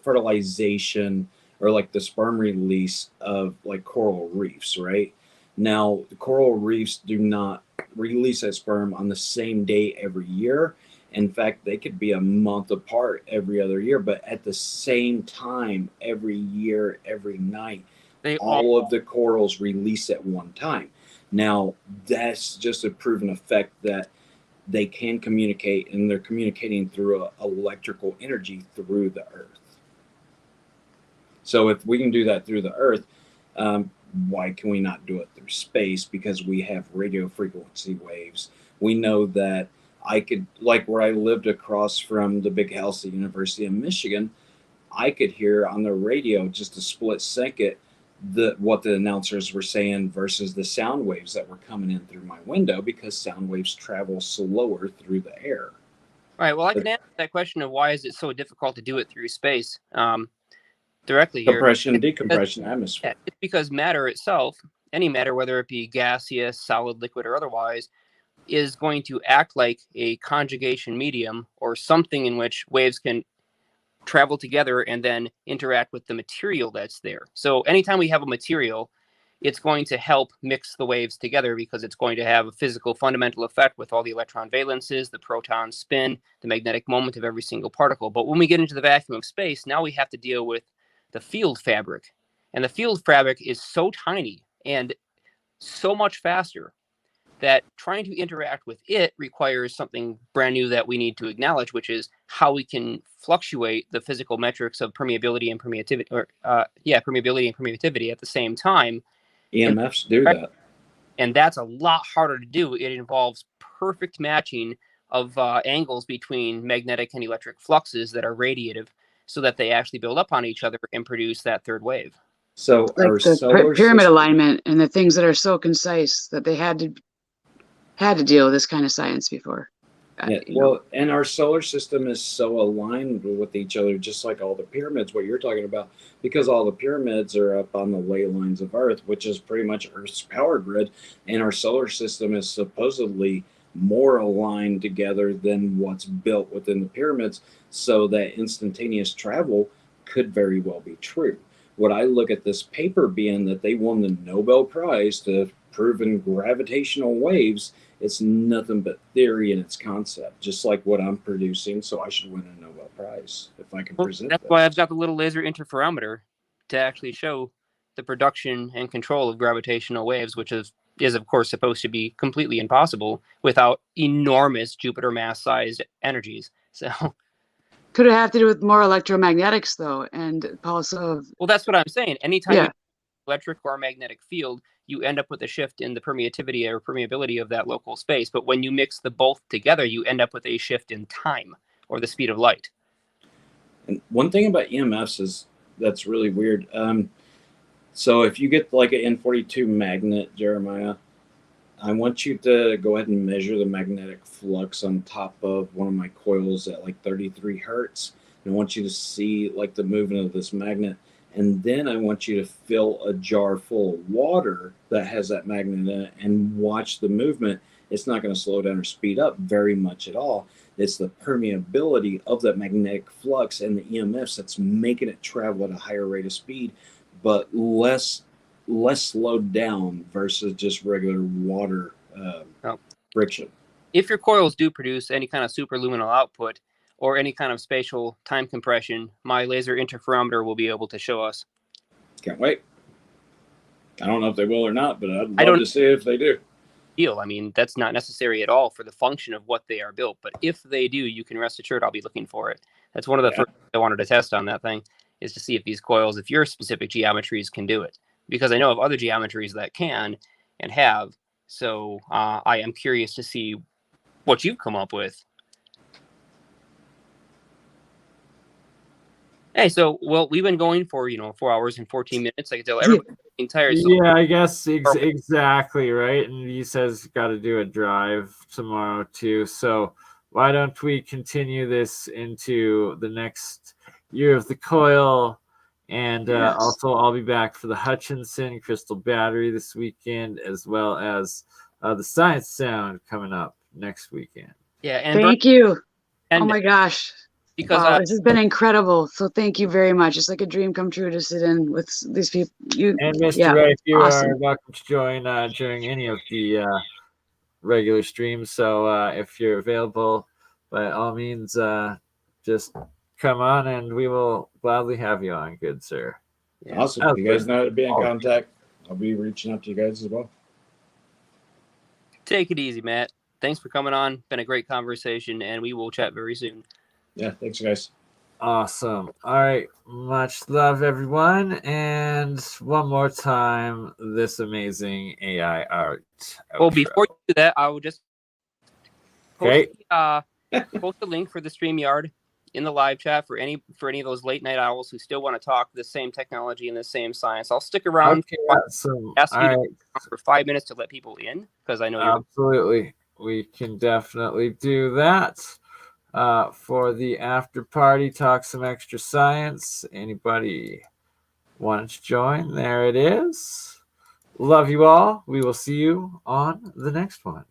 fertilization, or like the sperm release of like coral reefs, right? Now, the coral reefs do not release a sperm on the same day every year. In fact, they could be a month apart every other year, but at the same time, every year, every night, all of the corals release at one time. Now, that's just a proven effect that they can communicate, and they're communicating through electrical energy through the Earth. So if we can do that through the Earth, why can we not do it through space? Because we have radio frequency waves. We know that I could, like where I lived across from the big house at the University of Michigan, I could hear on the radio just a split second what the announcers were saying versus the sound waves that were coming in through my window, because sound waves travel slower through the air. All right. Well, I can answer that question of why is it so difficult to do it through space directly here. Compression, decompression, atmosphere. It's because matter itself, any matter, whether it be gaseous, solid, liquid, or otherwise, is going to act like a conjugation medium, or something in which waves can travel together and then interact with the material that's there. So anytime we have a material, it's going to help mix the waves together, because it's going to have a physical fundamental effect with all the electron valences, the proton spin, the magnetic moment of every single particle. But when we get into the vacuum of space, now we have to deal with the field fabric. And the field fabric is so tiny and so much faster that trying to interact with it requires something brand new that we need to acknowledge, which is how we can fluctuate the physical metrics of permeability and permeativity, or permeability and permeativity at the same time. EMFs do that. And that's a lot harder to do. It involves perfect matching of angles between magnetic and electric fluxes that are radiative so that they actually build up on each other and produce that third wave. So like our the solar pyramid system, alignment and the things that are so concise that they had to deal with this kind of science before. yeah, well, and our solar system is so aligned with each other, just like all the pyramids, what you're talking about, because all the pyramids are up on the ley lines of Earth, which is pretty much Earth's power grid, and our solar system is supposedly more aligned together than what's built within the pyramids, so that instantaneous travel could very well be true. What I look at this paper being that they won the Nobel Prize to proven gravitational waves, it's nothing but theory in its concept, just like what I'm producing. So I should win a Nobel Prize if I can present that. That's why I've got the little laser interferometer to actually show the production and control of gravitational waves, which is of course supposed to be completely impossible without enormous Jupiter mass-sized energies. So Could it have to do with more electromagnetics though, and also? Well, that's what I'm saying. Anytime Yeah. you electric or magnetic field, you end up with a shift in the permeativity or permeability of that local space. But when you mix the both together, you end up with a shift in time or the speed of light. And one thing about EMFs is that's really weird. So if you get like an N42 magnet, Jeremiah, I want you to go ahead and measure the magnetic flux on top of one of my coils at like 33 hertz. And I want you to see like the movement of this magnet. And then I want you to fill a jar full of water that has that magnet in it and watch the movement. It's not going to slow down or speed up very much at all. It's the permeability of that magnetic flux and the EMFs that's making it travel at a higher rate of speed, but less slowed down versus just regular water friction. If your coils do produce any kind of superluminal output or any kind of spatial time compression, my laser interferometer will be able to show us. Can't wait. I don't know if they will or not, but I'd love to see if they do. I mean, that's not necessary at all for the function of what they are built. But if they do, you can rest assured I'll be looking for it. That's one of the first things I wanted to test on that thing, is to see if these coils, if your specific geometries can do it. Because I know of other geometries that can and have. So I am curious to see what you've come up with. Hey, so, well, we've been going for, 4 hours and 14 minutes. I can tell everybody's getting tired. So Yeah, I guess exactly, right? And he says got to do a drive tomorrow too. So why don't we continue this into the next year of the coil? And also I'll be back for the Hutchinson Crystal Battery this weekend, as well as the Science Sound coming up next weekend. Yeah, and Thank you. And oh my gosh. Because wow, this has been incredible. So thank you very much. It's like a dream come true to sit in with these people. And Mr. Rife, you are welcome to join during any of the regular streams. So if you're available, by all means, just come on and we will gladly have you on, good sir. Yeah. Awesome. You guys know how to be in contact. I'll be reaching out to you guys as well. Take it easy, Matt. Thanks for coming on. Been a great conversation, and we will chat very soon. Yeah, thanks, guys. Awesome. All right. Much love, everyone. And one more time, this amazing AI art. Well, before you do that, I will just post, okay. Post a link for the StreamYard in the live chat for any of those late night owls who still want to talk the same technology and the same science. I'll stick around. Okay, awesome. Ask you for 5 minutes to let people in, because I know you're absolutely. We can definitely do that. For the after party, talk some extra science. Anybody want to join? There it is. Love you all. We will see you on the next one.